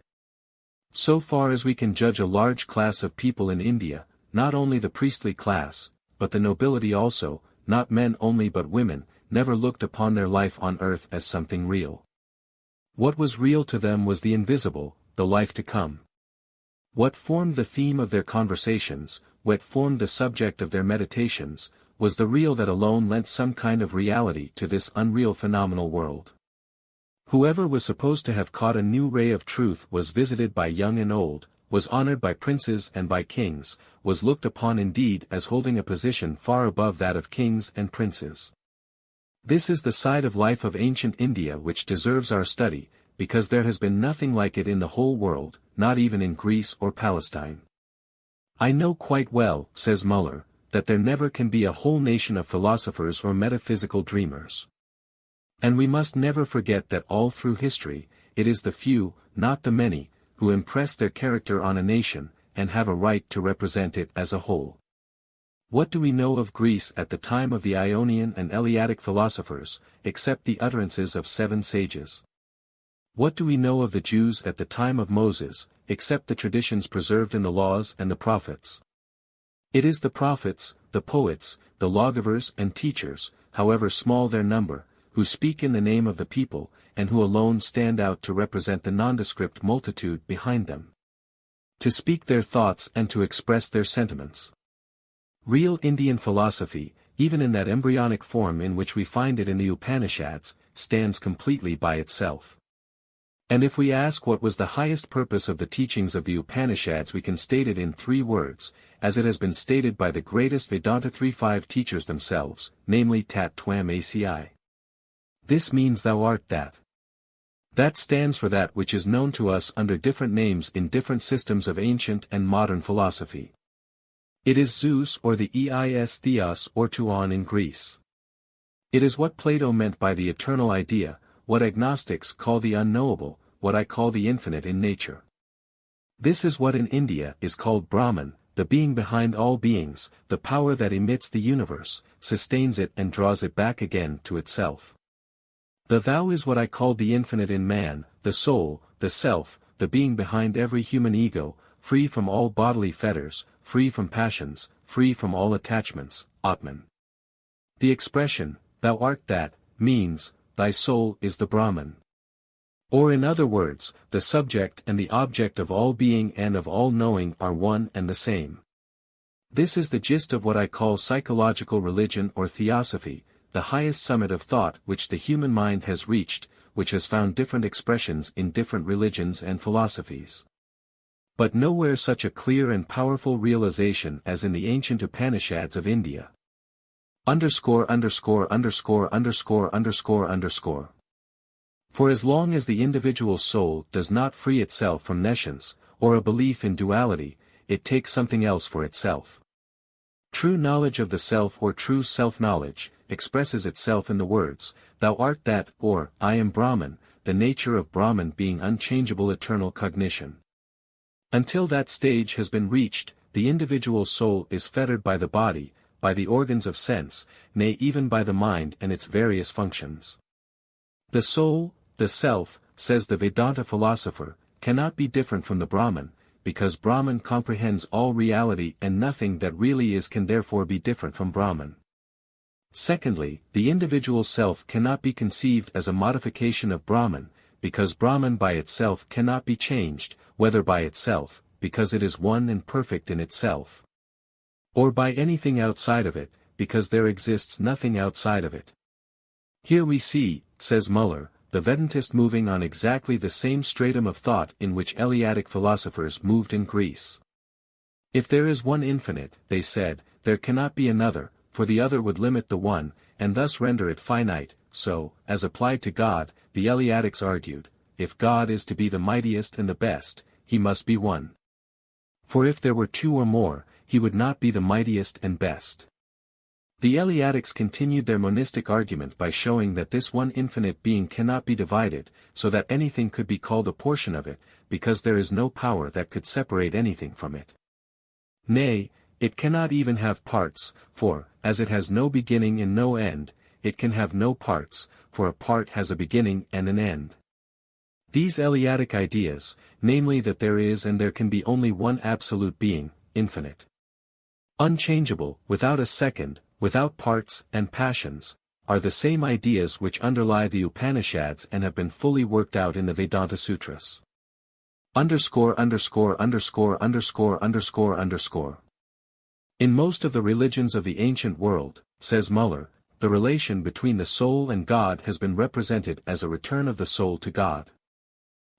So far as we can judge a large class of people in India, not only the priestly class, but the nobility also, not men only but women, never looked upon their life on earth as something real. What was real to them was the invisible, the life to come. What formed the theme of their conversations, what formed the subject of their meditations, was the real that alone lent some kind of reality to this unreal phenomenal world. Whoever was supposed to have caught a new ray of truth was visited by young and old, was honored by princes and by kings, was looked upon indeed as holding a position far above that of kings and princes. This is the side of life of ancient India which deserves our study, because there has been nothing like it in the whole world, not even in Greece or Palestine. I know quite well, says Muller, that there never can be a whole nation of philosophers or metaphysical dreamers. And we must never forget that all through history, it is the few, not the many, who impress their character on a nation, and have a right to represent it as a whole. What do we know of Greece at the time of the Ionian and Eleatic philosophers, except the utterances of 7 sages? What do we know of the Jews at the time of Moses, except the traditions preserved in the laws and the prophets? It is the prophets, the poets, the lawgivers and teachers, however small their number, who speak in the name of the people, and who alone stand out to represent the nondescript multitude behind them. To speak their thoughts and to express their sentiments. Real Indian philosophy, even in that embryonic form in which we find it in the Upanishads, stands completely by itself. And if we ask what was the highest purpose of the teachings of the Upanishads, we can state it in 3 words, as it has been stated by the greatest Vedanta 3-5 teachers themselves, namely Tat Twam Asi. This means thou art that. That stands for that which is known to us under different names in different systems of ancient and modern philosophy. It is Zeus or the Eis Theos or Tuon in Greece. It is what Plato meant by the eternal idea, what agnostics call the unknowable, what I call the infinite in nature. This is what in India is called Brahman, the being behind all beings, the power that emits the universe, sustains it and draws it back again to itself. The thou is what I called the infinite in man, the soul, the self, the being behind every human ego, free from all bodily fetters, free from passions, free from all attachments, Atman. The expression, thou art that, means, thy soul is the Brahman. Or in other words, the subject and the object of all being and of all knowing are one and the same. This is the gist of what I call psychological religion or theosophy, the highest summit of thought which the human mind has reached, which has found different expressions in different religions and philosophies. But nowhere such a clear and powerful realization as in the ancient Upanishads of India. For as long as the individual soul does not free itself from nescience, or a belief in duality, it takes something else for itself. True knowledge of the self or true self-knowledge, expresses itself in the words, thou art that, or, I am Brahman, the nature of Brahman being unchangeable eternal cognition. Until that stage has been reached, the individual soul is fettered by the body, by the organs of sense, nay even by the mind and its various functions. The soul, the self, says the Vedanta philosopher, cannot be different from the Brahman, because Brahman comprehends all reality and nothing that really is can therefore be different from Brahman. Secondly, the individual self cannot be conceived as a modification of Brahman, because Brahman by itself cannot be changed, whether by itself, because it is one and perfect in itself, or by anything outside of it, because there exists nothing outside of it. Here we see, says Muller, the Vedantist moving on exactly the same stratum of thought in which Eleatic philosophers moved in Greece. If there is one infinite, they said, there cannot be another, for the other would limit the one, and thus render it finite. So, as applied to God, the Eleatics argued, if God is to be the mightiest and the best, he must be one. For if there were two or more, he would not be the mightiest and best. The Eleatics continued their monistic argument by showing that this one infinite being cannot be divided, so that anything could be called a portion of it, because there is no power that could separate anything from it. Nay, it cannot even have parts, for, as it has no beginning and no end, it can have no parts, for a part has a beginning and an end. These Eleatic ideas, namely that there is and there can be only one absolute being, infinite, unchangeable, without a second, without parts and passions, are the same ideas which underlie the Upanishads and have been fully worked out in the Vedanta Sutras. In most of the religions of the ancient world, says Muller, the relation between the soul and God has been represented as a return of the soul to God.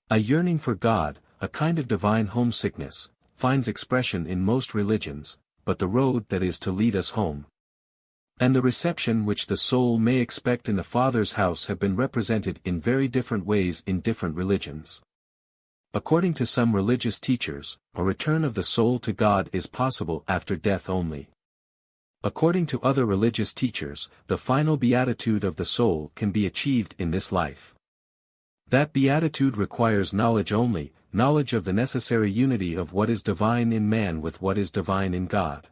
A yearning for God, a kind of divine homesickness, finds expression in most religions, but the road that is to lead us home, and the reception which the soul may expect in the Father's house have been represented in very different ways in different religions. According to some religious teachers, a return of the soul to God is possible after death only. According to other religious teachers, the final beatitude of the soul can be achieved in this life. That beatitude requires knowledge only, knowledge of the necessary unity of what is divine in man with what is divine in God.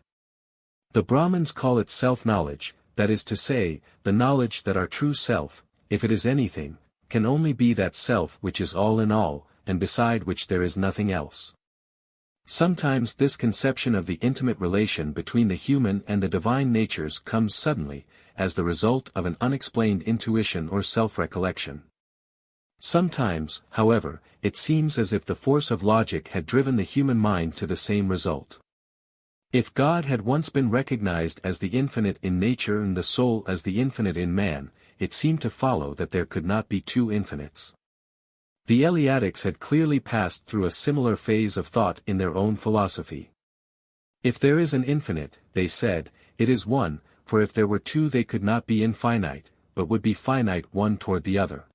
The Brahmins call it self-knowledge, that is to say, the knowledge that our true self, if it is anything, can only be that self which is all in all, and beside which there is nothing else. Sometimes this conception of the intimate relation between the human and the divine natures comes suddenly, as the result of an unexplained intuition or self-recollection. Sometimes, however, it seems as if the force of logic had driven the human mind to the same result. If God had once been recognized as the infinite in nature and the soul as the infinite in man, it seemed to follow that there could not be two infinites. The Eleatics had clearly passed through a similar phase of thought in their own philosophy. If there is an infinite, they said, it is one, for if there were two they could not be infinite, but would be finite one toward the other.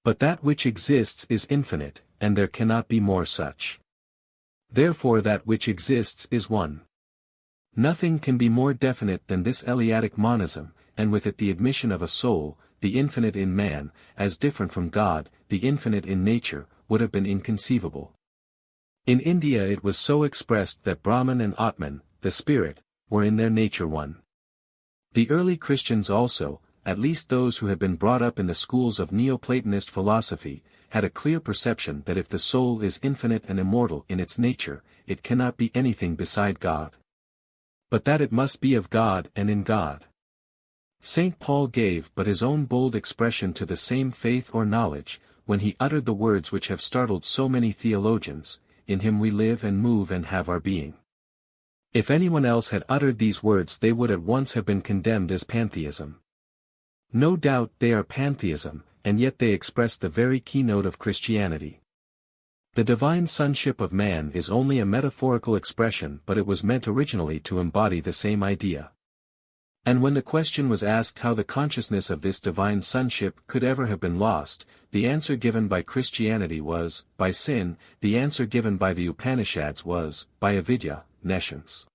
But that which exists is infinite, and there cannot be more such. Therefore that which exists is one. Nothing can be more definite than this Eleatic monism, and with it the admission of a soul, the infinite in man, as different from God, the infinite in nature, would have been inconceivable. In India it was so expressed that Brahman and Atman, the spirit, were in their nature one. The early Christians also, at least those who had been brought up in the schools of Neoplatonist philosophy, had a clear perception that if the soul is infinite and immortal in its nature, it cannot be anything beside God, but that it must be of God and in God. St. Paul gave but his own bold expression to the same faith or knowledge, when he uttered the words which have startled so many theologians, "In him we live and move and have our being." If anyone else had uttered these words they would at once have been condemned as pantheism. No doubt they are pantheism, and yet they express the very keynote of Christianity. The divine sonship of man is only a metaphorical expression, but it was meant originally to embody the same idea. And when the question was asked how the consciousness of this divine sonship could ever have been lost, the answer given by Christianity was, by sin. The answer given by the Upanishads was, by avidya, nescience.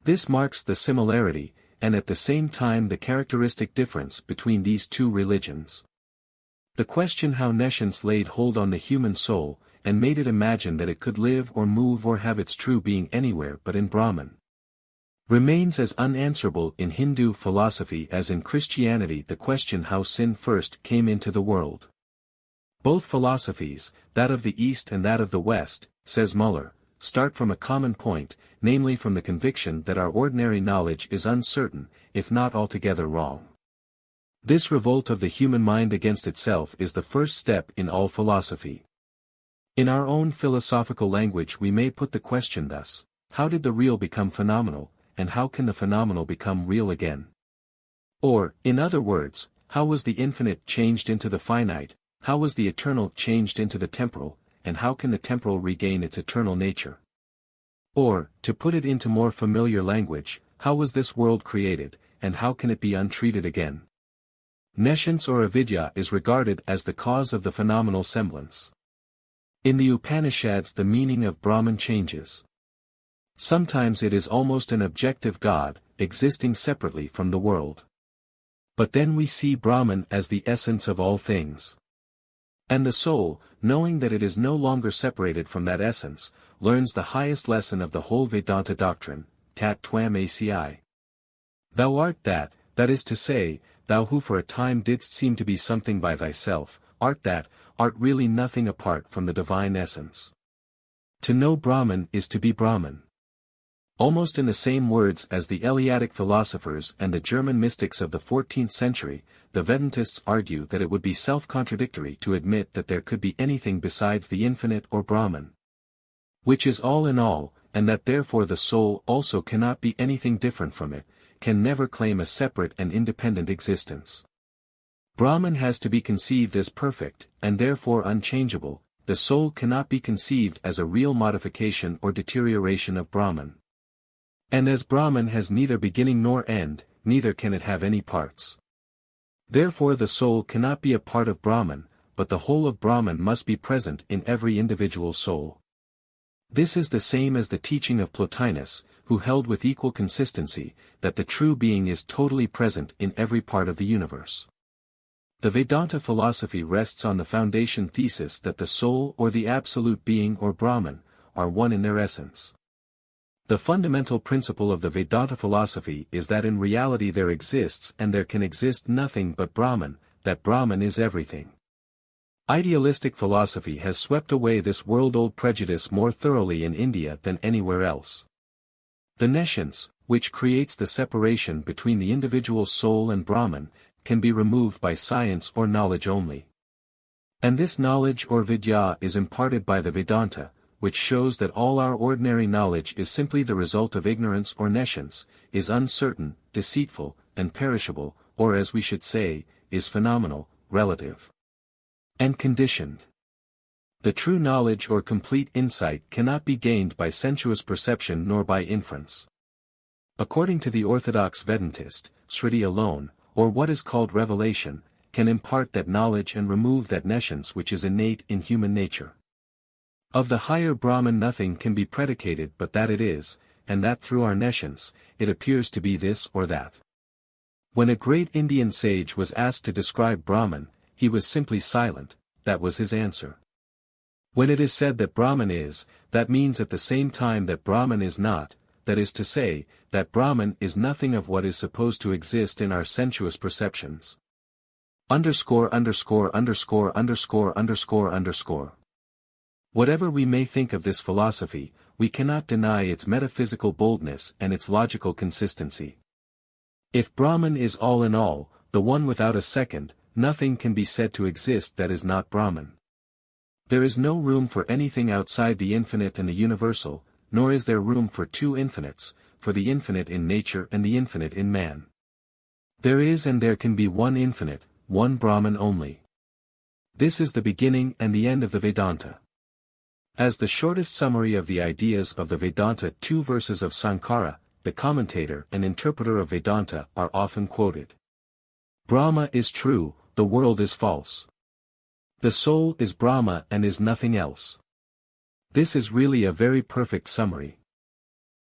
This marks the similarity, and at the same time the characteristic difference between these two religions. The question how nescience laid hold on the human soul, and made it imagine that it could live or move or have its true being anywhere but in Brahman, remains as unanswerable in Hindu philosophy as in Christianity the question how sin first came into the world. Both philosophies, that of the East and that of the West, says Muller, start from a common point, namely from the conviction that our ordinary knowledge is uncertain, if not altogether wrong. This revolt of the human mind against itself is the first step in all philosophy. In our own philosophical language we may put the question thus: how did the real become phenomenal, and how can the phenomenal become real again? Or, in other words, how was the infinite changed into the finite, how was the eternal changed into the temporal, and how can the temporal regain its eternal nature? Or, to put it into more familiar language, how was this world created, and how can it be untreated again? Nescience or avidya is regarded as the cause of the phenomenal semblance. In the Upanishads the meaning of Brahman changes. Sometimes it is almost an objective God, existing separately from the world. But then we see Brahman as the essence of all things. And the soul, knowing that it is no longer separated from that essence, learns the highest lesson of the whole Vedanta doctrine, Tat Tvam Asi. Thou art that is to say, thou who for a time didst seem to be something by thyself, art really nothing apart from the divine essence. To know Brahman is to be Brahman. Almost in the same words as the Eleatic philosophers and the German mystics of the 14th century, the Vedantists argue that it would be self-contradictory to admit that there could be anything besides the infinite or Brahman, which is all in all, and that therefore the soul also cannot be anything different from it, can never claim a separate and independent existence. Brahman has to be conceived as perfect, and therefore unchangeable. The soul cannot be conceived as a real modification or deterioration of Brahman. And as Brahman has neither beginning nor end, neither can it have any parts. Therefore the soul cannot be a part of Brahman, but the whole of Brahman must be present in every individual soul. This is the same as the teaching of Plotinus, who held with equal consistency, that the true being is totally present in every part of the universe. The Vedanta philosophy rests on the foundation thesis that the soul or the absolute being or Brahman, are one in their essence. The fundamental principle of the Vedanta philosophy is that in reality there exists and there can exist nothing but Brahman, that Brahman is everything. Idealistic philosophy has swept away this world-old prejudice more thoroughly in India than anywhere else. The nescience, which creates the separation between the individual soul and Brahman, can be removed by science or knowledge only. And this knowledge or vidya is imparted by the Vedanta, which shows that all our ordinary knowledge is simply the result of ignorance or nescience, is uncertain, deceitful, and perishable, or as we should say, is phenomenal, relative, and conditioned. The true knowledge or complete insight cannot be gained by sensuous perception nor by inference. According to the orthodox Vedantist, Sriti alone, or what is called revelation, can impart that knowledge and remove that nescience which is innate in human nature. Of the higher Brahman nothing can be predicated but that it is, and that through our nescience, it appears to be this or that. When a great Indian sage was asked to describe Brahman, he was simply silent, that was his answer. When it is said that Brahman is, that means at the same time that Brahman is not, that is to say, that Brahman is nothing of what is supposed to exist in our sensuous perceptions. ____________. Whatever we may think of this philosophy, we cannot deny its metaphysical boldness and its logical consistency. If Brahman is all in all, the one without a second, nothing can be said to exist that is not Brahman. There is no room for anything outside the infinite and the universal, nor is there room for two infinites, for the infinite in nature and the infinite in man. There is and there can be one infinite, one Brahman only. This is the beginning and the end of the Vedanta. As the shortest summary of the ideas of the Vedanta, two verses of Sankara, the commentator and interpreter of Vedanta, are often quoted. Brahma is true, the world is false. The soul is Brahma and is nothing else. This is really a very perfect summary.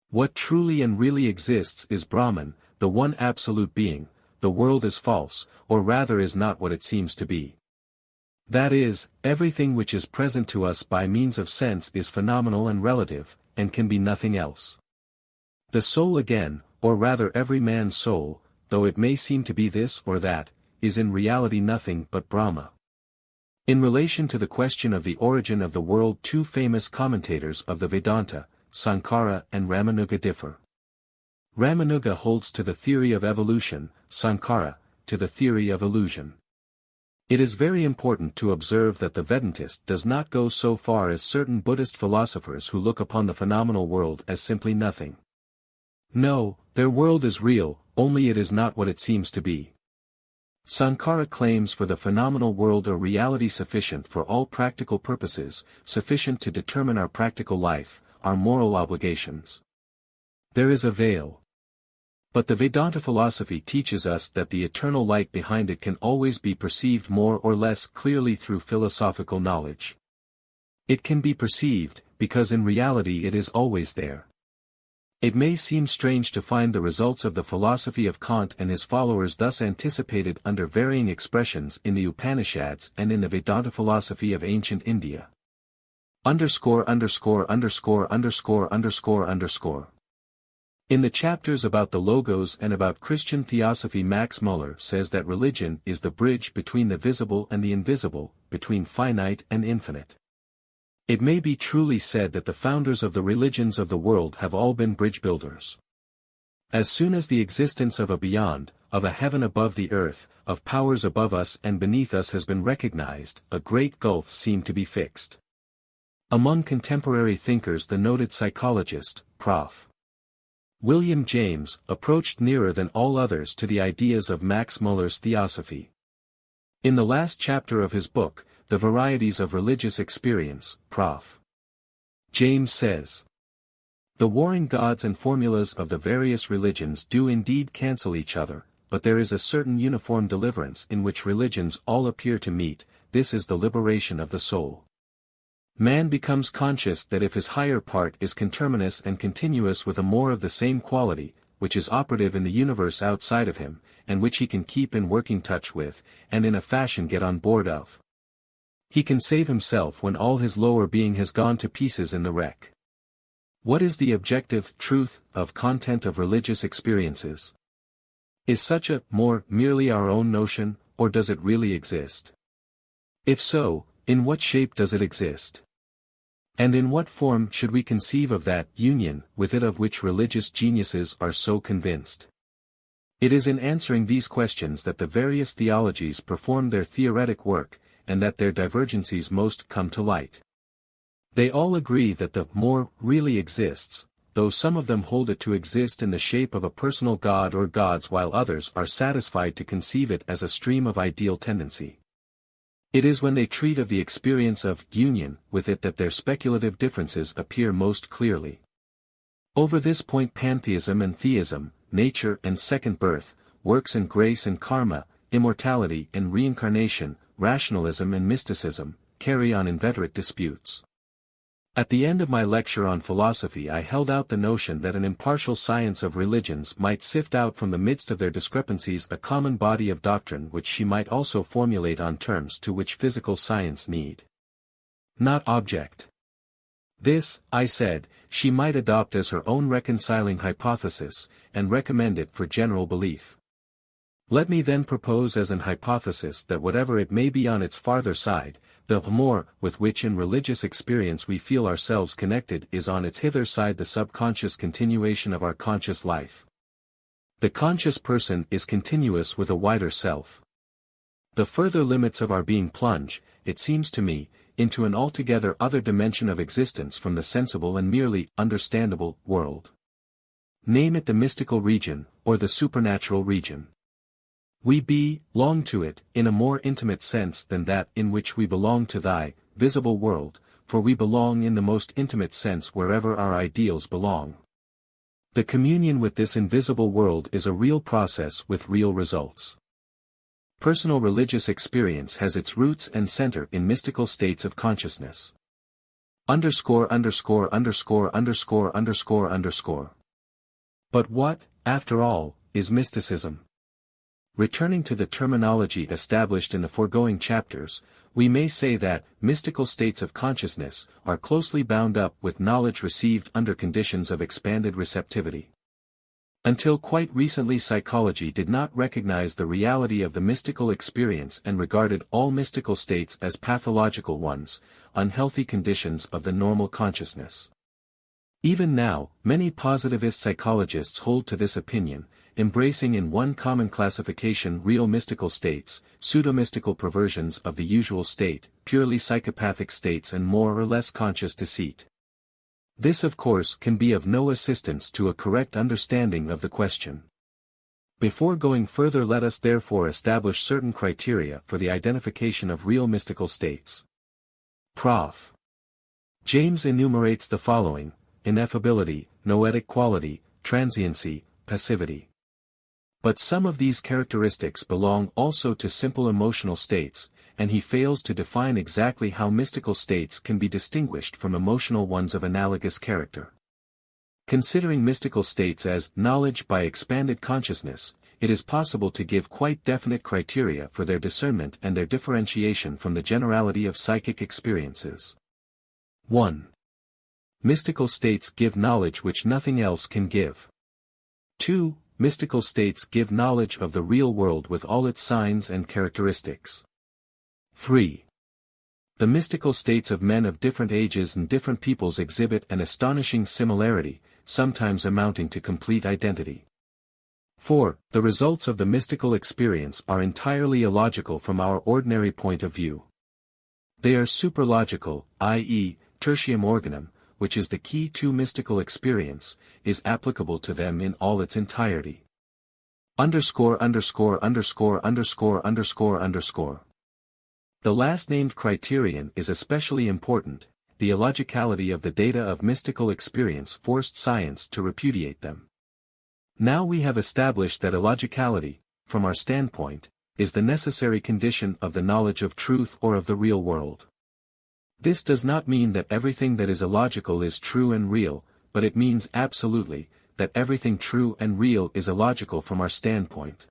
What truly and really exists is Brahman, the one absolute being. The world is false, or rather is not what it seems to be. That is, everything which is present to us by means of sense is phenomenal and relative, and can be nothing else. The soul again, or rather every man's soul, though it may seem to be this or that, is in reality nothing but Brahma. In relation to the question of the origin of the world, two famous commentators of the Vedanta, Sankara and Ramanuja, differ. Ramanuja holds to the theory of evolution, Sankara, to the theory of illusion. It is very important to observe that the Vedantist does not go so far as certain Buddhist philosophers who look upon the phenomenal world as simply nothing. No, their world is real, only it is not what it seems to be. Sankara claims for the phenomenal world a reality sufficient for all practical purposes, sufficient to determine our practical life, our moral obligations. There is a veil. But the Vedanta philosophy teaches us that the eternal light behind it can always be perceived more or less clearly through philosophical knowledge. It can be perceived, because in reality it is always there. It may seem strange to find the results of the philosophy of Kant and his followers thus anticipated under varying expressions in the Upanishads and in the Vedanta philosophy of ancient India. In the chapters about the Logos and about Christian theosophy, Max Muller says that religion is the bridge between the visible and the invisible, between finite and infinite. It may be truly said that the founders of the religions of the world have all been bridge builders. As soon as the existence of a beyond, of a heaven above the earth, of powers above us and beneath us has been recognized, a great gulf seemed to be fixed. Among contemporary thinkers, the noted psychologist, Prof. William James, approached nearer than all others to the ideas of Max Muller's theosophy. In the last chapter of his book, The Varieties of Religious Experience, Prof. James says, "The warring gods and formulas of the various religions do indeed cancel each other, but there is a certain uniform deliverance in which religions all appear to meet. This is the liberation of the soul. Man becomes conscious that if his higher part is conterminous and continuous with a more of the same quality, which is operative in the universe outside of him, and which he can keep in working touch with, and in a fashion get on board of, he can save himself when all his lower being has gone to pieces in the wreck." What is the objective truth of content of religious experiences? Is such a more merely our own notion, or does it really exist? If so, in what shape does it exist? And in what form should we conceive of that union with it of which religious geniuses are so convinced? It is in answering these questions that the various theologies perform their theoretic work, and that their divergencies most come to light. They all agree that the more really exists, though some of them hold it to exist in the shape of a personal god or gods, while others are satisfied to conceive it as a stream of ideal tendency. It is when they treat of the experience of union with it that their speculative differences appear most clearly. Over this point pantheism and theism, nature and second birth, works and grace and karma, immortality and reincarnation, rationalism and mysticism, carry on inveterate disputes. At the end of my lecture on philosophy, I held out the notion that an impartial science of religions might sift out from the midst of their discrepancies a common body of doctrine which she might also formulate on terms to which physical science need not object. This, I said, she might adopt as her own reconciling hypothesis, and recommend it for general belief. Let me then propose as an hypothesis that whatever it may be on its farther side, the more with which in religious experience we feel ourselves connected is on its hither side the subconscious continuation of our conscious life. The conscious person is continuous with a wider self. The further limits of our being plunge, it seems to me, into an altogether other dimension of existence from the sensible and merely understandable world. Name it the mystical region, or the supernatural region. We belong to it, in a more intimate sense than that in which we belong to thy visible world, for we belong in the most intimate sense wherever our ideals belong. The communion with this invisible world is a real process with real results. Personal religious experience has its roots and center in mystical states of consciousness. But what, after all, is mysticism? Returning to the terminology established in the foregoing chapters, we may say that mystical states of consciousness are closely bound up with knowledge received under conditions of expanded receptivity. Until quite recently psychology did not recognize the reality of the mystical experience and regarded all mystical states as pathological ones, unhealthy conditions of the normal consciousness. Even now, many positivist psychologists hold to this opinion, embracing in one common classification real mystical states, pseudo-mystical perversions of the usual state, purely psychopathic states and more or less conscious deceit. This of course can be of no assistance to a correct understanding of the question. Before going further, let us therefore establish certain criteria for the identification of real mystical states. Prof. James enumerates the following: ineffability, noetic quality, transiency, passivity. But some of these characteristics belong also to simple emotional states, and he fails to define exactly how mystical states can be distinguished from emotional ones of analogous character. Considering mystical states as knowledge by expanded consciousness, it is possible to give quite definite criteria for their discernment and their differentiation from the generality of psychic experiences. 1. Mystical states give knowledge which nothing else can give. 2. Mystical states give knowledge of the real world with all its signs and characteristics. 3. The mystical states of men of different ages and different peoples exhibit an astonishing similarity, sometimes amounting to complete identity. 4. The results of the mystical experience are entirely illogical from our ordinary point of view. They are superlogical, i.e., tertium organum, which is the key to mystical experience, is applicable to them in all its entirety. ____________. The last-named criterion is especially important. The illogicality of the data of mystical experience forced science to repudiate them. Now we have established that illogicality, from our standpoint, is the necessary condition of the knowledge of truth or of the real world. This does not mean that everything that is illogical is true and real, but it means absolutely, that everything true and real is illogical from our standpoint.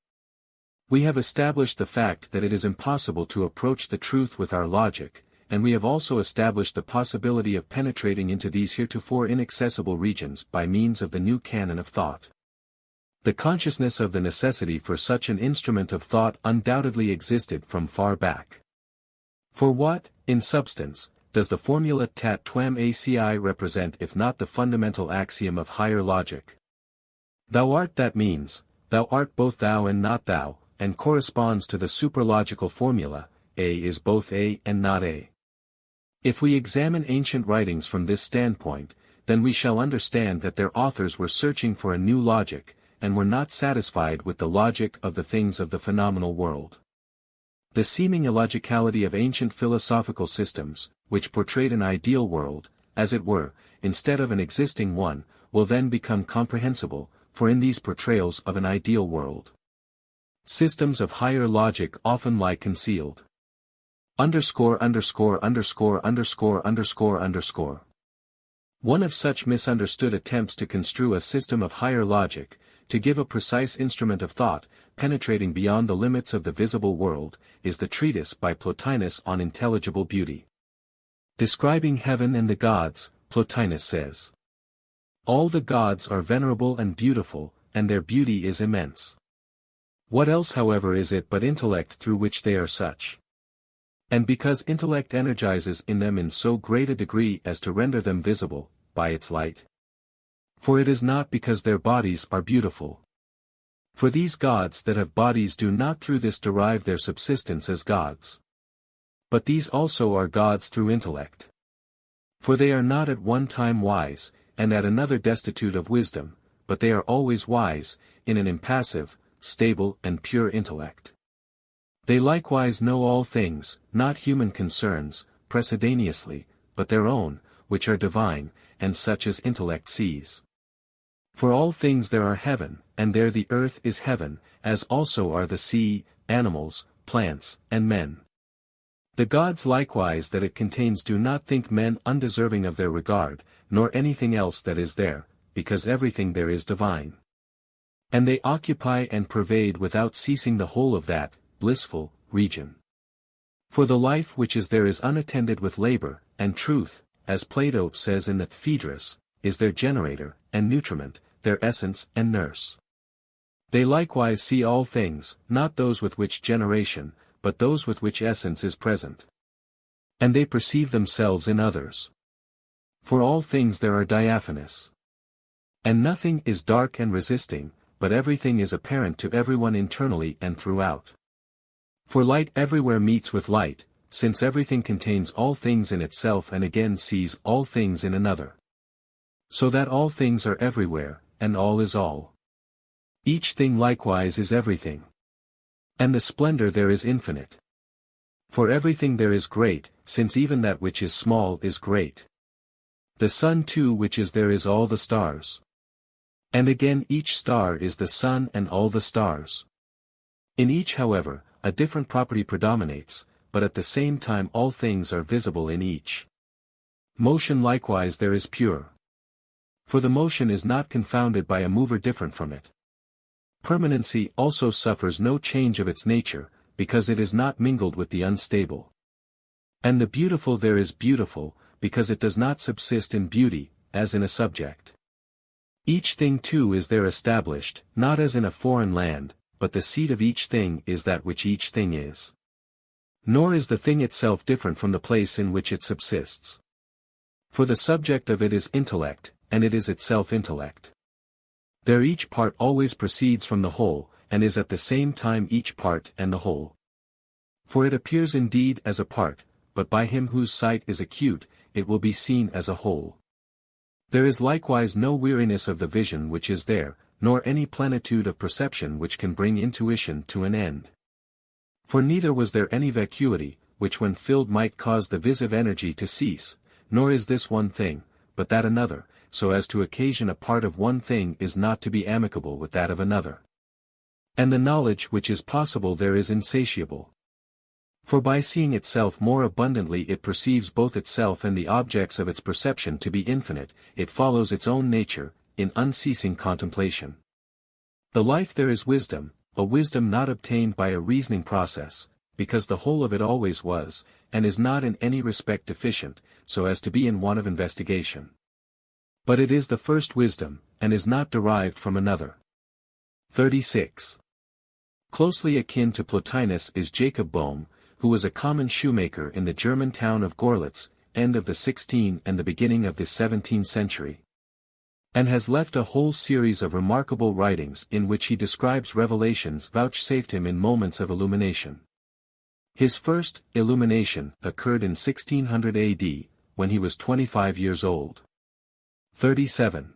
We have established the fact that it is impossible to approach the truth with our logic, and we have also established the possibility of penetrating into these heretofore inaccessible regions by means of the new canon of thought. The consciousness of the necessity for such an instrument of thought undoubtedly existed from far back. For what, in substance, does the formula tat twam aci represent if not the fundamental axiom of higher logic? Thou art, that means, thou art both thou and not thou, and corresponds to the superlogical formula, A is both A and not A. If we examine ancient writings from this standpoint, then we shall understand that their authors were searching for a new logic, and were not satisfied with the logic of the things of the phenomenal world. The seeming illogicality of ancient philosophical systems, which portrayed an ideal world, as it were, instead of an existing one, will then become comprehensible, for in these portrayals of an ideal world, systems of higher logic often lie concealed. One of such misunderstood attempts to construe a system of higher logic, to give a precise instrument of thought, penetrating beyond the limits of the visible world, is the treatise by Plotinus on intelligible beauty. Describing heaven and the gods, Plotinus says, "All the gods are venerable and beautiful, and their beauty is immense. What else however is it but intellect through which they are such? And because intellect energizes in them in so great a degree as to render them visible, by its light. For it is not because their bodies are beautiful. For these gods that have bodies do not through this derive their subsistence as gods. But these also are gods through intellect. For they are not at one time wise, and at another destitute of wisdom, but they are always wise, in an impassive, stable and pure intellect. They likewise know all things, not human concerns, precedenteously, but their own, which are divine, and such as intellect sees. For all things there are heaven, and there the earth is heaven, as also are the sea, animals, plants, and men. The gods likewise that it contains do not think men undeserving of their regard, nor anything else that is there, because everything there is divine. And they occupy and pervade without ceasing the whole of that, blissful, region. For the life which is there is unattended with labor, and truth, as Plato says in the Phaedrus, is their generator, and nutriment, their essence and nurse. They likewise see all things, not those with which generation, but those with which essence is present. And they perceive themselves in others. For all things there are diaphanous. And nothing is dark and resisting, but everything is apparent to everyone internally and throughout. For light everywhere meets with light, since everything contains all things in itself and again sees all things in another. So that all things are everywhere, and all is all. Each thing likewise is everything. And the splendor there is infinite. For everything there is great, since even that which is small is great. The sun too which is there is all the stars. And again each star is the sun and all the stars. In each however, a different property predominates, but at the same time all things are visible in each. Motion likewise there is pure. For the motion is not confounded by a mover different from it. Permanency also suffers no change of its nature, because it is not mingled with the unstable. And the beautiful there is beautiful, because it does not subsist in beauty, as in a subject. Each thing too is there established, not as in a foreign land, but the seat of each thing is that which each thing is. Nor is the thing itself different from the place in which it subsists. For the subject of it is intellect, and it is itself intellect. There each part always proceeds from the whole, and is at the same time each part and the whole. For it appears indeed as a part, but by him whose sight is acute, it will be seen as a whole. There is likewise no weariness of the vision which is there, nor any plenitude of perception which can bring intuition to an end. For neither was there any vacuity, which when filled might cause the visive energy to cease, nor is this one thing, but that another, so as to occasion a part of one thing is not to be amicable with that of another. And the knowledge which is possible there is insatiable. For by seeing itself more abundantly it perceives both itself and the objects of its perception to be infinite, it follows its own nature, in unceasing contemplation. The life there is wisdom, a wisdom not obtained by a reasoning process, because the whole of it always was, and is not in any respect deficient, so as to be in want of investigation. But it is the first wisdom, and is not derived from another. 36. Closely akin to Plotinus is Jacob Boehme, who was a common shoemaker in the German town of Görlitz, end of the 16th and the beginning of the 17th century. And has left a whole series of remarkable writings in which he describes revelations vouchsafed him in moments of illumination. His first illumination occurred in 1600 AD, when he was 25 years old. 37.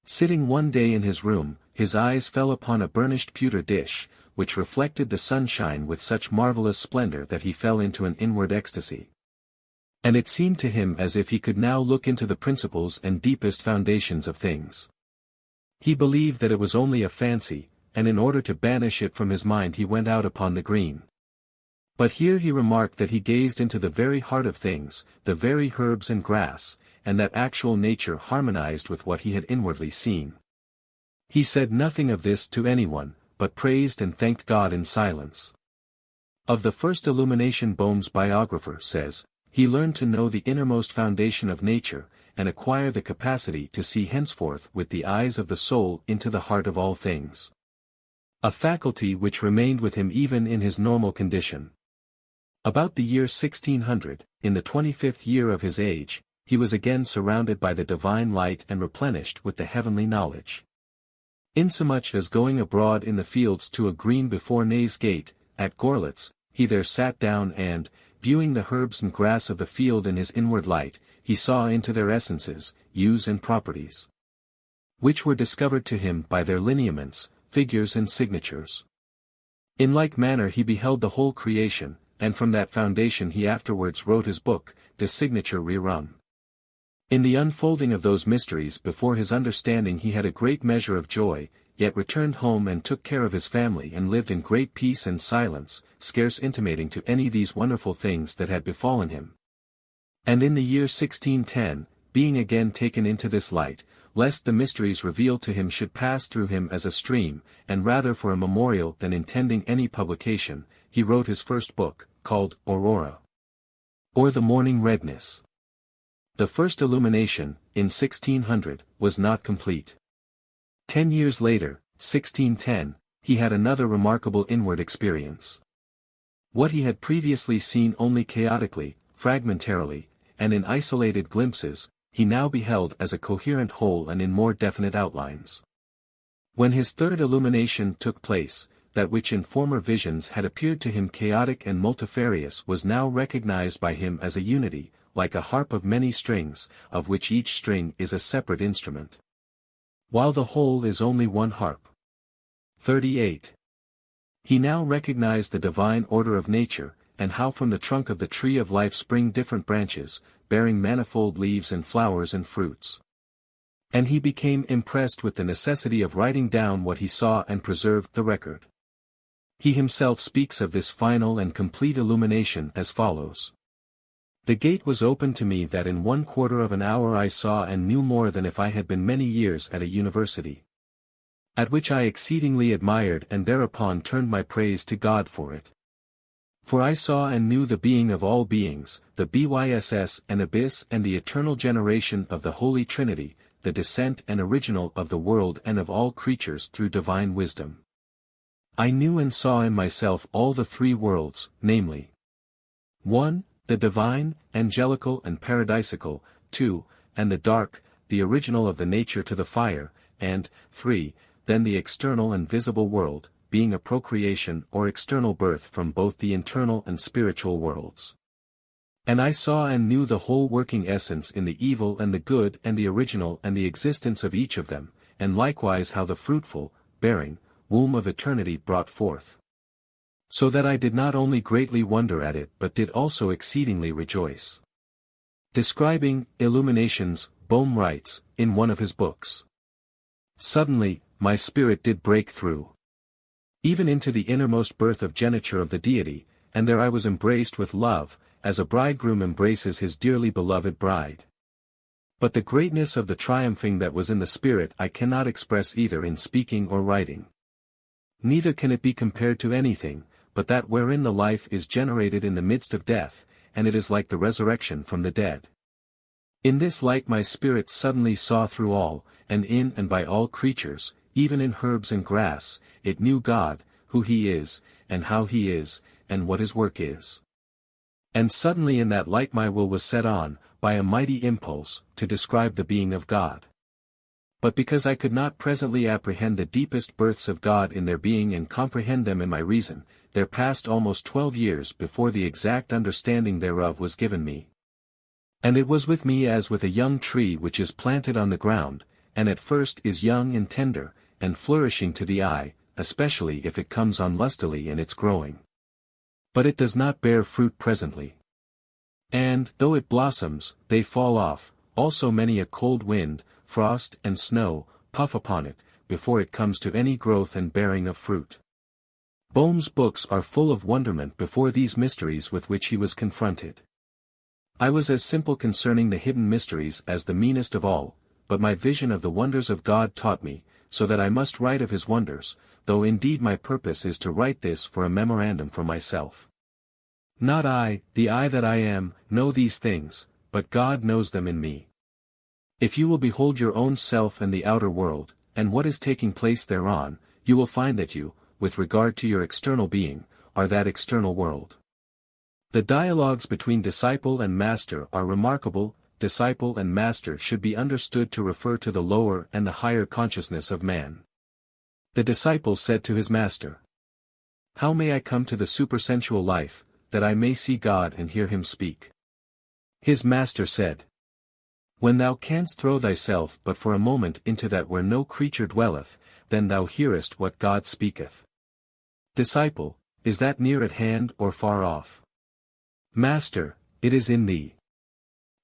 Sitting one day in his room, his eyes fell upon a burnished pewter dish, which reflected the sunshine with such marvelous splendor that he fell into an inward ecstasy. And it seemed to him as if he could now look into the principles and deepest foundations of things. He believed that it was only a fancy, and in order to banish it from his mind he went out upon the green. But here he remarked that he gazed into the very heart of things, the very herbs and grass, and that actual nature harmonized with what he had inwardly seen. He said nothing of this to anyone, but praised and thanked God in silence. Of the first illumination Boehme's biographer says, he learned to know the innermost foundation of nature, and acquire the capacity to see henceforth with the eyes of the soul into the heart of all things. A faculty which remained with him even in his normal condition. About the year 1600, in the 25th year of his age, he was again surrounded by the divine light and replenished with the heavenly knowledge. Insomuch as going abroad in the fields to a green before Ney's gate, at Görlitz, he there sat down and, viewing the herbs and grass of the field in his inward light, he saw into their essences, hues and properties, which were discovered to him by their lineaments, figures and signatures. In like manner he beheld the whole creation, and from that foundation he afterwards wrote his book, De Signature Rerum. In the unfolding of those mysteries before his understanding he had a great measure of joy, yet returned home and took care of his family and lived in great peace and silence, scarce intimating to any these wonderful things that had befallen him. And in the year 1610, being again taken into this light, lest the mysteries revealed to him should pass through him as a stream, and rather for a memorial than intending any publication, he wrote his first book, called Aurora, or the Morning Redness. The first illumination, in 1600, was not complete. 10 years later, 1610, he had another remarkable inward experience. What he had previously seen only chaotically, fragmentarily, and in isolated glimpses, he now beheld as a coherent whole and in more definite outlines. When his third illumination took place, that which in former visions had appeared to him chaotic and multifarious was now recognized by him as a unity, like a harp of many strings, of which each string is a separate instrument, while the whole is only one harp. 38. He now recognized the divine order of nature, and how from the trunk of the tree of life spring different branches, bearing manifold leaves and flowers and fruits. And he became impressed with the necessity of writing down what he saw and preserved the record. He himself speaks of this final and complete illumination as follows. The gate was opened to me that in 1/4 of an hour I saw and knew more than if I had been many years at a university. At which I exceedingly admired and thereupon turned my praise to God for it. For I saw and knew the being of all beings, the byss and abyss and the eternal generation of the Holy Trinity, the descent and original of the world and of all creatures through divine wisdom. I knew and saw in myself all the three worlds, namely, 1. The divine, angelical and paradisical, 2. And the dark, the original of the nature to the fire, and, 3. Then the external and visible world, being a procreation or external birth from both the internal and spiritual worlds. And I saw and knew the whole working essence in the evil and the good and the original and the existence of each of them, and likewise how the fruitful, bearing, womb of eternity brought forth. So that I did not only greatly wonder at it but did also exceedingly rejoice. Describing illuminations, Bohm writes, in one of his books. Suddenly, my spirit did break through, even into the innermost birth of geniture of the deity, and there I was embraced with love, as a bridegroom embraces his dearly beloved bride. But the greatness of the triumphing that was in the spirit I cannot express either in speaking or writing. Neither can it be compared to anything, but that wherein the life is generated in the midst of death, and it is like the resurrection from the dead. In this light my spirit suddenly saw through all, and in and by all creatures, even in herbs and grass, it knew God, who he is, and how he is, and what his work is. And suddenly in that light my will was set on, by a mighty impulse, to describe the being of God. But because I could not presently apprehend the deepest births of God in their being and comprehend them in my reason, there passed almost 12 years before the exact understanding thereof was given me. And it was with me as with a young tree which is planted on the ground, and at first is young and tender, and flourishing to the eye, especially if it comes on lustily in its growing. But it does not bear fruit presently. And, though it blossoms, they fall off, also many a cold wind, frost and snow, puff upon it, before it comes to any growth and bearing of fruit. Bohm's books are full of wonderment before these mysteries with which he was confronted. I was as simple concerning the hidden mysteries as the meanest of all, but my vision of the wonders of God taught me, so that I must write of his wonders, though indeed my purpose is to write this for a memorandum for myself. Not I, the I that I am, know these things, but God knows them in me. If you will behold your own self and the outer world, and what is taking place thereon, you will find that you, with regard to your external being, are that external world. The dialogues between disciple and master are remarkable. Disciple and master should be understood to refer to the lower and the higher consciousness of man. The disciple said to his master, "How may I come to the supersensual life, that I may see God and hear him speak?" His master said, "When thou canst throw thyself but for a moment into that where no creature dwelleth, then thou hearest what God speaketh." Disciple, is that near at hand or far off? Master, it is in thee.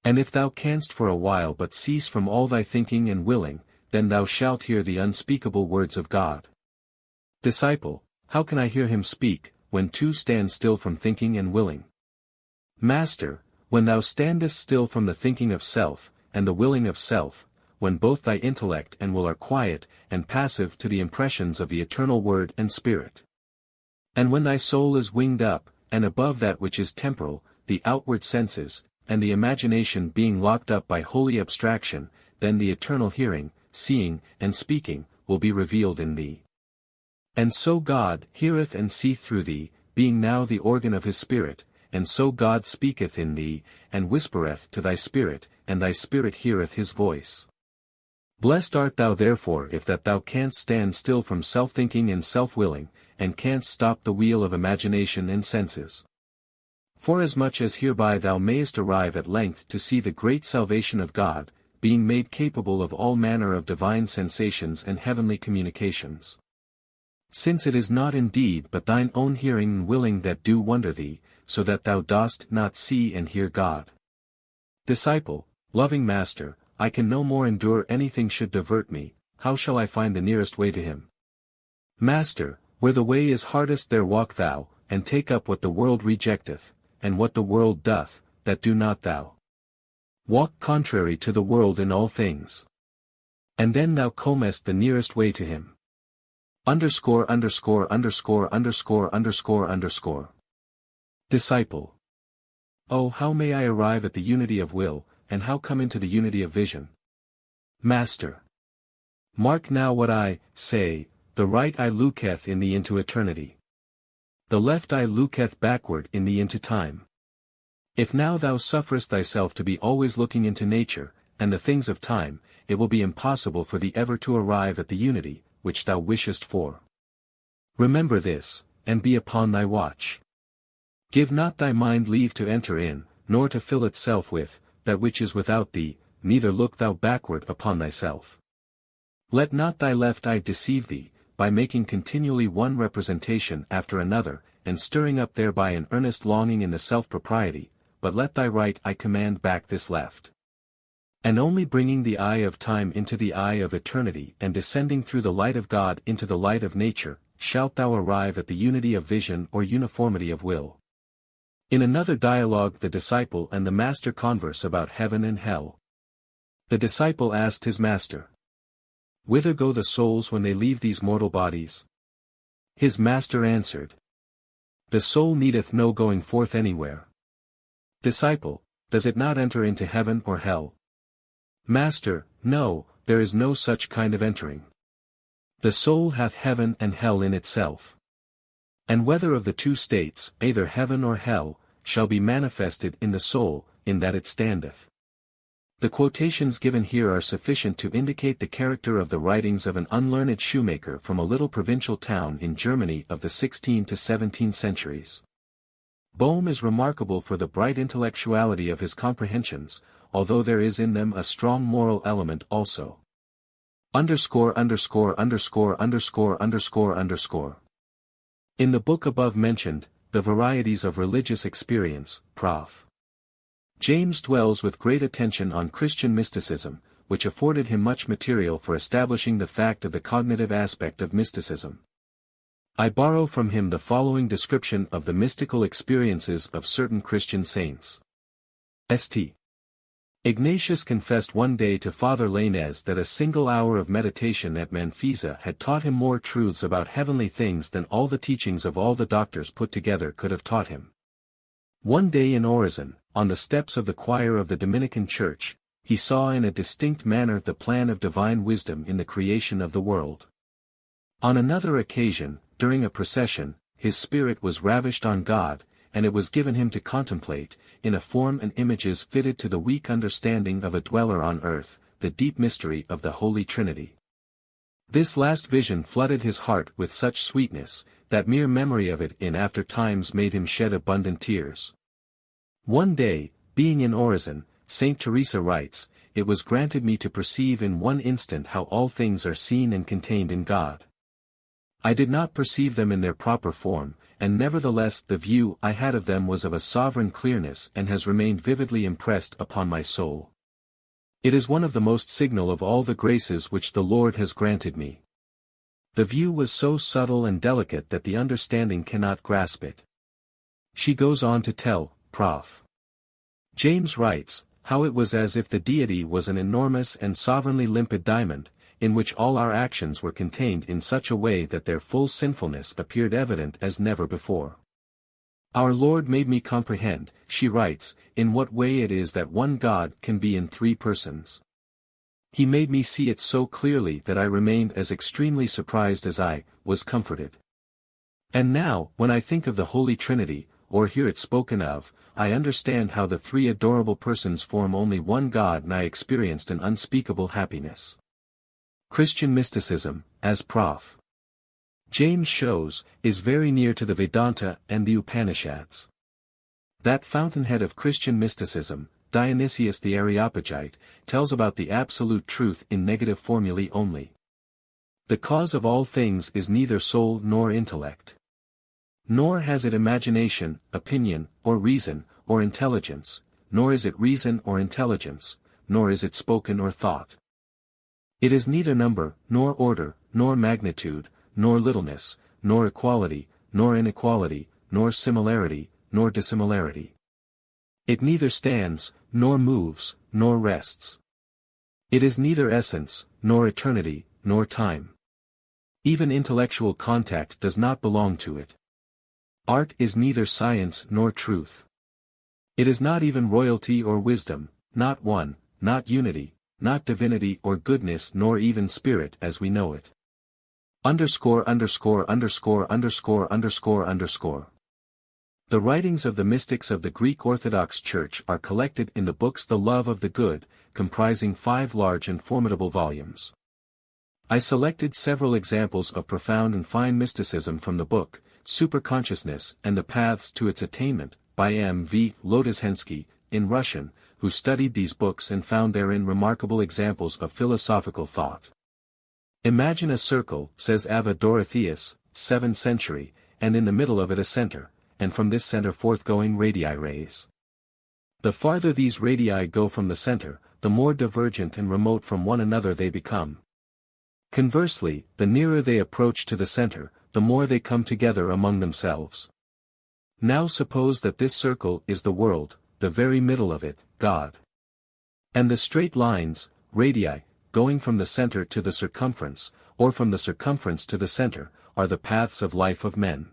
And if thou canst for a while but cease from all thy thinking and willing, then thou shalt hear the unspeakable words of God. Disciple, how can I hear him speak, when two stand still from thinking and willing? Master, when thou standest still from the thinking of self, and the willing of self, when both thy intellect and will are quiet, and passive to the impressions of the eternal Word and Spirit. And when thy soul is winged up, and above that which is temporal, the outward senses, and the imagination being locked up by holy abstraction, then the eternal hearing, seeing, and speaking, will be revealed in thee. And so God heareth and seeth through thee, being now the organ of his Spirit, and so God speaketh in thee, and whispereth to thy spirit, and thy spirit heareth his voice. Blessed art thou therefore if that thou canst stand still from self-thinking and self-willing, and canst stop the wheel of imagination and senses. Forasmuch as hereby thou mayest arrive at length to see the great salvation of God, being made capable of all manner of divine sensations and heavenly communications. Since it is not indeed but thine own hearing and willing that do wonder thee, so that thou dost not see and hear God. Disciple, loving Master, I can no more endure anything should divert me, how shall I find the nearest way to him? Master, where the way is hardest there walk thou, and take up what the world rejecteth, and what the world doth, that do not thou. Walk contrary to the world in all things. And then thou comest the nearest way to him. Underscore. Disciple. Oh, how may I arrive at the unity of will, and how come into the unity of vision? Master. Mark now what I say, the right eye looketh in thee into eternity. The left eye looketh backward in thee into time. If now thou sufferest thyself to be always looking into nature, and the things of time, it will be impossible for thee ever to arrive at the unity, which thou wishest for. Remember this, and be upon thy watch. Give not thy mind leave to enter in, nor to fill itself with, that which is without thee, neither look thou backward upon thyself. Let not thy left eye deceive thee, by making continually one representation after another, and stirring up thereby an earnest longing in the self-propriety, but let thy right eye command back this left. And only bringing the eye of time into the eye of eternity and descending through the light of God into the light of nature, shalt thou arrive at the unity of vision or uniformity of will. In another dialogue the disciple and the master converse about heaven and hell. The disciple asked his master, "Whither go the souls when they leave these mortal bodies?" His master answered, "The soul needeth no going forth anywhere." Disciple, does it not enter into heaven or hell? Master, no, there is no such kind of entering. The soul hath heaven and hell in itself. And whether of the two states, either heaven or hell, shall be manifested in the soul, in that it standeth. The quotations given here are sufficient to indicate the character of the writings of an unlearned shoemaker from a little provincial town in Germany of the 16th to 17th centuries. Bohm is remarkable for the bright intellectuality of his comprehensions, although there is in them a strong moral element also. In the book above mentioned, The Varieties of Religious Experience, Prof. James dwells with great attention on Christian mysticism, which afforded him much material for establishing the fact of the cognitive aspect of mysticism. I borrow from him the following description of the mystical experiences of certain Christian saints. St. Ignatius confessed one day to Father Lainez that a single hour of meditation at Manfisa had taught him more truths about heavenly things than all the teachings of all the doctors put together could have taught him. One day in Orizon, on the steps of the choir of the Dominican Church, he saw in a distinct manner the plan of divine wisdom in the creation of the world. On another occasion, during a procession, his spirit was ravished on God, and it was given him to contemplate, in a form and images fitted to the weak understanding of a dweller on earth, the deep mystery of the Holy Trinity. This last vision flooded his heart with such sweetness, that mere memory of it in after times made him shed abundant tears. One day, being in Orizon, Saint Teresa writes, "It was granted me to perceive in one instant how all things are seen and contained in God. I did not perceive them in their proper form, and nevertheless the view I had of them was of a sovereign clearness and has remained vividly impressed upon my soul. It is one of the most signal of all the graces which the Lord has granted me. The view was so subtle and delicate that the understanding cannot grasp it." She goes on to tell, Prof. James writes, how it was as if the deity was an enormous and sovereignly limpid diamond, in which all our actions were contained in such a way that their full sinfulness appeared evident as never before. Our Lord made me comprehend, she writes, in what way it is that one God can be in three persons. He made me see it so clearly that I remained as extremely surprised as I was comforted. And now, when I think of the Holy Trinity, or hear it spoken of, I understand how the three adorable persons form only one God, and I experienced an unspeakable happiness. Christian mysticism, as Prof. James shows, is very near to the Vedanta and the Upanishads. That fountainhead of Christian mysticism, Dionysius the Areopagite, tells about the absolute truth in negative formulae only. The cause of all things is neither soul nor intellect. Nor has it imagination, opinion, or reason, or intelligence, nor is it reason or intelligence, nor is it spoken or thought. It is neither number, nor order, nor magnitude, nor littleness, nor equality, nor inequality, nor similarity, nor dissimilarity. It neither stands, nor moves, nor rests. It is neither essence, nor eternity, nor time. Even intellectual contact does not belong to it. Art is neither science nor truth. It is not even royalty or wisdom, not one, not unity, not divinity or goodness, nor even spirit as we know it. The writings of the mystics of the Greek Orthodox Church are collected in the books The Love of the Good, comprising 5 large and formidable volumes. I selected several examples of profound and fine mysticism from the book, Superconsciousness and the Paths to Its Attainment, by M. V. Lodezhensky, in Russian, who studied these books and found therein remarkable examples of philosophical thought. Imagine a circle, says Ava Dorotheus, 7th century, and in the middle of it a center, and from this center forthgoing radii rays. The farther these radii go from the center, the more divergent and remote from one another they become. Conversely, the nearer they approach to the center, the more they come together among themselves. Now suppose that this circle is the world, the very middle of it, God. And the straight lines, radii, going from the center to the circumference, or from the circumference to the center, are the paths of life of men.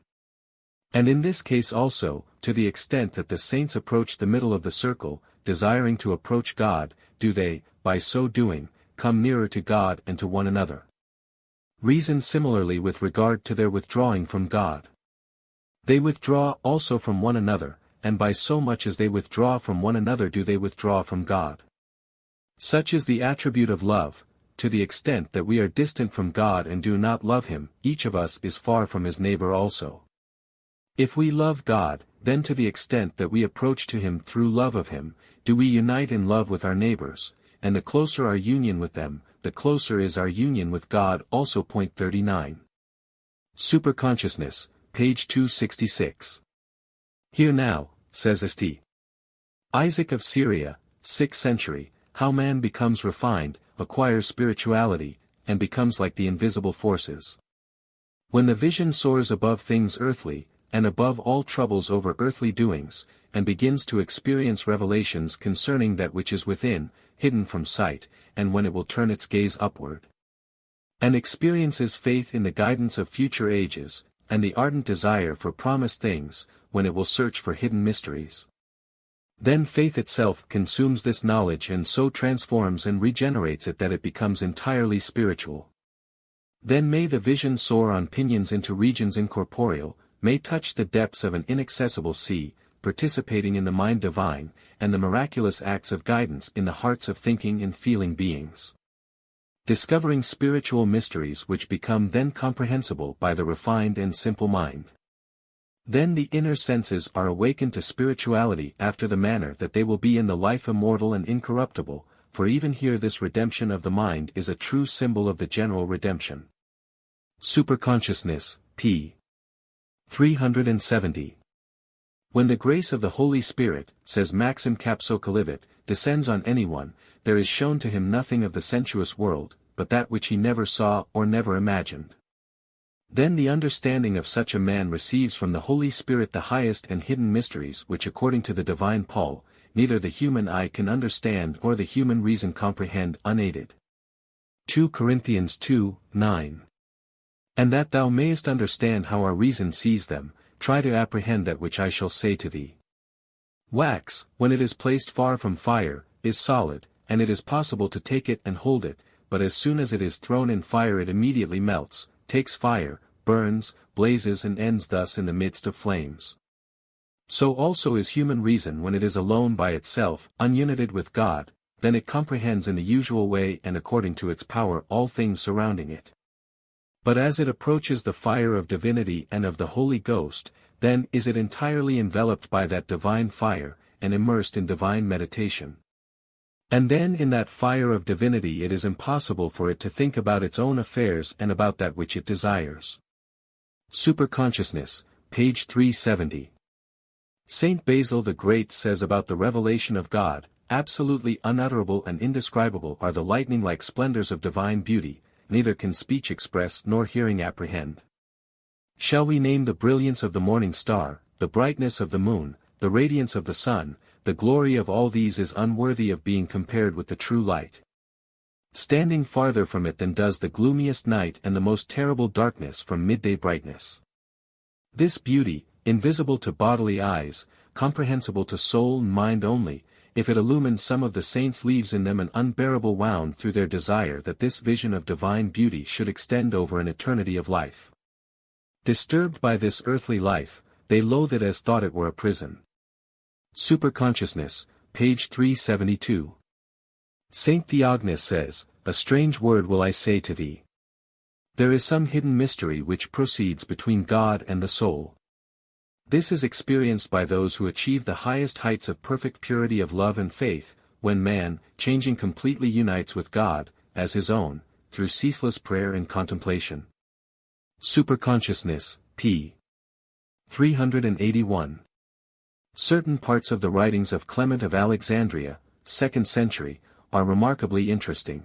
And in this case also, to the extent that the saints approach the middle of the circle, desiring to approach God, do they, by so doing, come nearer to God and to one another. Reason similarly with regard to their withdrawing from God. They withdraw also from one another, and by so much as they withdraw from one another do they withdraw from God. Such is the attribute of love, to the extent that we are distant from God and do not love Him, each of us is far from his neighbor also. If we love God, then to the extent that we approach to Him through love of Him, do we unite in love with our neighbors, and the closer our union with them, the closer is our union with God also. Point 39. Superconsciousness, page 266. Here now, says St. Isaac of Syria, 6th century, how man becomes refined, acquires spirituality, and becomes like the invisible forces. When the vision soars above things earthly, and above all troubles over earthly doings, and begins to experience revelations concerning that which is within, hidden from sight, and when it will turn its gaze upward, and experiences faith in the guidance of future ages, and the ardent desire for promised things, when it will search for hidden mysteries. Then faith itself consumes this knowledge and so transforms and regenerates it that it becomes entirely spiritual. Then may the vision soar on pinions into regions incorporeal, may touch the depths of an inaccessible sea, participating in the mind divine, and the miraculous acts of guidance in the hearts of thinking and feeling beings. Discovering spiritual mysteries which become then comprehensible by the refined and simple mind. Then the inner senses are awakened to spirituality after the manner that they will be in the life immortal and incorruptible, for even here this redemption of the mind is a true symbol of the general redemption. Superconsciousness, p. 370. When the grace of the Holy Spirit, says Maxim Capso-Calivit, descends on anyone, there is shown to him nothing of the sensuous world, but that which he never saw or never imagined. Then the understanding of such a man receives from the Holy Spirit the highest and hidden mysteries which according to the divine Paul, neither the human eye can understand nor the human reason comprehend unaided. 2 Corinthians 2:9. And that thou mayest understand how our reason sees them, try to apprehend that which I shall say to thee. Wax, when it is placed far from fire, is solid, and it is possible to take it and hold it, but as soon as it is thrown in fire it immediately melts, takes fire, burns, blazes and ends thus in the midst of flames. So also is human reason when it is alone by itself, ununited with God, then it comprehends in the usual way and according to its power all things surrounding it. But as it approaches the fire of divinity and of the Holy Ghost, then is it entirely enveloped by that divine fire, and immersed in divine meditation. And then in that fire of divinity it is impossible for it to think about its own affairs and about that which it desires. Superconsciousness, page 370. Saint Basil the Great says about the revelation of God, absolutely unutterable and indescribable are the lightning-like splendors of divine beauty, neither can speech express nor hearing apprehend. Shall we name the brilliance of the morning star, the brightness of the moon, the radiance of the sun? The glory of all these is unworthy of being compared with the true light. Standing farther from it than does the gloomiest night and the most terrible darkness from midday brightness. This beauty, invisible to bodily eyes, comprehensible to soul and mind only, if it illumines some of the saints leaves in them an unbearable wound through their desire that this vision of divine beauty should extend over an eternity of life. Disturbed by this earthly life, they loathe it as thought it were a prison. Superconsciousness, page 372. Saint Theognis says, "A strange word will I say to thee. There is some hidden mystery which proceeds between God and the soul. This is experienced by those who achieve the highest heights of perfect purity of love and faith, when man, changing completely unites with God, as his own, through ceaseless prayer and contemplation." Superconsciousness, p. 381. Certain parts of the writings of Clement of Alexandria, 2nd century, are remarkably interesting.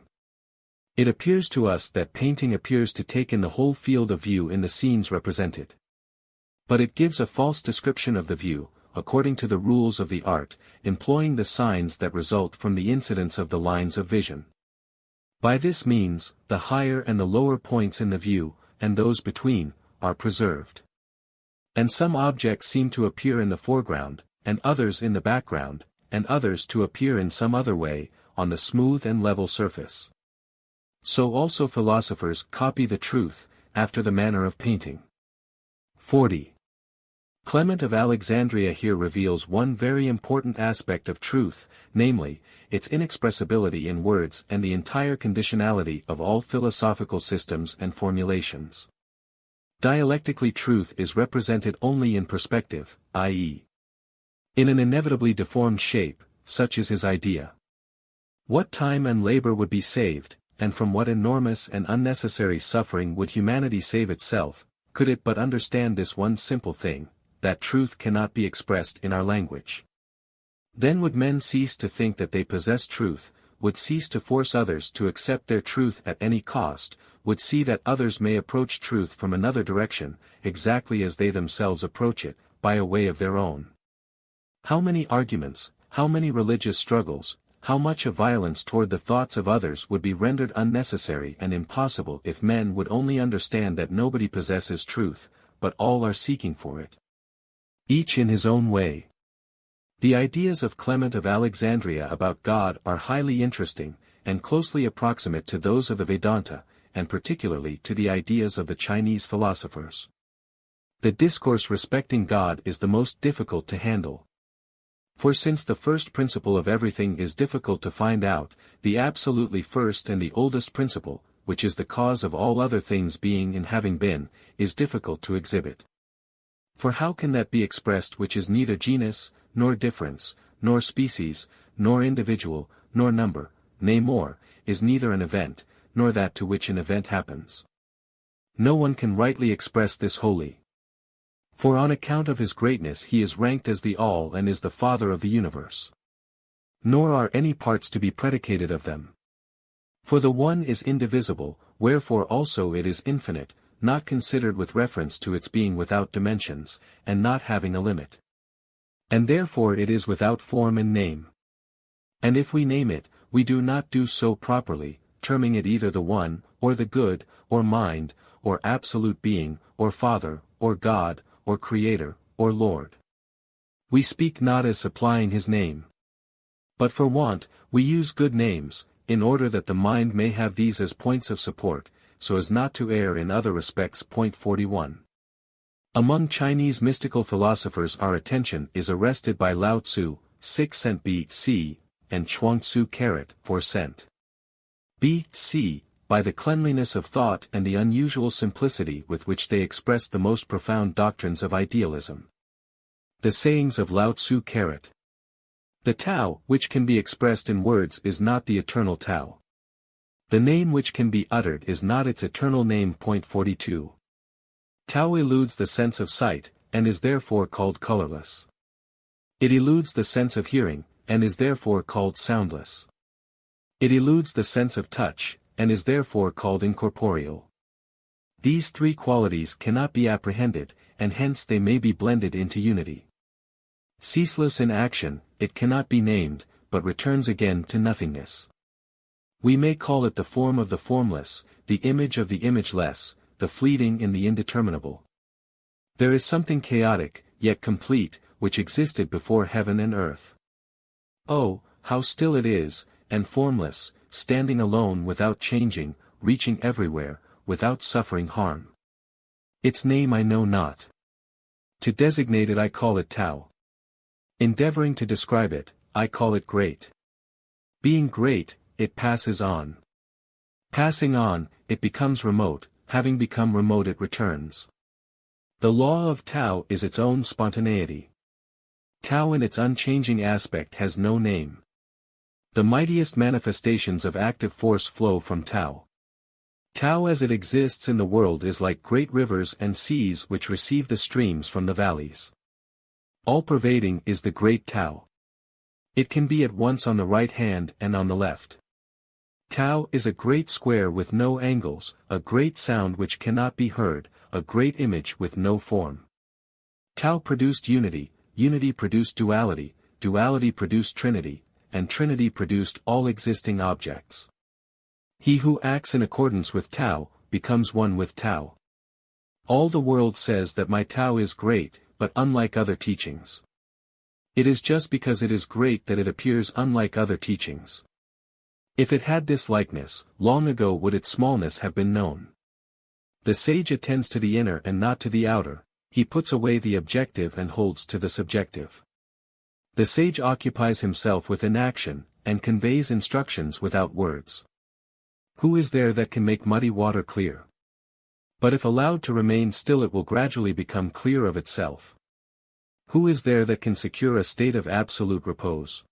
It appears to us that painting appears to take in the whole field of view in the scenes represented. But it gives a false description of the view, according to the rules of the art, employing the signs that result from the incidence of the lines of vision. By this means, the higher and the lower points in the view, and those between, are preserved. And some objects seem to appear in the foreground, and others in the background, and others to appear in some other way, on the smooth and level surface. So also philosophers copy the truth, after the manner of painting. 40. Clement of Alexandria here reveals one very important aspect of truth, namely, its inexpressibility in words and the entire conditionality of all philosophical systems and formulations. Dialectically truth is represented only in perspective, i.e., in an inevitably deformed shape, such is his idea. What time and labor would be saved, and from what enormous and unnecessary suffering would humanity save itself, could it but understand this one simple thing, that truth cannot be expressed in our language. Then would men cease to think that they possess truth, would cease to force others to accept their truth at any cost, would see that others may approach truth from another direction, exactly as they themselves approach it, by a way of their own. How many arguments, how many religious struggles, how much of violence toward the thoughts of others would be rendered unnecessary and impossible if men would only understand that nobody possesses truth, but all are seeking for it. Each in his own way. The ideas of Clement of Alexandria about God are highly interesting, and closely approximate to those of the Vedanta, and particularly to the ideas of the Chinese philosophers. The discourse respecting God is the most difficult to handle. For since the first principle of everything is difficult to find out, the absolutely first and the oldest principle, which is the cause of all other things being and having been, is difficult to exhibit. For how can that be expressed which is neither genus, nor difference, nor species, nor individual, nor number, nay more, is neither an event, nor that to which an event happens? No one can rightly express this wholly. For on account of his greatness he is ranked as the all and is the Father of the universe. Nor are any parts to be predicated of them. For the one is indivisible, wherefore also it is infinite, not considered with reference to its being without dimensions, and not having a limit. And therefore it is without form and name. And if we name it, we do not do so properly, terming it either the one, or the good, or mind, or absolute being, or Father, or God, or Creator, or Lord. We speak not as supplying his name. But for want, we use good names, in order that the mind may have these as points of support, so as not to err in other respects. Point 41. Among Chinese mystical philosophers our attention is arrested by Lao Tzu, 6th cent B.C., and Chuang-Tzu 4th cent B.C., by the cleanliness of thought and the unusual simplicity with which they express the most profound doctrines of idealism. The sayings of Lao Tzu. The Tao which can be expressed in words is not the eternal Tao. The name which can be uttered is not its eternal name. Point 42. Tao eludes the sense of sight, and is therefore called colorless. It eludes the sense of hearing, and is therefore called soundless. It eludes the sense of touch, and is therefore called incorporeal. These three qualities cannot be apprehended, and hence they may be blended into unity. Ceaseless in action, it cannot be named, but returns again to nothingness. We may call it the form of the formless, the image of the imageless, the fleeting in the indeterminable. There is something chaotic, yet complete, which existed before heaven and earth. Oh, how still it is, and formless, standing alone without changing, reaching everywhere, without suffering harm. Its name I know not. To designate it I call it Tao. Endeavoring to describe it, I call it great. Being great, it passes on. Passing on, it becomes remote, having become remote it returns. The law of Tao is its own spontaneity. Tao in its unchanging aspect has no name. The mightiest manifestations of active force flow from Tao. Tao as it exists in the world is like great rivers and seas which receive the streams from the valleys. All-pervading is the great Tao. It can be at once on the right hand and on the left. Tao is a great square with no angles, a great sound which cannot be heard, a great image with no form. Tao produced unity, unity produced duality, duality produced trinity, and trinity produced all existing objects. He who acts in accordance with Tao, becomes one with Tao. All the world says that my Tao is great, but unlike other teachings. It is just because it is great that it appears unlike other teachings. If it had this likeness, long ago would its smallness have been known. The sage attends to the inner and not to the outer, he puts away the objective and holds to the subjective. The sage occupies himself with inaction, and conveys instructions without words. Who is there that can make muddy water clear? But if allowed to remain still it will gradually become clear of itself. Who is there that can secure a state of absolute repose?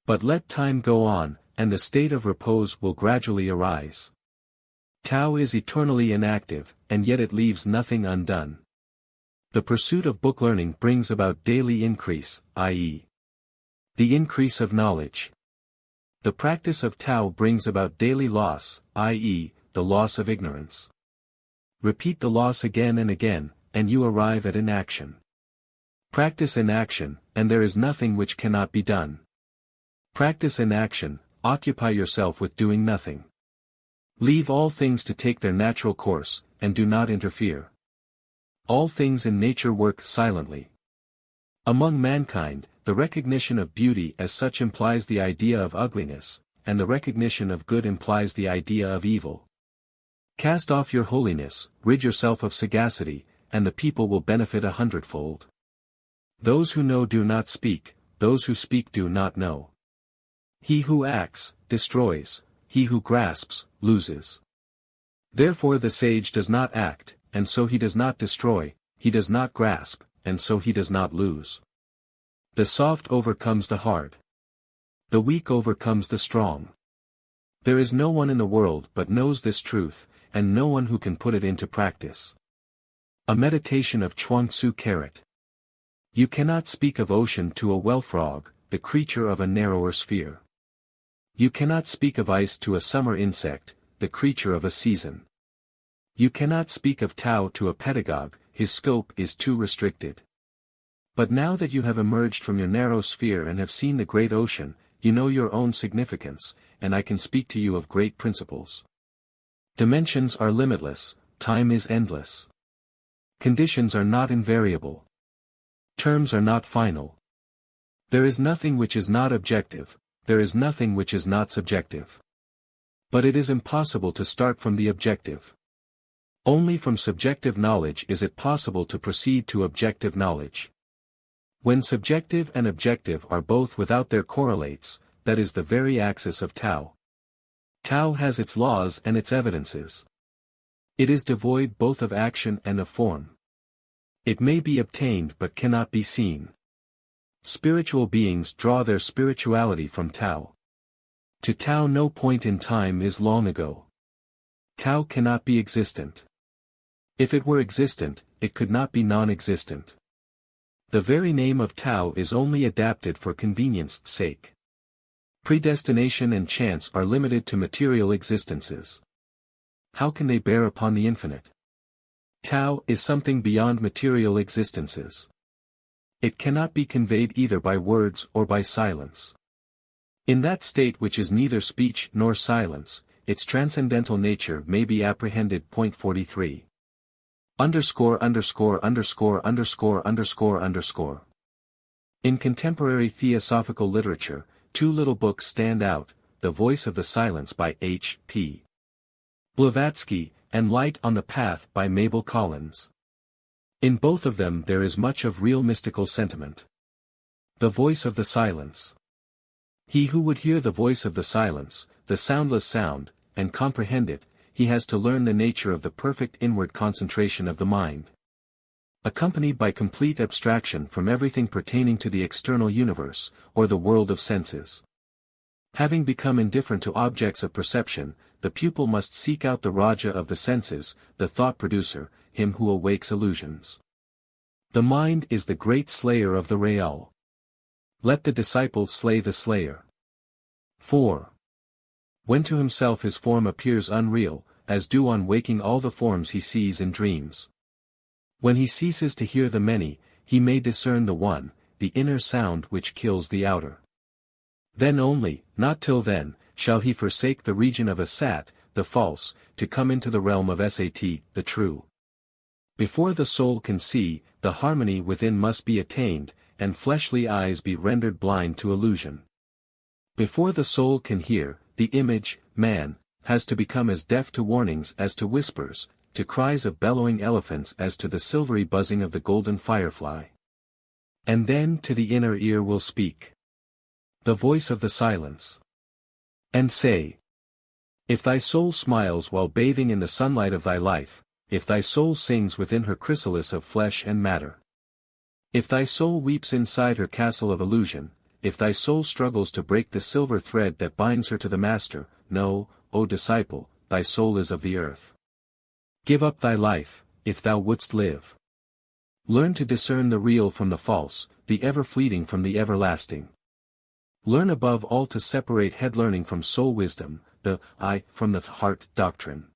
But let time go on, and the state of repose will gradually arise. Tao is eternally inactive, and yet it leaves nothing undone. The pursuit of book learning brings about daily increase, i.e., the increase of knowledge. The practice of Tao brings about daily loss, i.e., the loss of ignorance. Repeat the loss again and again, and you arrive at inaction. Practice inaction, and there is nothing which cannot be done. Practice inaction, occupy yourself with doing nothing. Leave all things to take their natural course, and do not interfere. All things in nature work silently. Among mankind, the recognition of beauty as such implies the idea of ugliness, and the recognition of good implies the idea of evil. Cast off your holiness, rid yourself of sagacity, and the people will benefit 100-fold. Those who know do not speak, those who speak do not know. He who acts, destroys, he who grasps, loses. Therefore the sage does not act, and so he does not destroy, he does not grasp, and so he does not lose. The soft overcomes the hard. The weak overcomes the strong. There is no one in the world but knows this truth, and no one who can put it into practice. A meditation of Chuang-Tzu. You cannot speak of ocean to a well frog, the creature of a narrower sphere. You cannot speak of ice to a summer insect, the creature of a season. You cannot speak of Tao to a pedagogue, his scope is too restricted. But now that you have emerged from your narrow sphere and have seen the great ocean, you know your own significance, and I can speak to you of great principles. Dimensions are limitless, time is endless. Conditions are not invariable. Terms are not final. There is nothing which is not objective, there is nothing which is not subjective. But it is impossible to start from the objective. Only from subjective knowledge is it possible to proceed to objective knowledge. When subjective and objective are both without their correlates, that is the very axis of Tao. Tao has its laws and its evidences. It is devoid both of action and of form. It may be obtained but cannot be seen. Spiritual beings draw their spirituality from Tao. To Tao no point in time is long ago. Tao cannot be existent. If it were existent, it could not be non-existent. The very name of Tao is only adapted for convenience sake. Predestination and chance are limited to material existences. How can they bear upon the infinite? Tao is something beyond material existences. It cannot be conveyed either by words or by silence. In that state which is neither speech nor silence, its transcendental nature may be apprehended. 43. Underscore underscore underscore underscore underscore underscore. In contemporary theosophical literature, two little books stand out, The Voice of the Silence by H. P. Blavatsky, and Light on the Path by Mabel Collins. In both of them there is much of real mystical sentiment. The Voice of the Silence. He who would hear the voice of the silence, the soundless sound, and comprehend it, he has to learn the nature of the perfect inward concentration of the mind. Accompanied by complete abstraction from everything pertaining to the external universe, or the world of senses. Having become indifferent to objects of perception, the pupil must seek out the Raja of the senses, the thought producer, him who awakes illusions. The mind is the great slayer of the real. Let the disciple slay the slayer. 4. When to himself his form appears unreal, as do on waking all the forms he sees in dreams. When he ceases to hear the many, he may discern the one, the inner sound which kills the outer. Then only, not till then, shall he forsake the region of Asat, the false, to come into the realm of Sat, the true. Before the soul can see, the harmony within must be attained, and fleshly eyes be rendered blind to illusion. Before the soul can hear, the image, man, has to become as deaf to warnings as to whispers, to cries of bellowing elephants as to the silvery buzzing of the golden firefly. And then to the inner ear will speak the voice of the silence. And say, if thy soul smiles while bathing in the sunlight of thy life, if thy soul sings within her chrysalis of flesh and matter, if thy soul weeps inside her castle of illusion, if thy soul struggles to break the silver thread that binds her to the Master, know, O disciple, thy soul is of the earth. Give up thy life, if thou wouldst live. Learn to discern the real from the false, the ever-fleeting from the everlasting. Learn above all to separate head learning from soul wisdom, the I from the heart doctrine.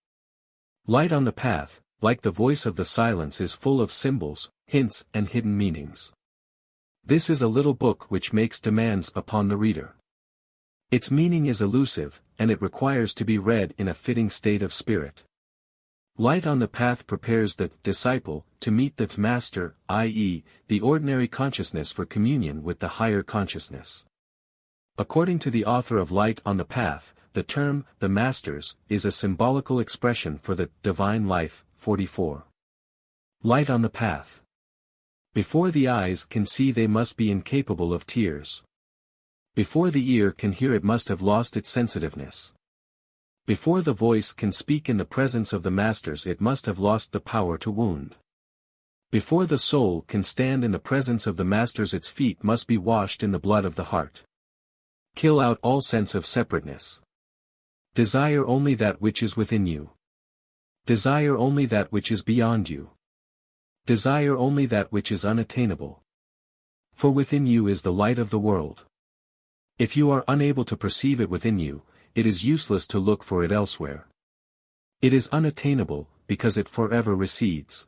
Light on the Path, like the voice of the silence, is full of symbols, hints and hidden meanings. This is a little book which makes demands upon the reader. Its meaning is elusive, and it requires to be read in a fitting state of spirit. Light on the Path prepares the disciple to meet the Master, i.e., the ordinary consciousness for communion with the higher consciousness. According to the author of Light on the Path, the term, the Masters, is a symbolical expression for the divine life. 44. Light on the Path. Before the eyes can see they must be incapable of tears. Before the ear can hear it must have lost its sensitiveness. Before the voice can speak in the presence of the Masters it must have lost the power to wound. Before the soul can stand in the presence of the Masters its feet must be washed in the blood of the heart. Kill out all sense of separateness. Desire only that which is within you. Desire only that which is beyond you. Desire only that which is unattainable. For within you is the light of the world. If you are unable to perceive it within you, it is useless to look for it elsewhere. It is unattainable, because it forever recedes.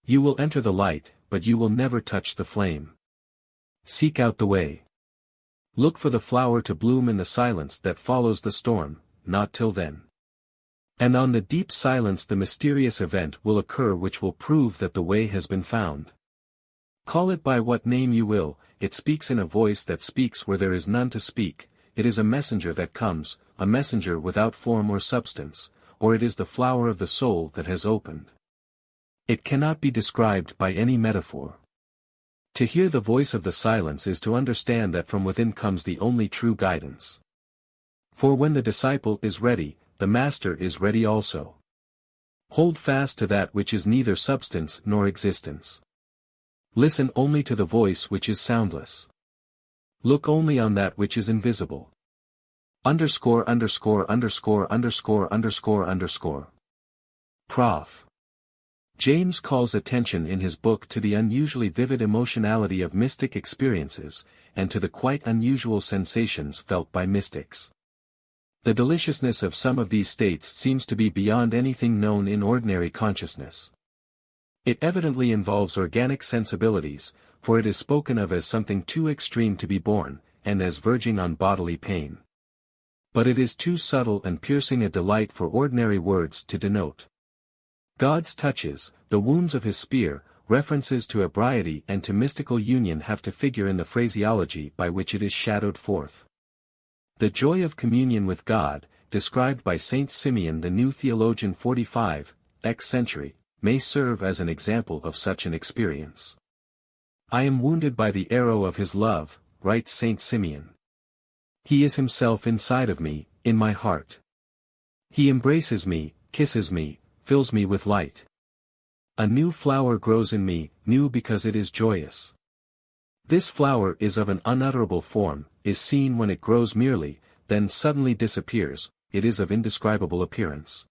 You will enter the light, but you will never touch the flame. Seek out the way. Look for the flower to bloom in the silence that follows the storm, not till then. And on the deep silence the mysterious event will occur which will prove that the way has been found. Call it by what name you will, it speaks in a voice that speaks where there is none to speak, it is a messenger that comes, a messenger without form or substance, or it is the flower of the soul that has opened. It cannot be described by any metaphor. To hear the voice of the silence is to understand that from within comes the only true guidance. For when the disciple is ready, the master is ready also. Hold fast to that which is neither substance nor existence. Listen only to the voice which is soundless. Look only on that which is invisible. Underscore. Prof. James calls attention in his book to the unusually vivid emotionality of mystic experiences, and to the quite unusual sensations felt by mystics. The deliciousness of some of these states seems to be beyond anything known in ordinary consciousness. It evidently involves organic sensibilities, for it is spoken of as something too extreme to be borne, and as verging on bodily pain. But it is too subtle and piercing a delight for ordinary words to denote. God's touches, the wounds of his spear, references to ebriety and to mystical union have to figure in the phraseology by which it is shadowed forth. The joy of communion with God, described by Saint Simeon the New Theologian 45th century, may serve as an example of such an experience. I am wounded by the arrow of his love, writes Saint Simeon. He is himself inside of me, in my heart. He embraces me, kisses me, fills me with light. A new flower grows in me, new because it is joyous. This flower is of an unutterable form, is seen when it grows merely, then suddenly disappears, it is of indescribable appearance.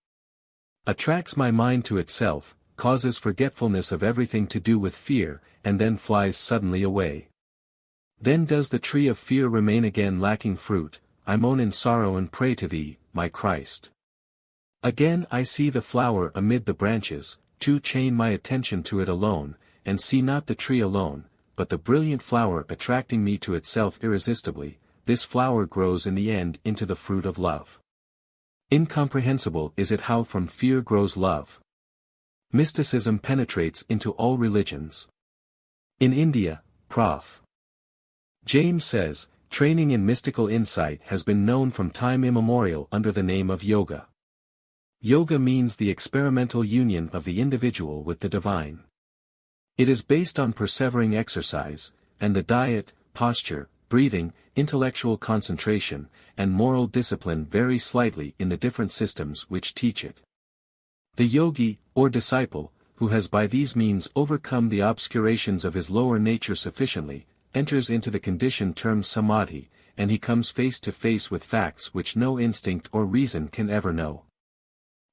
Attracts my mind to itself, causes forgetfulness of everything to do with fear, and then flies suddenly away. Then does the tree of fear remain again lacking fruit, I moan in sorrow and pray to thee, my Christ. Again I see the flower amid the branches, to chain my attention to it alone, and see not the tree alone, but the brilliant flower attracting me to itself irresistibly. This flower grows in the end into the fruit of love. Incomprehensible is it how from fear grows love. Mysticism penetrates into all religions. In India, Prof. James says, training in mystical insight has been known from time immemorial under the name of yoga. Yoga means the experimental union of the individual with the divine. It is based on persevering exercise, and the diet, posture, breathing, intellectual concentration, and moral discipline vary slightly in the different systems which teach it. The yogi, or disciple, who has by these means overcome the obscurations of his lower nature sufficiently, enters into the condition termed samadhi, and he comes face to face with facts which no instinct or reason can ever know.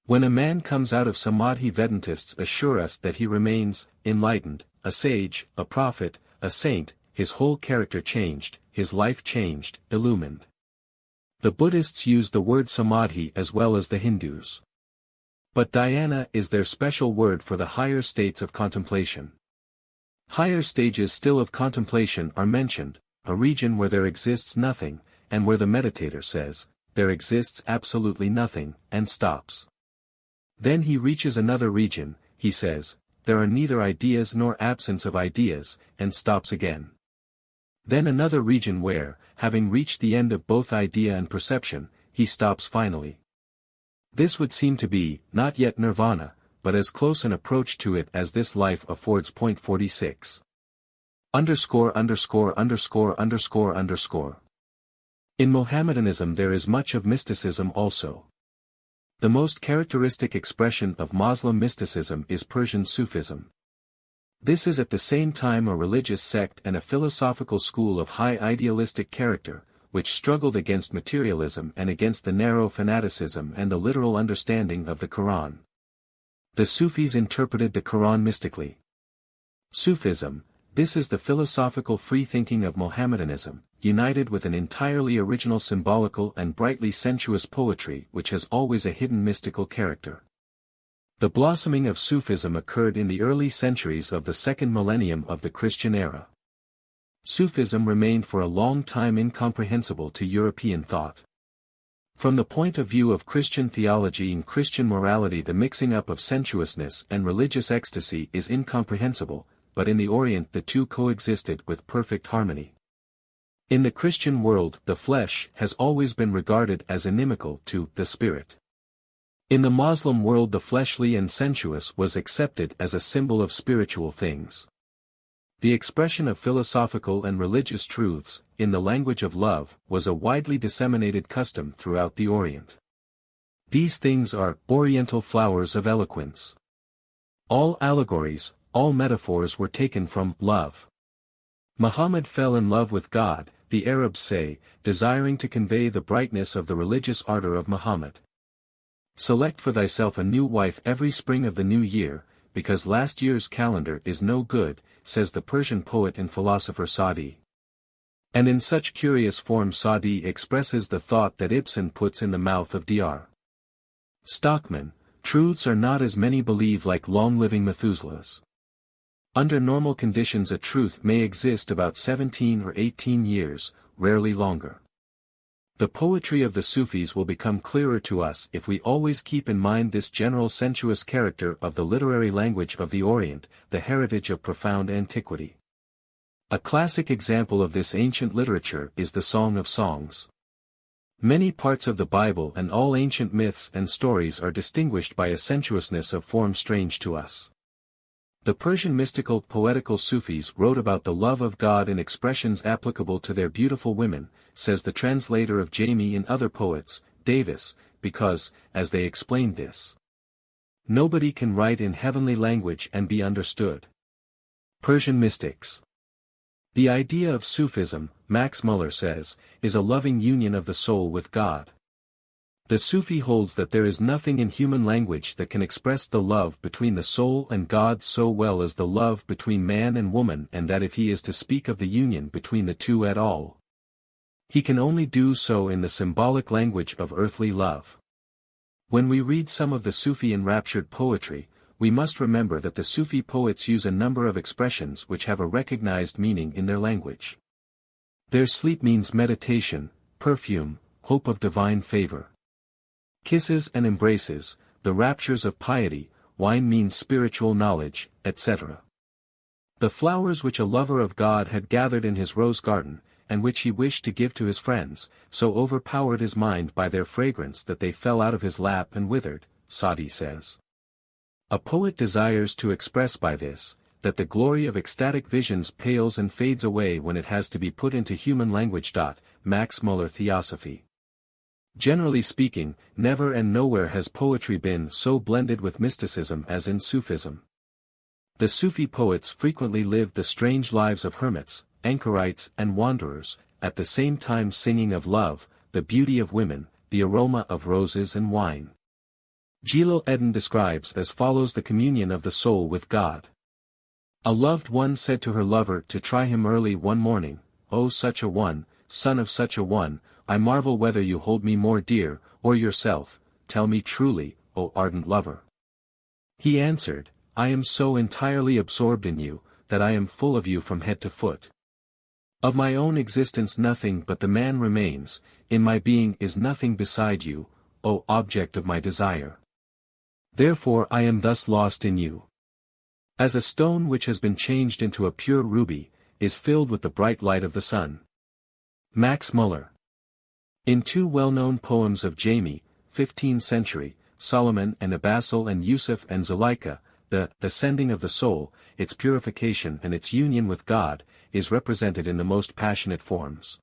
When a man comes out of samadhi, Vedantists assure us that he remains enlightened, a sage, a prophet, a saint, his whole character changed, his life changed, illumined. The Buddhists use the word samadhi as well as the Hindus. But dhyana is their special word for the higher states of contemplation. Higher stages still of contemplation are mentioned, a region where there exists nothing, and where the meditator says, there exists absolutely nothing, and stops. Then he reaches another region, he says, there are neither ideas nor absence of ideas, and stops again. Then another region where, having reached the end of both idea and perception, he stops finally. This would seem to be, not yet nirvana, but as close an approach to it as this life affords. 46. In Mohammedanism there is much of mysticism also. The most characteristic expression of Muslim mysticism is Persian Sufism. This is at the same time a religious sect and a philosophical school of high idealistic character, which struggled against materialism and against the narrow fanaticism and the literal understanding of the Quran. The Sufis interpreted the Quran mystically. Sufism, this is the philosophical free-thinking of Mohammedanism, united with an entirely original symbolical and brightly sensuous poetry which has always a hidden mystical character. The blossoming of Sufism occurred in the early centuries of the second millennium of the Christian era. Sufism remained for a long time incomprehensible to European thought. From the point of view of Christian theology and Christian morality, the mixing up of sensuousness and religious ecstasy is incomprehensible, but in the Orient the two coexisted with perfect harmony. In the Christian world, the flesh has always been regarded as inimical to the spirit. In the Muslim world, the fleshly and sensuous was accepted as a symbol of spiritual things. The expression of philosophical and religious truths, in the language of love, was a widely disseminated custom throughout the Orient. These things are Oriental flowers of eloquence. All allegories, all metaphors were taken from love. Muhammad fell in love with God, the Arabs say, desiring to convey the brightness of the religious ardor of Muhammad. Select for thyself a new wife every spring of the new year, because last year's calendar is no good, says the Persian poet and philosopher Sa'di. And in such curious form Sa'di expresses the thought that Ibsen puts in the mouth of Dr. Stockman: truths are not as many believe like long-living Methuselahs. Under normal conditions a truth may exist about 17 or 18 years, rarely longer. The poetry of the Sufis will become clearer to us if we always keep in mind this general sensuous character of the literary language of the Orient, the heritage of profound antiquity. A classic example of this ancient literature is the Song of Songs. Many parts of the Bible and all ancient myths and stories are distinguished by a sensuousness of form strange to us. The Persian mystical poetical Sufis wrote about the love of God in expressions applicable to their beautiful women, says the translator of Jamie in Other Poets, Davis, because, as they explained this, nobody can write in heavenly language and be understood. Persian mystics. The idea of Sufism, Max Muller says, is a loving union of the soul with God. The Sufi holds that there is nothing in human language that can express the love between the soul and God so well as the love between man and woman, and that if he is to speak of the union between the two at all, he can only do so in the symbolic language of earthly love. When we read some of the Sufi enraptured poetry, we must remember that the Sufi poets use a number of expressions which have a recognized meaning in their language. Their sleep means meditation, perfume, hope of divine favor. Kisses and embraces, the raptures of piety, wine means spiritual knowledge, etc. The flowers which a lover of God had gathered in his rose garden, and which he wished to give to his friends, so overpowered his mind by their fragrance that they fell out of his lap and withered, Sa'di says. A poet desires to express by this, that the glory of ecstatic visions pales and fades away when it has to be put into human language. Max Muller Theosophy. Generally speaking, never and nowhere has poetry been so blended with mysticism as in Sufism. The Sufi poets frequently lived the strange lives of hermits, anchorites and wanderers, at the same time singing of love, the beauty of women, the aroma of roses and wine. Jalal Eddin describes as follows the communion of the soul with God. A loved one said to her lover to try him early one morning, "O such a one, son of such a one, I marvel whether you hold me more dear, or yourself, tell me truly, O ardent lover." He answered, "I am so entirely absorbed in you, that I am full of you from head to foot. Of my own existence nothing but the man remains, in my being is nothing beside you, O object of my desire. Therefore I am thus lost in you. As a stone which has been changed into a pure ruby, is filled with the bright light of the sun." Max Muller. In two well-known poems of Jamie, 15th century, Solomon and Abassal and Yusuf and Zuleika, the ascending of the soul, its purification and its union with God, is represented in the most passionate forms.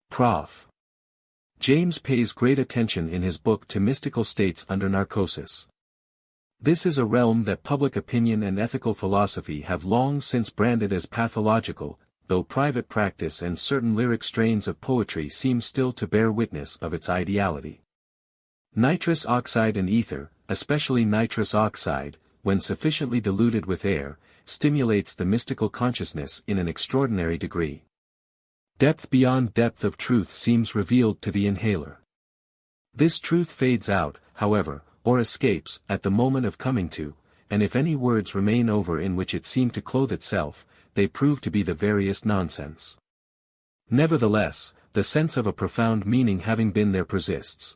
Prof. James pays great attention in his book to mystical states under narcosis. This is a realm that public opinion and ethical philosophy have long since branded as pathological, though private practice and certain lyric strains of poetry seem still to bear witness of its ideality. Nitrous oxide and ether, especially nitrous oxide, when sufficiently diluted with air, stimulates the mystical consciousness in an extraordinary degree. Depth beyond depth of truth seems revealed to the inhaler. This truth fades out, however, or escapes at the moment of coming to, and if any words remain over in which it seemed to clothe itself, they prove to be the veriest nonsense. Nevertheless, the sense of a profound meaning having been there persists.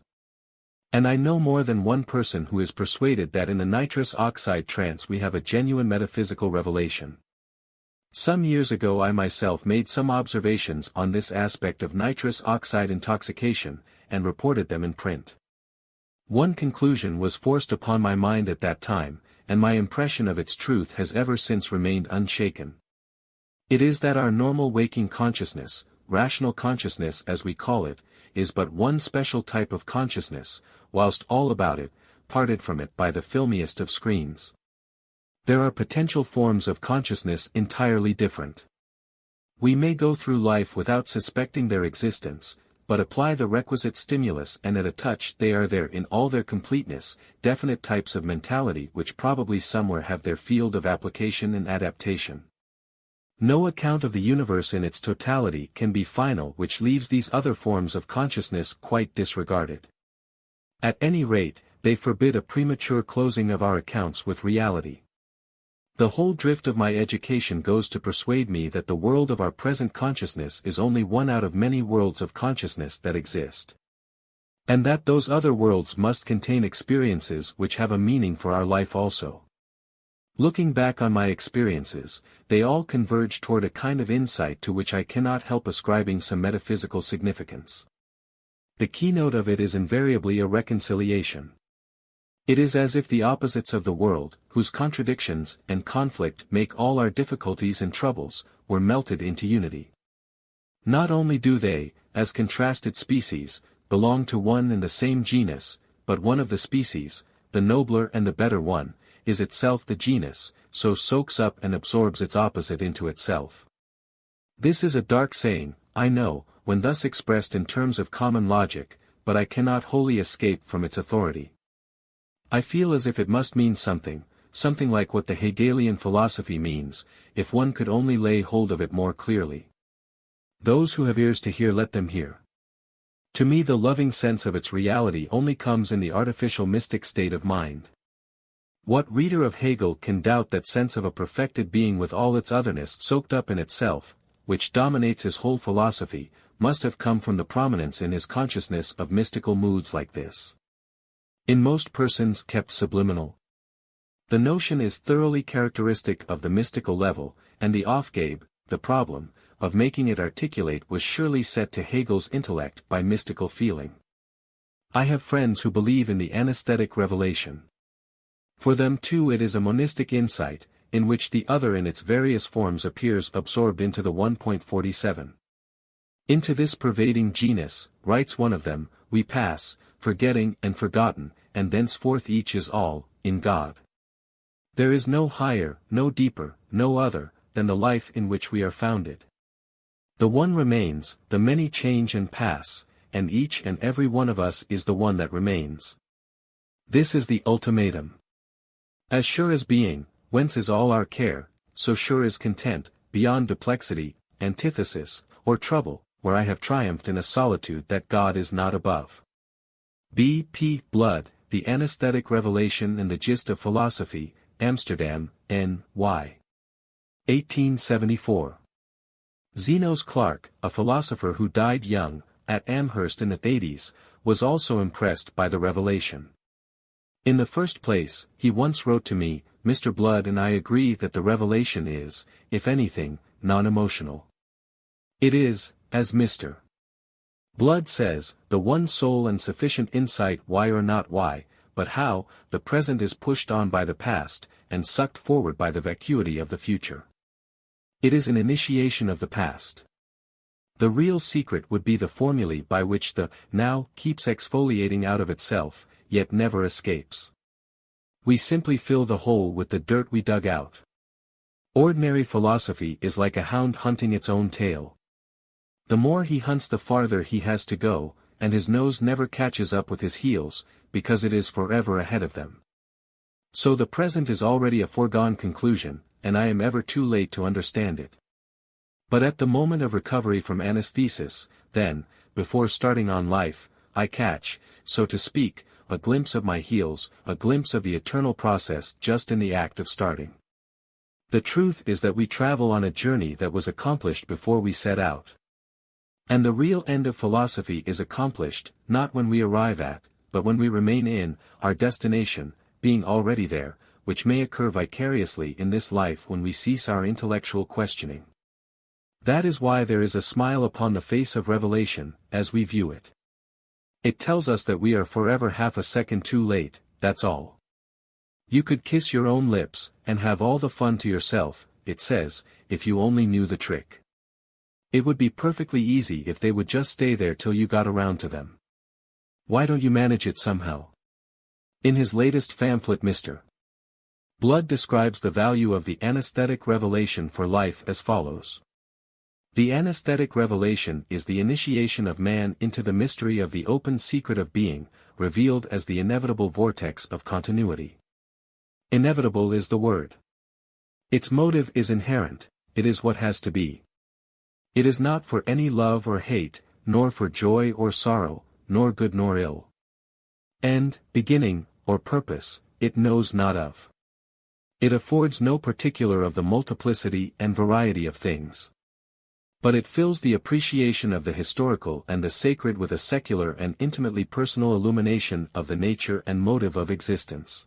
And I know more than one person who is persuaded that in the nitrous oxide trance we have a genuine metaphysical revelation. Some years ago I myself made some observations on this aspect of nitrous oxide intoxication, and reported them in print. One conclusion was forced upon my mind at that time, and my impression of its truth has ever since remained unshaken. It is that our normal waking consciousness, rational consciousness as we call it, is but one special type of consciousness, whilst all about it, parted from it by the filmiest of screens. There are potential forms of consciousness entirely different. We may go through life without suspecting their existence, but apply the requisite stimulus and at a touch they are there in all their completeness, definite types of mentality which probably somewhere have their field of application and adaptation. No account of the universe in its totality can be final which leaves these other forms of consciousness quite disregarded. At any rate, they forbid a premature closing of our accounts with reality. The whole drift of my education goes to persuade me that the world of our present consciousness is only one out of many worlds of consciousness that exist. And that those other worlds must contain experiences which have a meaning for our life also. Looking back on my experiences, they all converge toward a kind of insight to which I cannot help ascribing some metaphysical significance. The keynote of it is invariably a reconciliation. It is as if the opposites of the world, whose contradictions and conflict make all our difficulties and troubles, were melted into unity. Not only do they, as contrasted species, belong to one and the same genus, but one of the species, the nobler and the better one, is itself the genus, so soaks up and absorbs its opposite into itself. This is a dark saying, I know, when thus expressed in terms of common logic, but I cannot wholly escape from its authority. I feel as if it must mean something like what the Hegelian philosophy means, if one could only lay hold of it more clearly. Those who have ears to hear let them hear. To me the loving sense of its reality only comes in the artificial mystic state of mind. What reader of Hegel can doubt that sense of a perfected being with all its otherness soaked up in itself, which dominates his whole philosophy, must have come from the prominence in his consciousness of mystical moods like this. In most persons kept subliminal. The notion is thoroughly characteristic of the mystical level, and the aufgabe, the problem, of making it articulate was surely set to Hegel's intellect by mystical feeling. I have friends who believe in the anesthetic revelation. For them too it is a monistic insight, in which the other in its various forms appears absorbed into the 1.47. Into this pervading genus, writes one of them, we pass, forgetting and forgotten, and thenceforth each is all, in God. There is no higher, no deeper, no other, than the life in which we are founded. The one remains, the many change and pass, and each and every one of us is the one that remains. This is the ultimatum. As sure as being, whence is all our care, so sure is content, beyond duplexity, antithesis, or trouble, where I have triumphed in a solitude that God is not above. B. P. Blood, The Anesthetic Revelation and the Gist of Philosophy, Amsterdam, N. Y. 1874. Zenos Clark, a philosopher who died young, at Amherst in the 80s, was also impressed by the revelation. In the first place, he once wrote to me, Mr. Blood and I agree that the revelation is, if anything, non-emotional. It is, as Mr. Blood says, the one sole and sufficient insight why or not why, but how, the present is pushed on by the past, and sucked forward by the vacuity of the future. It is an initiation of the past. The real secret would be the formulae by which the now keeps exfoliating out of itself, yet never escapes. We simply fill the hole with the dirt we dug out. Ordinary philosophy is like a hound hunting its own tail. The more he hunts the farther he has to go, and his nose never catches up with his heels, because it is forever ahead of them. So the present is already a foregone conclusion, and I am ever too late to understand it. But at the moment of recovery from anesthesis, then, before starting on life, I catch, so to speak, a glimpse of my heels, a glimpse of the eternal process just in the act of starting. The truth is that we travel on a journey that was accomplished before we set out. And the real end of philosophy is accomplished, not when we arrive at, but when we remain in our destination, being already there, which may occur vicariously in this life when we cease our intellectual questioning. That is why there is a smile upon the face of revelation, as we view it. It tells us that we are forever half a second too late, that's all. You could kiss your own lips, and have all the fun to yourself, it says, if you only knew the trick. It would be perfectly easy if they would just stay there till you got around to them. Why don't you manage it somehow? In his latest pamphlet Mr. Blood describes the value of the anesthetic revelation for life as follows. The anesthetic revelation is the initiation of man into the mystery of the open secret of being, revealed as the inevitable vortex of continuity. Inevitable is the word. Its motive is inherent, it is what has to be. It is not for any love or hate, nor for joy or sorrow, nor good nor ill. End, beginning, or purpose, it knows not of. It affords no particular of the multiplicity and variety of things. But it fills the appreciation of the historical and the sacred with a secular and intimately personal illumination of the nature and motive of existence.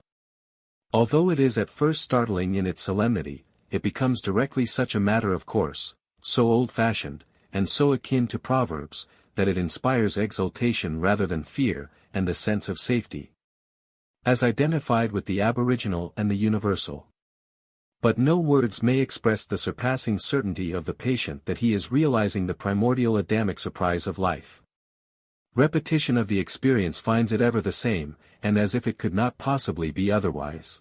Although it is at first startling in its solemnity, it becomes directly such a matter of course, so old-fashioned, and so akin to proverbs, that it inspires exultation rather than fear, and the sense of safety. As identified with the aboriginal and the universal. But no words may express the surpassing certainty of the patient that he is realizing the primordial Adamic surprise of life. Repetition of the experience finds it ever the same, and as if it could not possibly be otherwise.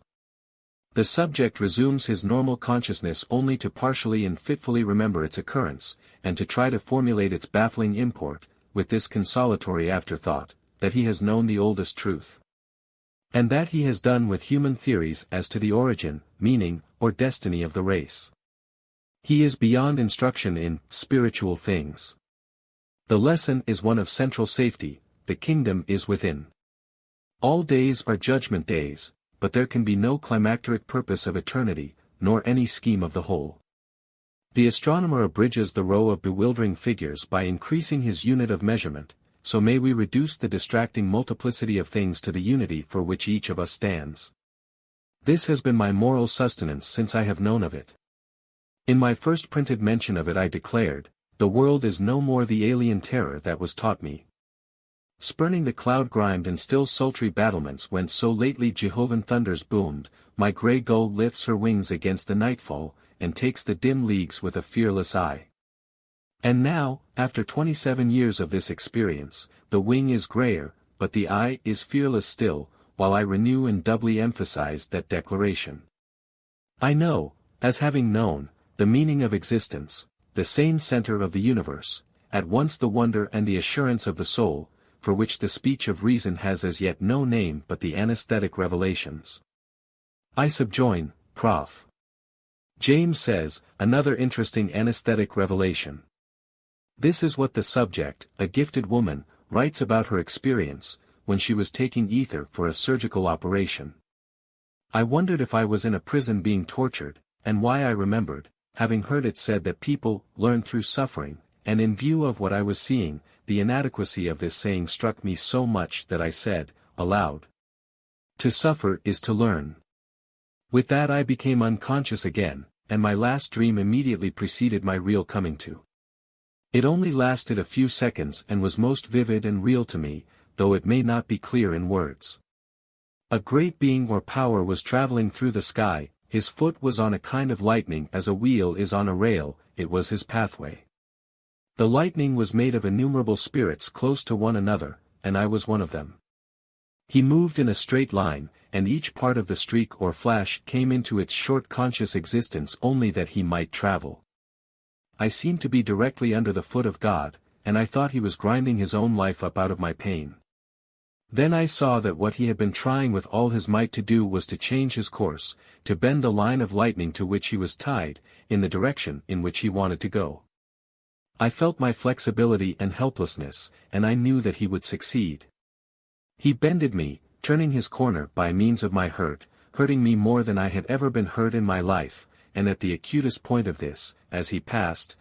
The subject resumes his normal consciousness only to partially and fitfully remember its occurrence, and to try to formulate its baffling import, with this consolatory afterthought, that he has known the oldest truth. And that he has done with human theories as to the origin, meaning, or destiny of the race. He is beyond instruction in spiritual things. The lesson is one of central safety, the kingdom is within. All days are judgment days, but there can be no climacteric purpose of eternity, nor any scheme of the whole. The astronomer abridges the row of bewildering figures by increasing his unit of measurement, so may we reduce the distracting multiplicity of things to the unity for which each of us stands. This has been my moral sustenance since I have known of it. In my first printed mention of it I declared, the world is no more the alien terror that was taught me. Spurning the cloud-grimed and still sultry battlements whence so lately Jehovan thunders boomed, my grey gull lifts her wings against the nightfall, and takes the dim leagues with a fearless eye. And now, after 27 years of this experience, the wing is greyer, but the eye is fearless still, while I renew and doubly emphasize that declaration. I know, as having known, the meaning of existence, the sane center of the universe, at once the wonder and the assurance of the soul, for which the speech of reason has as yet no name but the anesthetic revelations. I subjoin, Prof. James says, another interesting anesthetic revelation. This is what the subject, a gifted woman, writes about her experience, when she was taking ether for a surgical operation. I wondered if I was in a prison being tortured, and why I remembered, having heard it said that people learn through suffering, and in view of what I was seeing, the inadequacy of this saying struck me so much that I said, aloud, to suffer is to learn. With that I became unconscious again, and my last dream immediately preceded my real coming to. It only lasted a few seconds and was most vivid and real to me, though it may not be clear in words. A great being or power was traveling through the sky, his foot was on a kind of lightning as a wheel is on a rail, it was his pathway. The lightning was made of innumerable spirits close to one another, and I was one of them. He moved in a straight line, and each part of the streak or flash came into its short conscious existence only that he might travel. I seemed to be directly under the foot of God, and I thought he was grinding his own life up out of my pain. Then I saw that what he had been trying with all his might to do was to change his course, to bend the line of lightning to which he was tied, in the direction in which he wanted to go. I felt my flexibility and helplessness, and I knew that he would succeed. He bended me, turning his corner by means of my hurt, hurting me more than I had ever been hurt in my life, and at the acutest point of this, as he passed,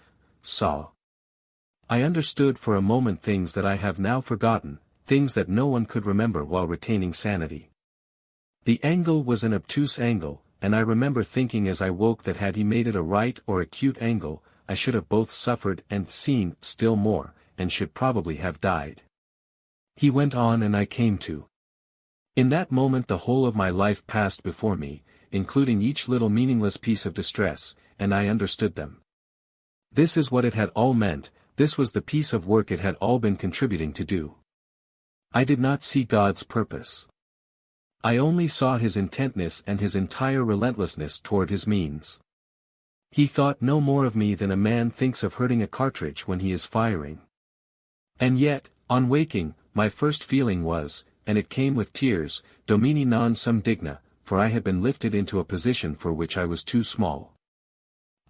I understood for a moment things that I have now forgotten, things that no one could remember while retaining sanity. The angle was an obtuse angle, and I remember thinking as I woke that had he made it a right or acute angle, I should have both suffered and seen still more, and should probably have died. He went on and I came to. In that moment the whole of my life passed before me, including each little meaningless piece of distress, and I understood them. This is what it had all meant, this was the piece of work it had all been contributing to do. I did not see God's purpose. I only saw his intentness and his entire relentlessness toward his means. He thought no more of me than a man thinks of hurting a cartridge when he is firing. And yet, on waking, my first feeling was, and it came with tears, Domini non sum digna, for I had been lifted into a position for which I was too small.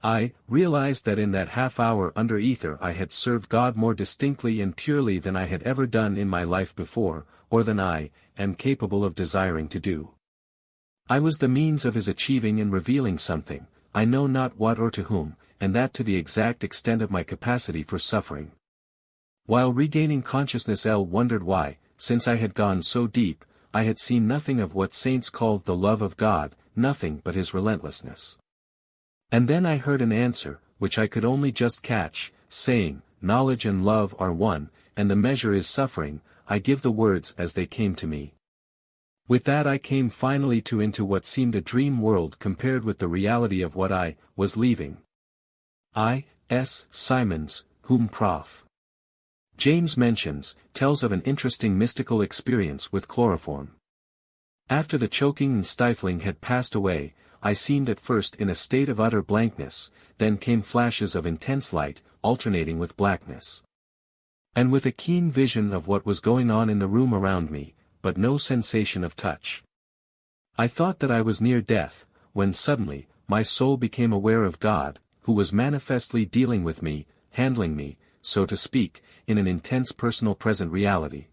I realized that in that half hour under ether I had served God more distinctly and purely than I had ever done in my life before, or than I am capable of desiring to do. I was the means of his achieving and revealing something, I know not what or to whom, and that to the exact extent of my capacity for suffering. While regaining consciousness, L wondered why, since I had gone so deep, I had seen nothing of what saints called the love of God, nothing but his relentlessness. And then I heard an answer, which I could only just catch, saying, knowledge and love are one, and the measure is suffering. I give the words as they came to me. With that I came finally into what seemed a dream world compared with the reality of what I was leaving. I. S. Simons, whom Prof. James mentions, tells of an interesting mystical experience with chloroform. After the choking and stifling had passed away, I seemed at first in a state of utter blankness, then came flashes of intense light, alternating with blackness. And with a keen vision of what was going on in the room around me, but no sensation of touch. I thought that I was near death, when suddenly, my soul became aware of God, who was manifestly dealing with me, handling me, so to speak, in an intense personal present reality.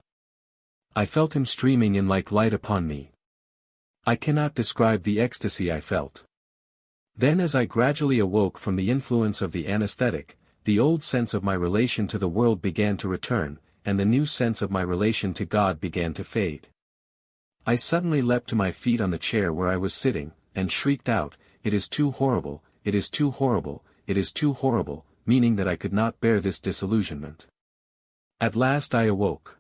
I felt him streaming in like light upon me. I cannot describe the ecstasy I felt. Then as I gradually awoke from the influence of the anesthetic, the old sense of my relation to the world began to return, and the new sense of my relation to God began to fade. I suddenly leapt to my feet on the chair where I was sitting, and shrieked out, "It is too horrible, it is too horrible, it is too horrible," meaning that I could not bear this disillusionment. At last I awoke.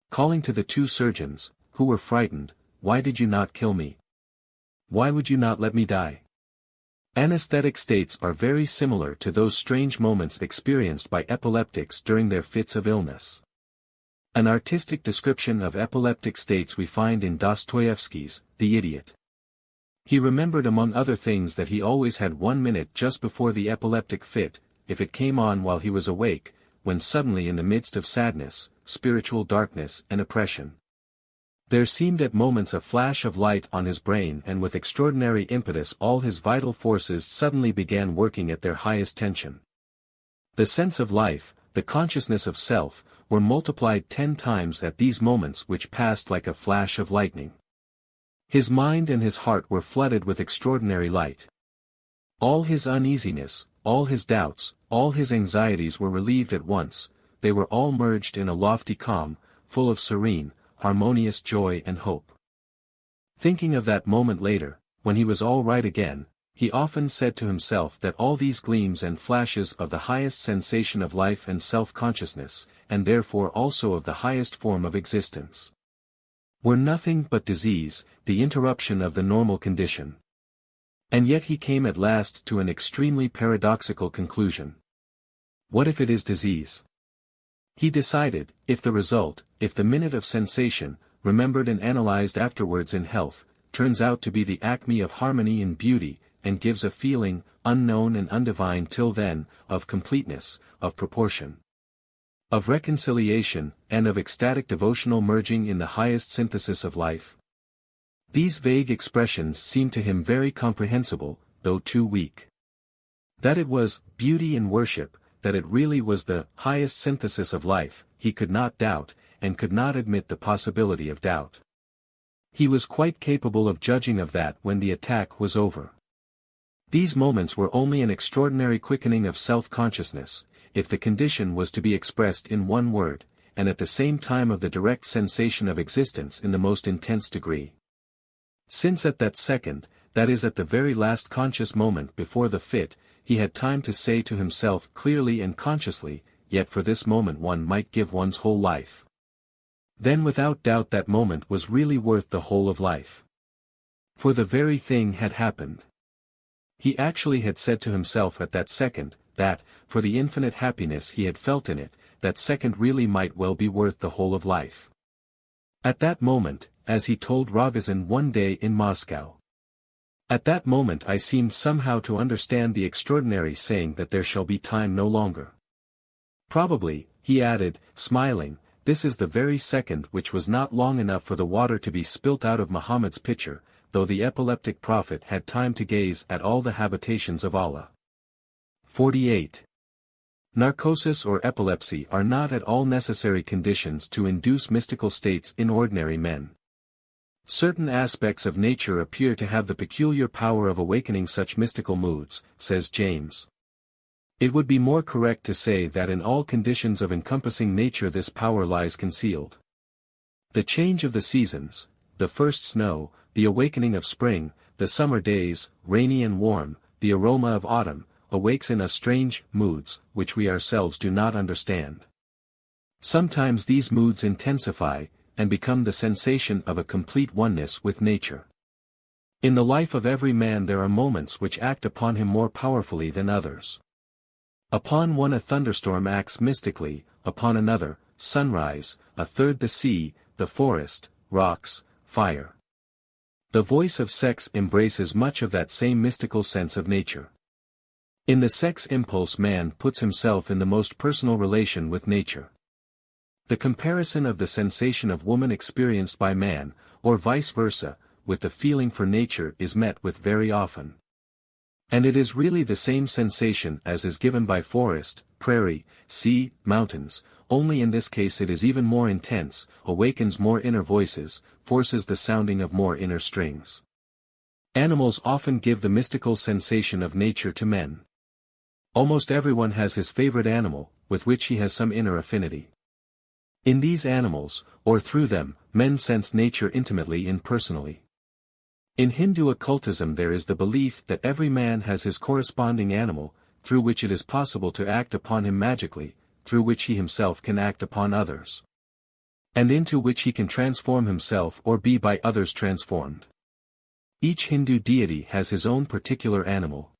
Calling to the two surgeons, who were frightened, "Why did you not kill me? Why would you not let me die?" Anesthetic states are very similar to those strange moments experienced by epileptics during their fits of illness. An artistic description of epileptic states we find in Dostoevsky's The Idiot. He remembered among other things that he always had 1 minute just before the epileptic fit, if it came on while he was awake, when suddenly in the midst of sadness, spiritual darkness and oppression, there seemed at moments a flash of light on his brain, and with extraordinary impetus all his vital forces suddenly began working at their highest tension. The sense of life, the consciousness of self, were multiplied 10 times at these moments which passed like a flash of lightning. His mind and his heart were flooded with extraordinary light. All his uneasiness, all his doubts, all his anxieties were relieved at once, they were all merged in a lofty calm, full of serene, harmonious joy and hope. Thinking of that moment later, when he was all right again, he often said to himself that all these gleams and flashes of the highest sensation of life and self-consciousness, and therefore also of the highest form of existence, were nothing but disease, the interruption of the normal condition. And yet he came at last to an extremely paradoxical conclusion. What if it is disease? He decided, if the result, if the minute of sensation, remembered and analyzed afterwards in health, turns out to be the acme of harmony and beauty, and gives a feeling, unknown and undivine till then, of completeness, of proportion, of reconciliation, and of ecstatic devotional merging in the highest synthesis of life. These vague expressions seemed to him very comprehensible, though too weak. That it was beauty and worship, that it really was the highest synthesis of life, he could not doubt, and could not admit the possibility of doubt. He was quite capable of judging of that when the attack was over. These moments were only an extraordinary quickening of self-consciousness, if the condition was to be expressed in one word, and at the same time of the direct sensation of existence in the most intense degree. Since at that second, that is at the very last conscious moment before the fit, he had time to say to himself clearly and consciously, yet for this moment one might give one's whole life. Then without doubt that moment was really worth the whole of life. For the very thing had happened. He actually had said to himself at that second, that, for the infinite happiness he had felt in it, that second really might well be worth the whole of life. At that moment, as he told Rogozin one day in Moscow. At that moment I seemed somehow to understand the extraordinary saying that there shall be time no longer. Probably, he added, smiling, this is the very second which was not long enough for the water to be spilt out of Muhammad's pitcher, though the epileptic prophet had time to gaze at all the habitations of Allah. 48. Narcosis or epilepsy are not at all necessary conditions to induce mystical states in ordinary men. Certain aspects of nature appear to have the peculiar power of awakening such mystical moods, says James. It would be more correct to say that in all conditions of encompassing nature this power lies concealed. The change of the seasons, the first snow, the awakening of spring, the summer days, rainy and warm, the aroma of autumn, awakes in us strange moods, which we ourselves do not understand. Sometimes these moods intensify, and become the sensation of a complete oneness with nature. In the life of every man there are moments which act upon him more powerfully than others. Upon one a thunderstorm acts mystically, upon another, sunrise, a third the sea, the forest, rocks, fire. The voice of sex embraces much of that same mystical sense of nature. In the sex impulse man puts himself in the most personal relation with nature. The comparison of the sensation of woman experienced by man, or vice versa, with the feeling for nature is met with very often. And it is really the same sensation as is given by forest, prairie, sea, mountains, only in this case it is even more intense, awakens more inner voices, forces the sounding of more inner strings. Animals often give the mystical sensation of nature to men. Almost everyone has his favorite animal, with which he has some inner affinity. In these animals, or through them, men sense nature intimately and personally. In Hindu occultism there is the belief that every man has his corresponding animal, through which it is possible to act upon him magically, through which he himself can act upon others. And into which he can transform himself or be by others transformed. Each Hindu deity has his own particular animal.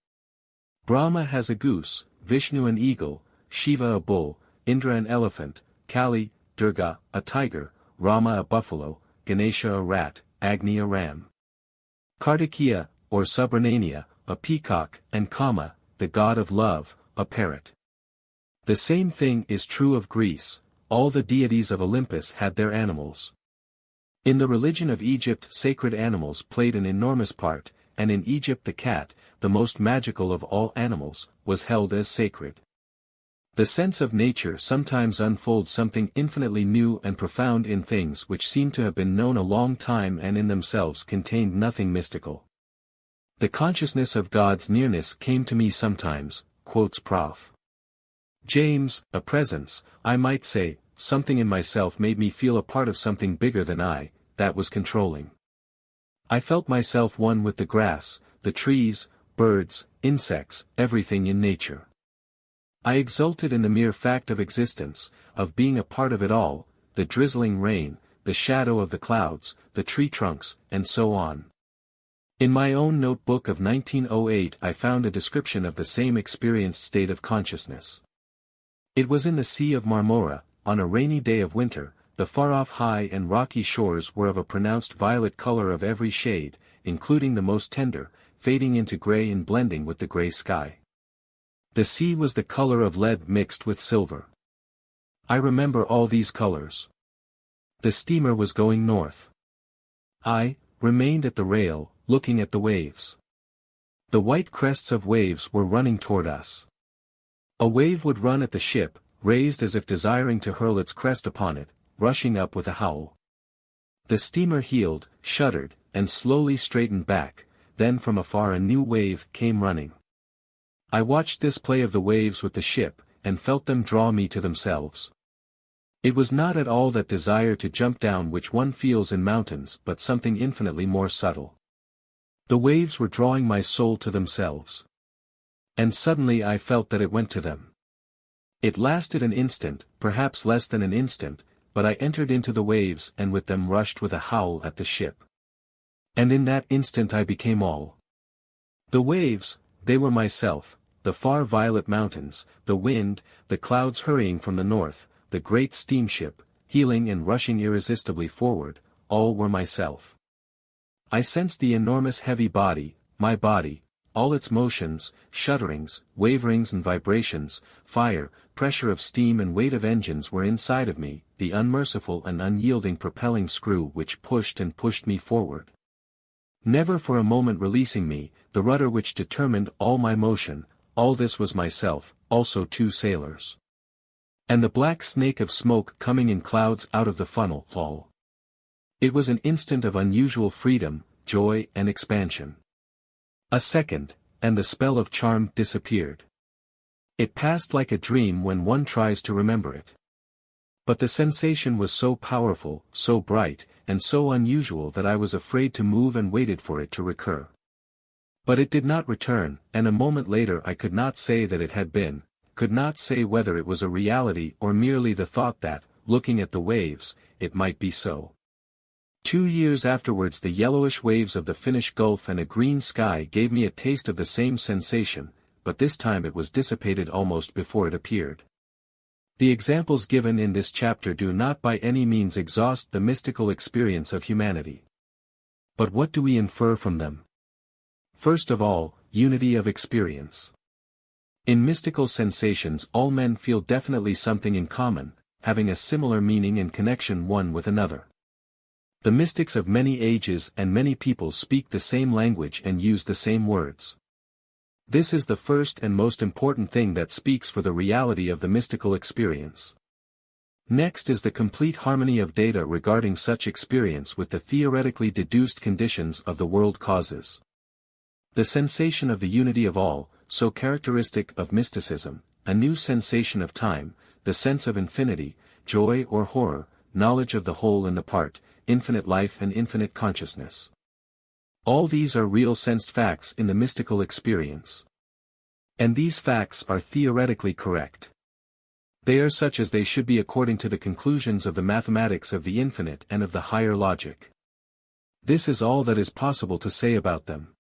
Brahma has a goose, Vishnu an eagle, Shiva a bull, Indra an elephant, Kali, Durga, a tiger, Rama a buffalo, Ganesha a rat, Agni a ram. Kartikeya, or Subramania, a peacock, and Kama, the god of love, a parrot. The same thing is true of Greece, all the deities of Olympus had their animals. In the religion of Egypt sacred animals played an enormous part, and in Egypt the cat, the most magical of all animals, was held as sacred. The sense of nature sometimes unfolds something infinitely new and profound in things which seem to have been known a long time and in themselves contained nothing mystical. The consciousness of God's nearness came to me sometimes, quotes Prof. James, a presence, I might say, something in myself made me feel a part of something bigger than I, that was controlling. I felt myself one with the grass, the trees, birds, insects, everything in nature. I exulted in the mere fact of existence, of being a part of it all, the drizzling rain, the shadow of the clouds, the tree trunks, and so on. In my own notebook of 1908 I found a description of the same experienced state of consciousness. It was in the Sea of Marmora, on a rainy day of winter, the far-off high and rocky shores were of a pronounced violet color of every shade, including the most tender, fading into gray and blending with the gray sky. The sea was the color of lead mixed with silver. I remember all these colors. The steamer was going north. I remained at the rail, looking at the waves. The white crests of waves were running toward us. A wave would run at the ship, raised as if desiring to hurl its crest upon it, rushing up with a howl. The steamer heeled, shuddered, and slowly straightened back, then from afar a new wave came running. I watched this play of the waves with the ship, and felt them draw me to themselves. It was not at all that desire to jump down which one feels in mountains but something infinitely more subtle. The waves were drawing my soul to themselves. And suddenly I felt that it went to them. It lasted an instant, perhaps less than an instant, but I entered into the waves and with them rushed with a howl at the ship. And in that instant I became all. The waves, they were myself, the far violet mountains, the wind, the clouds hurrying from the north, the great steamship, heeling and rushing irresistibly forward, all were myself. I sensed the enormous heavy body, my body, all its motions, shudderings, waverings and vibrations, fire, pressure of steam and weight of engines were inside of me, the unmerciful and unyielding propelling screw which pushed and pushed me forward. Never for a moment releasing me, the rudder which determined all my motion, all this was myself, also two sailors. And the black snake of smoke coming in clouds out of the funnel, all. It was an instant of unusual freedom, joy and expansion. A second, and the spell of charm disappeared. It passed like a dream when one tries to remember it. But the sensation was so powerful, so bright, and so unusual that I was afraid to move and waited for it to recur. But it did not return, and a moment later I could not say that it had been, could not say whether it was a reality or merely the thought that, looking at the waves, it might be so. 2 years afterwards the yellowish waves of the Finnish Gulf and a green sky gave me a taste of the same sensation, but this time it was dissipated almost before it appeared. The examples given in this chapter do not by any means exhaust the mystical experience of humanity. But what do we infer from them? First of all, unity of experience. In mystical sensations all men feel definitely something in common, having a similar meaning and connection one with another. The mystics of many ages and many peoples speak the same language and use the same words. This is the first and most important thing that speaks for the reality of the mystical experience. Next is the complete harmony of data regarding such experience with the theoretically deduced conditions of the world causes. The sensation of the unity of all, so characteristic of mysticism, a new sensation of time, the sense of infinity, joy or horror, knowledge of the whole and the part, infinite life and infinite consciousness. All these are real sensed facts in the mystical experience. And these facts are theoretically correct. They are such as they should be according to the conclusions of the mathematics of the infinite and of the higher logic. This is all that is possible to say about them.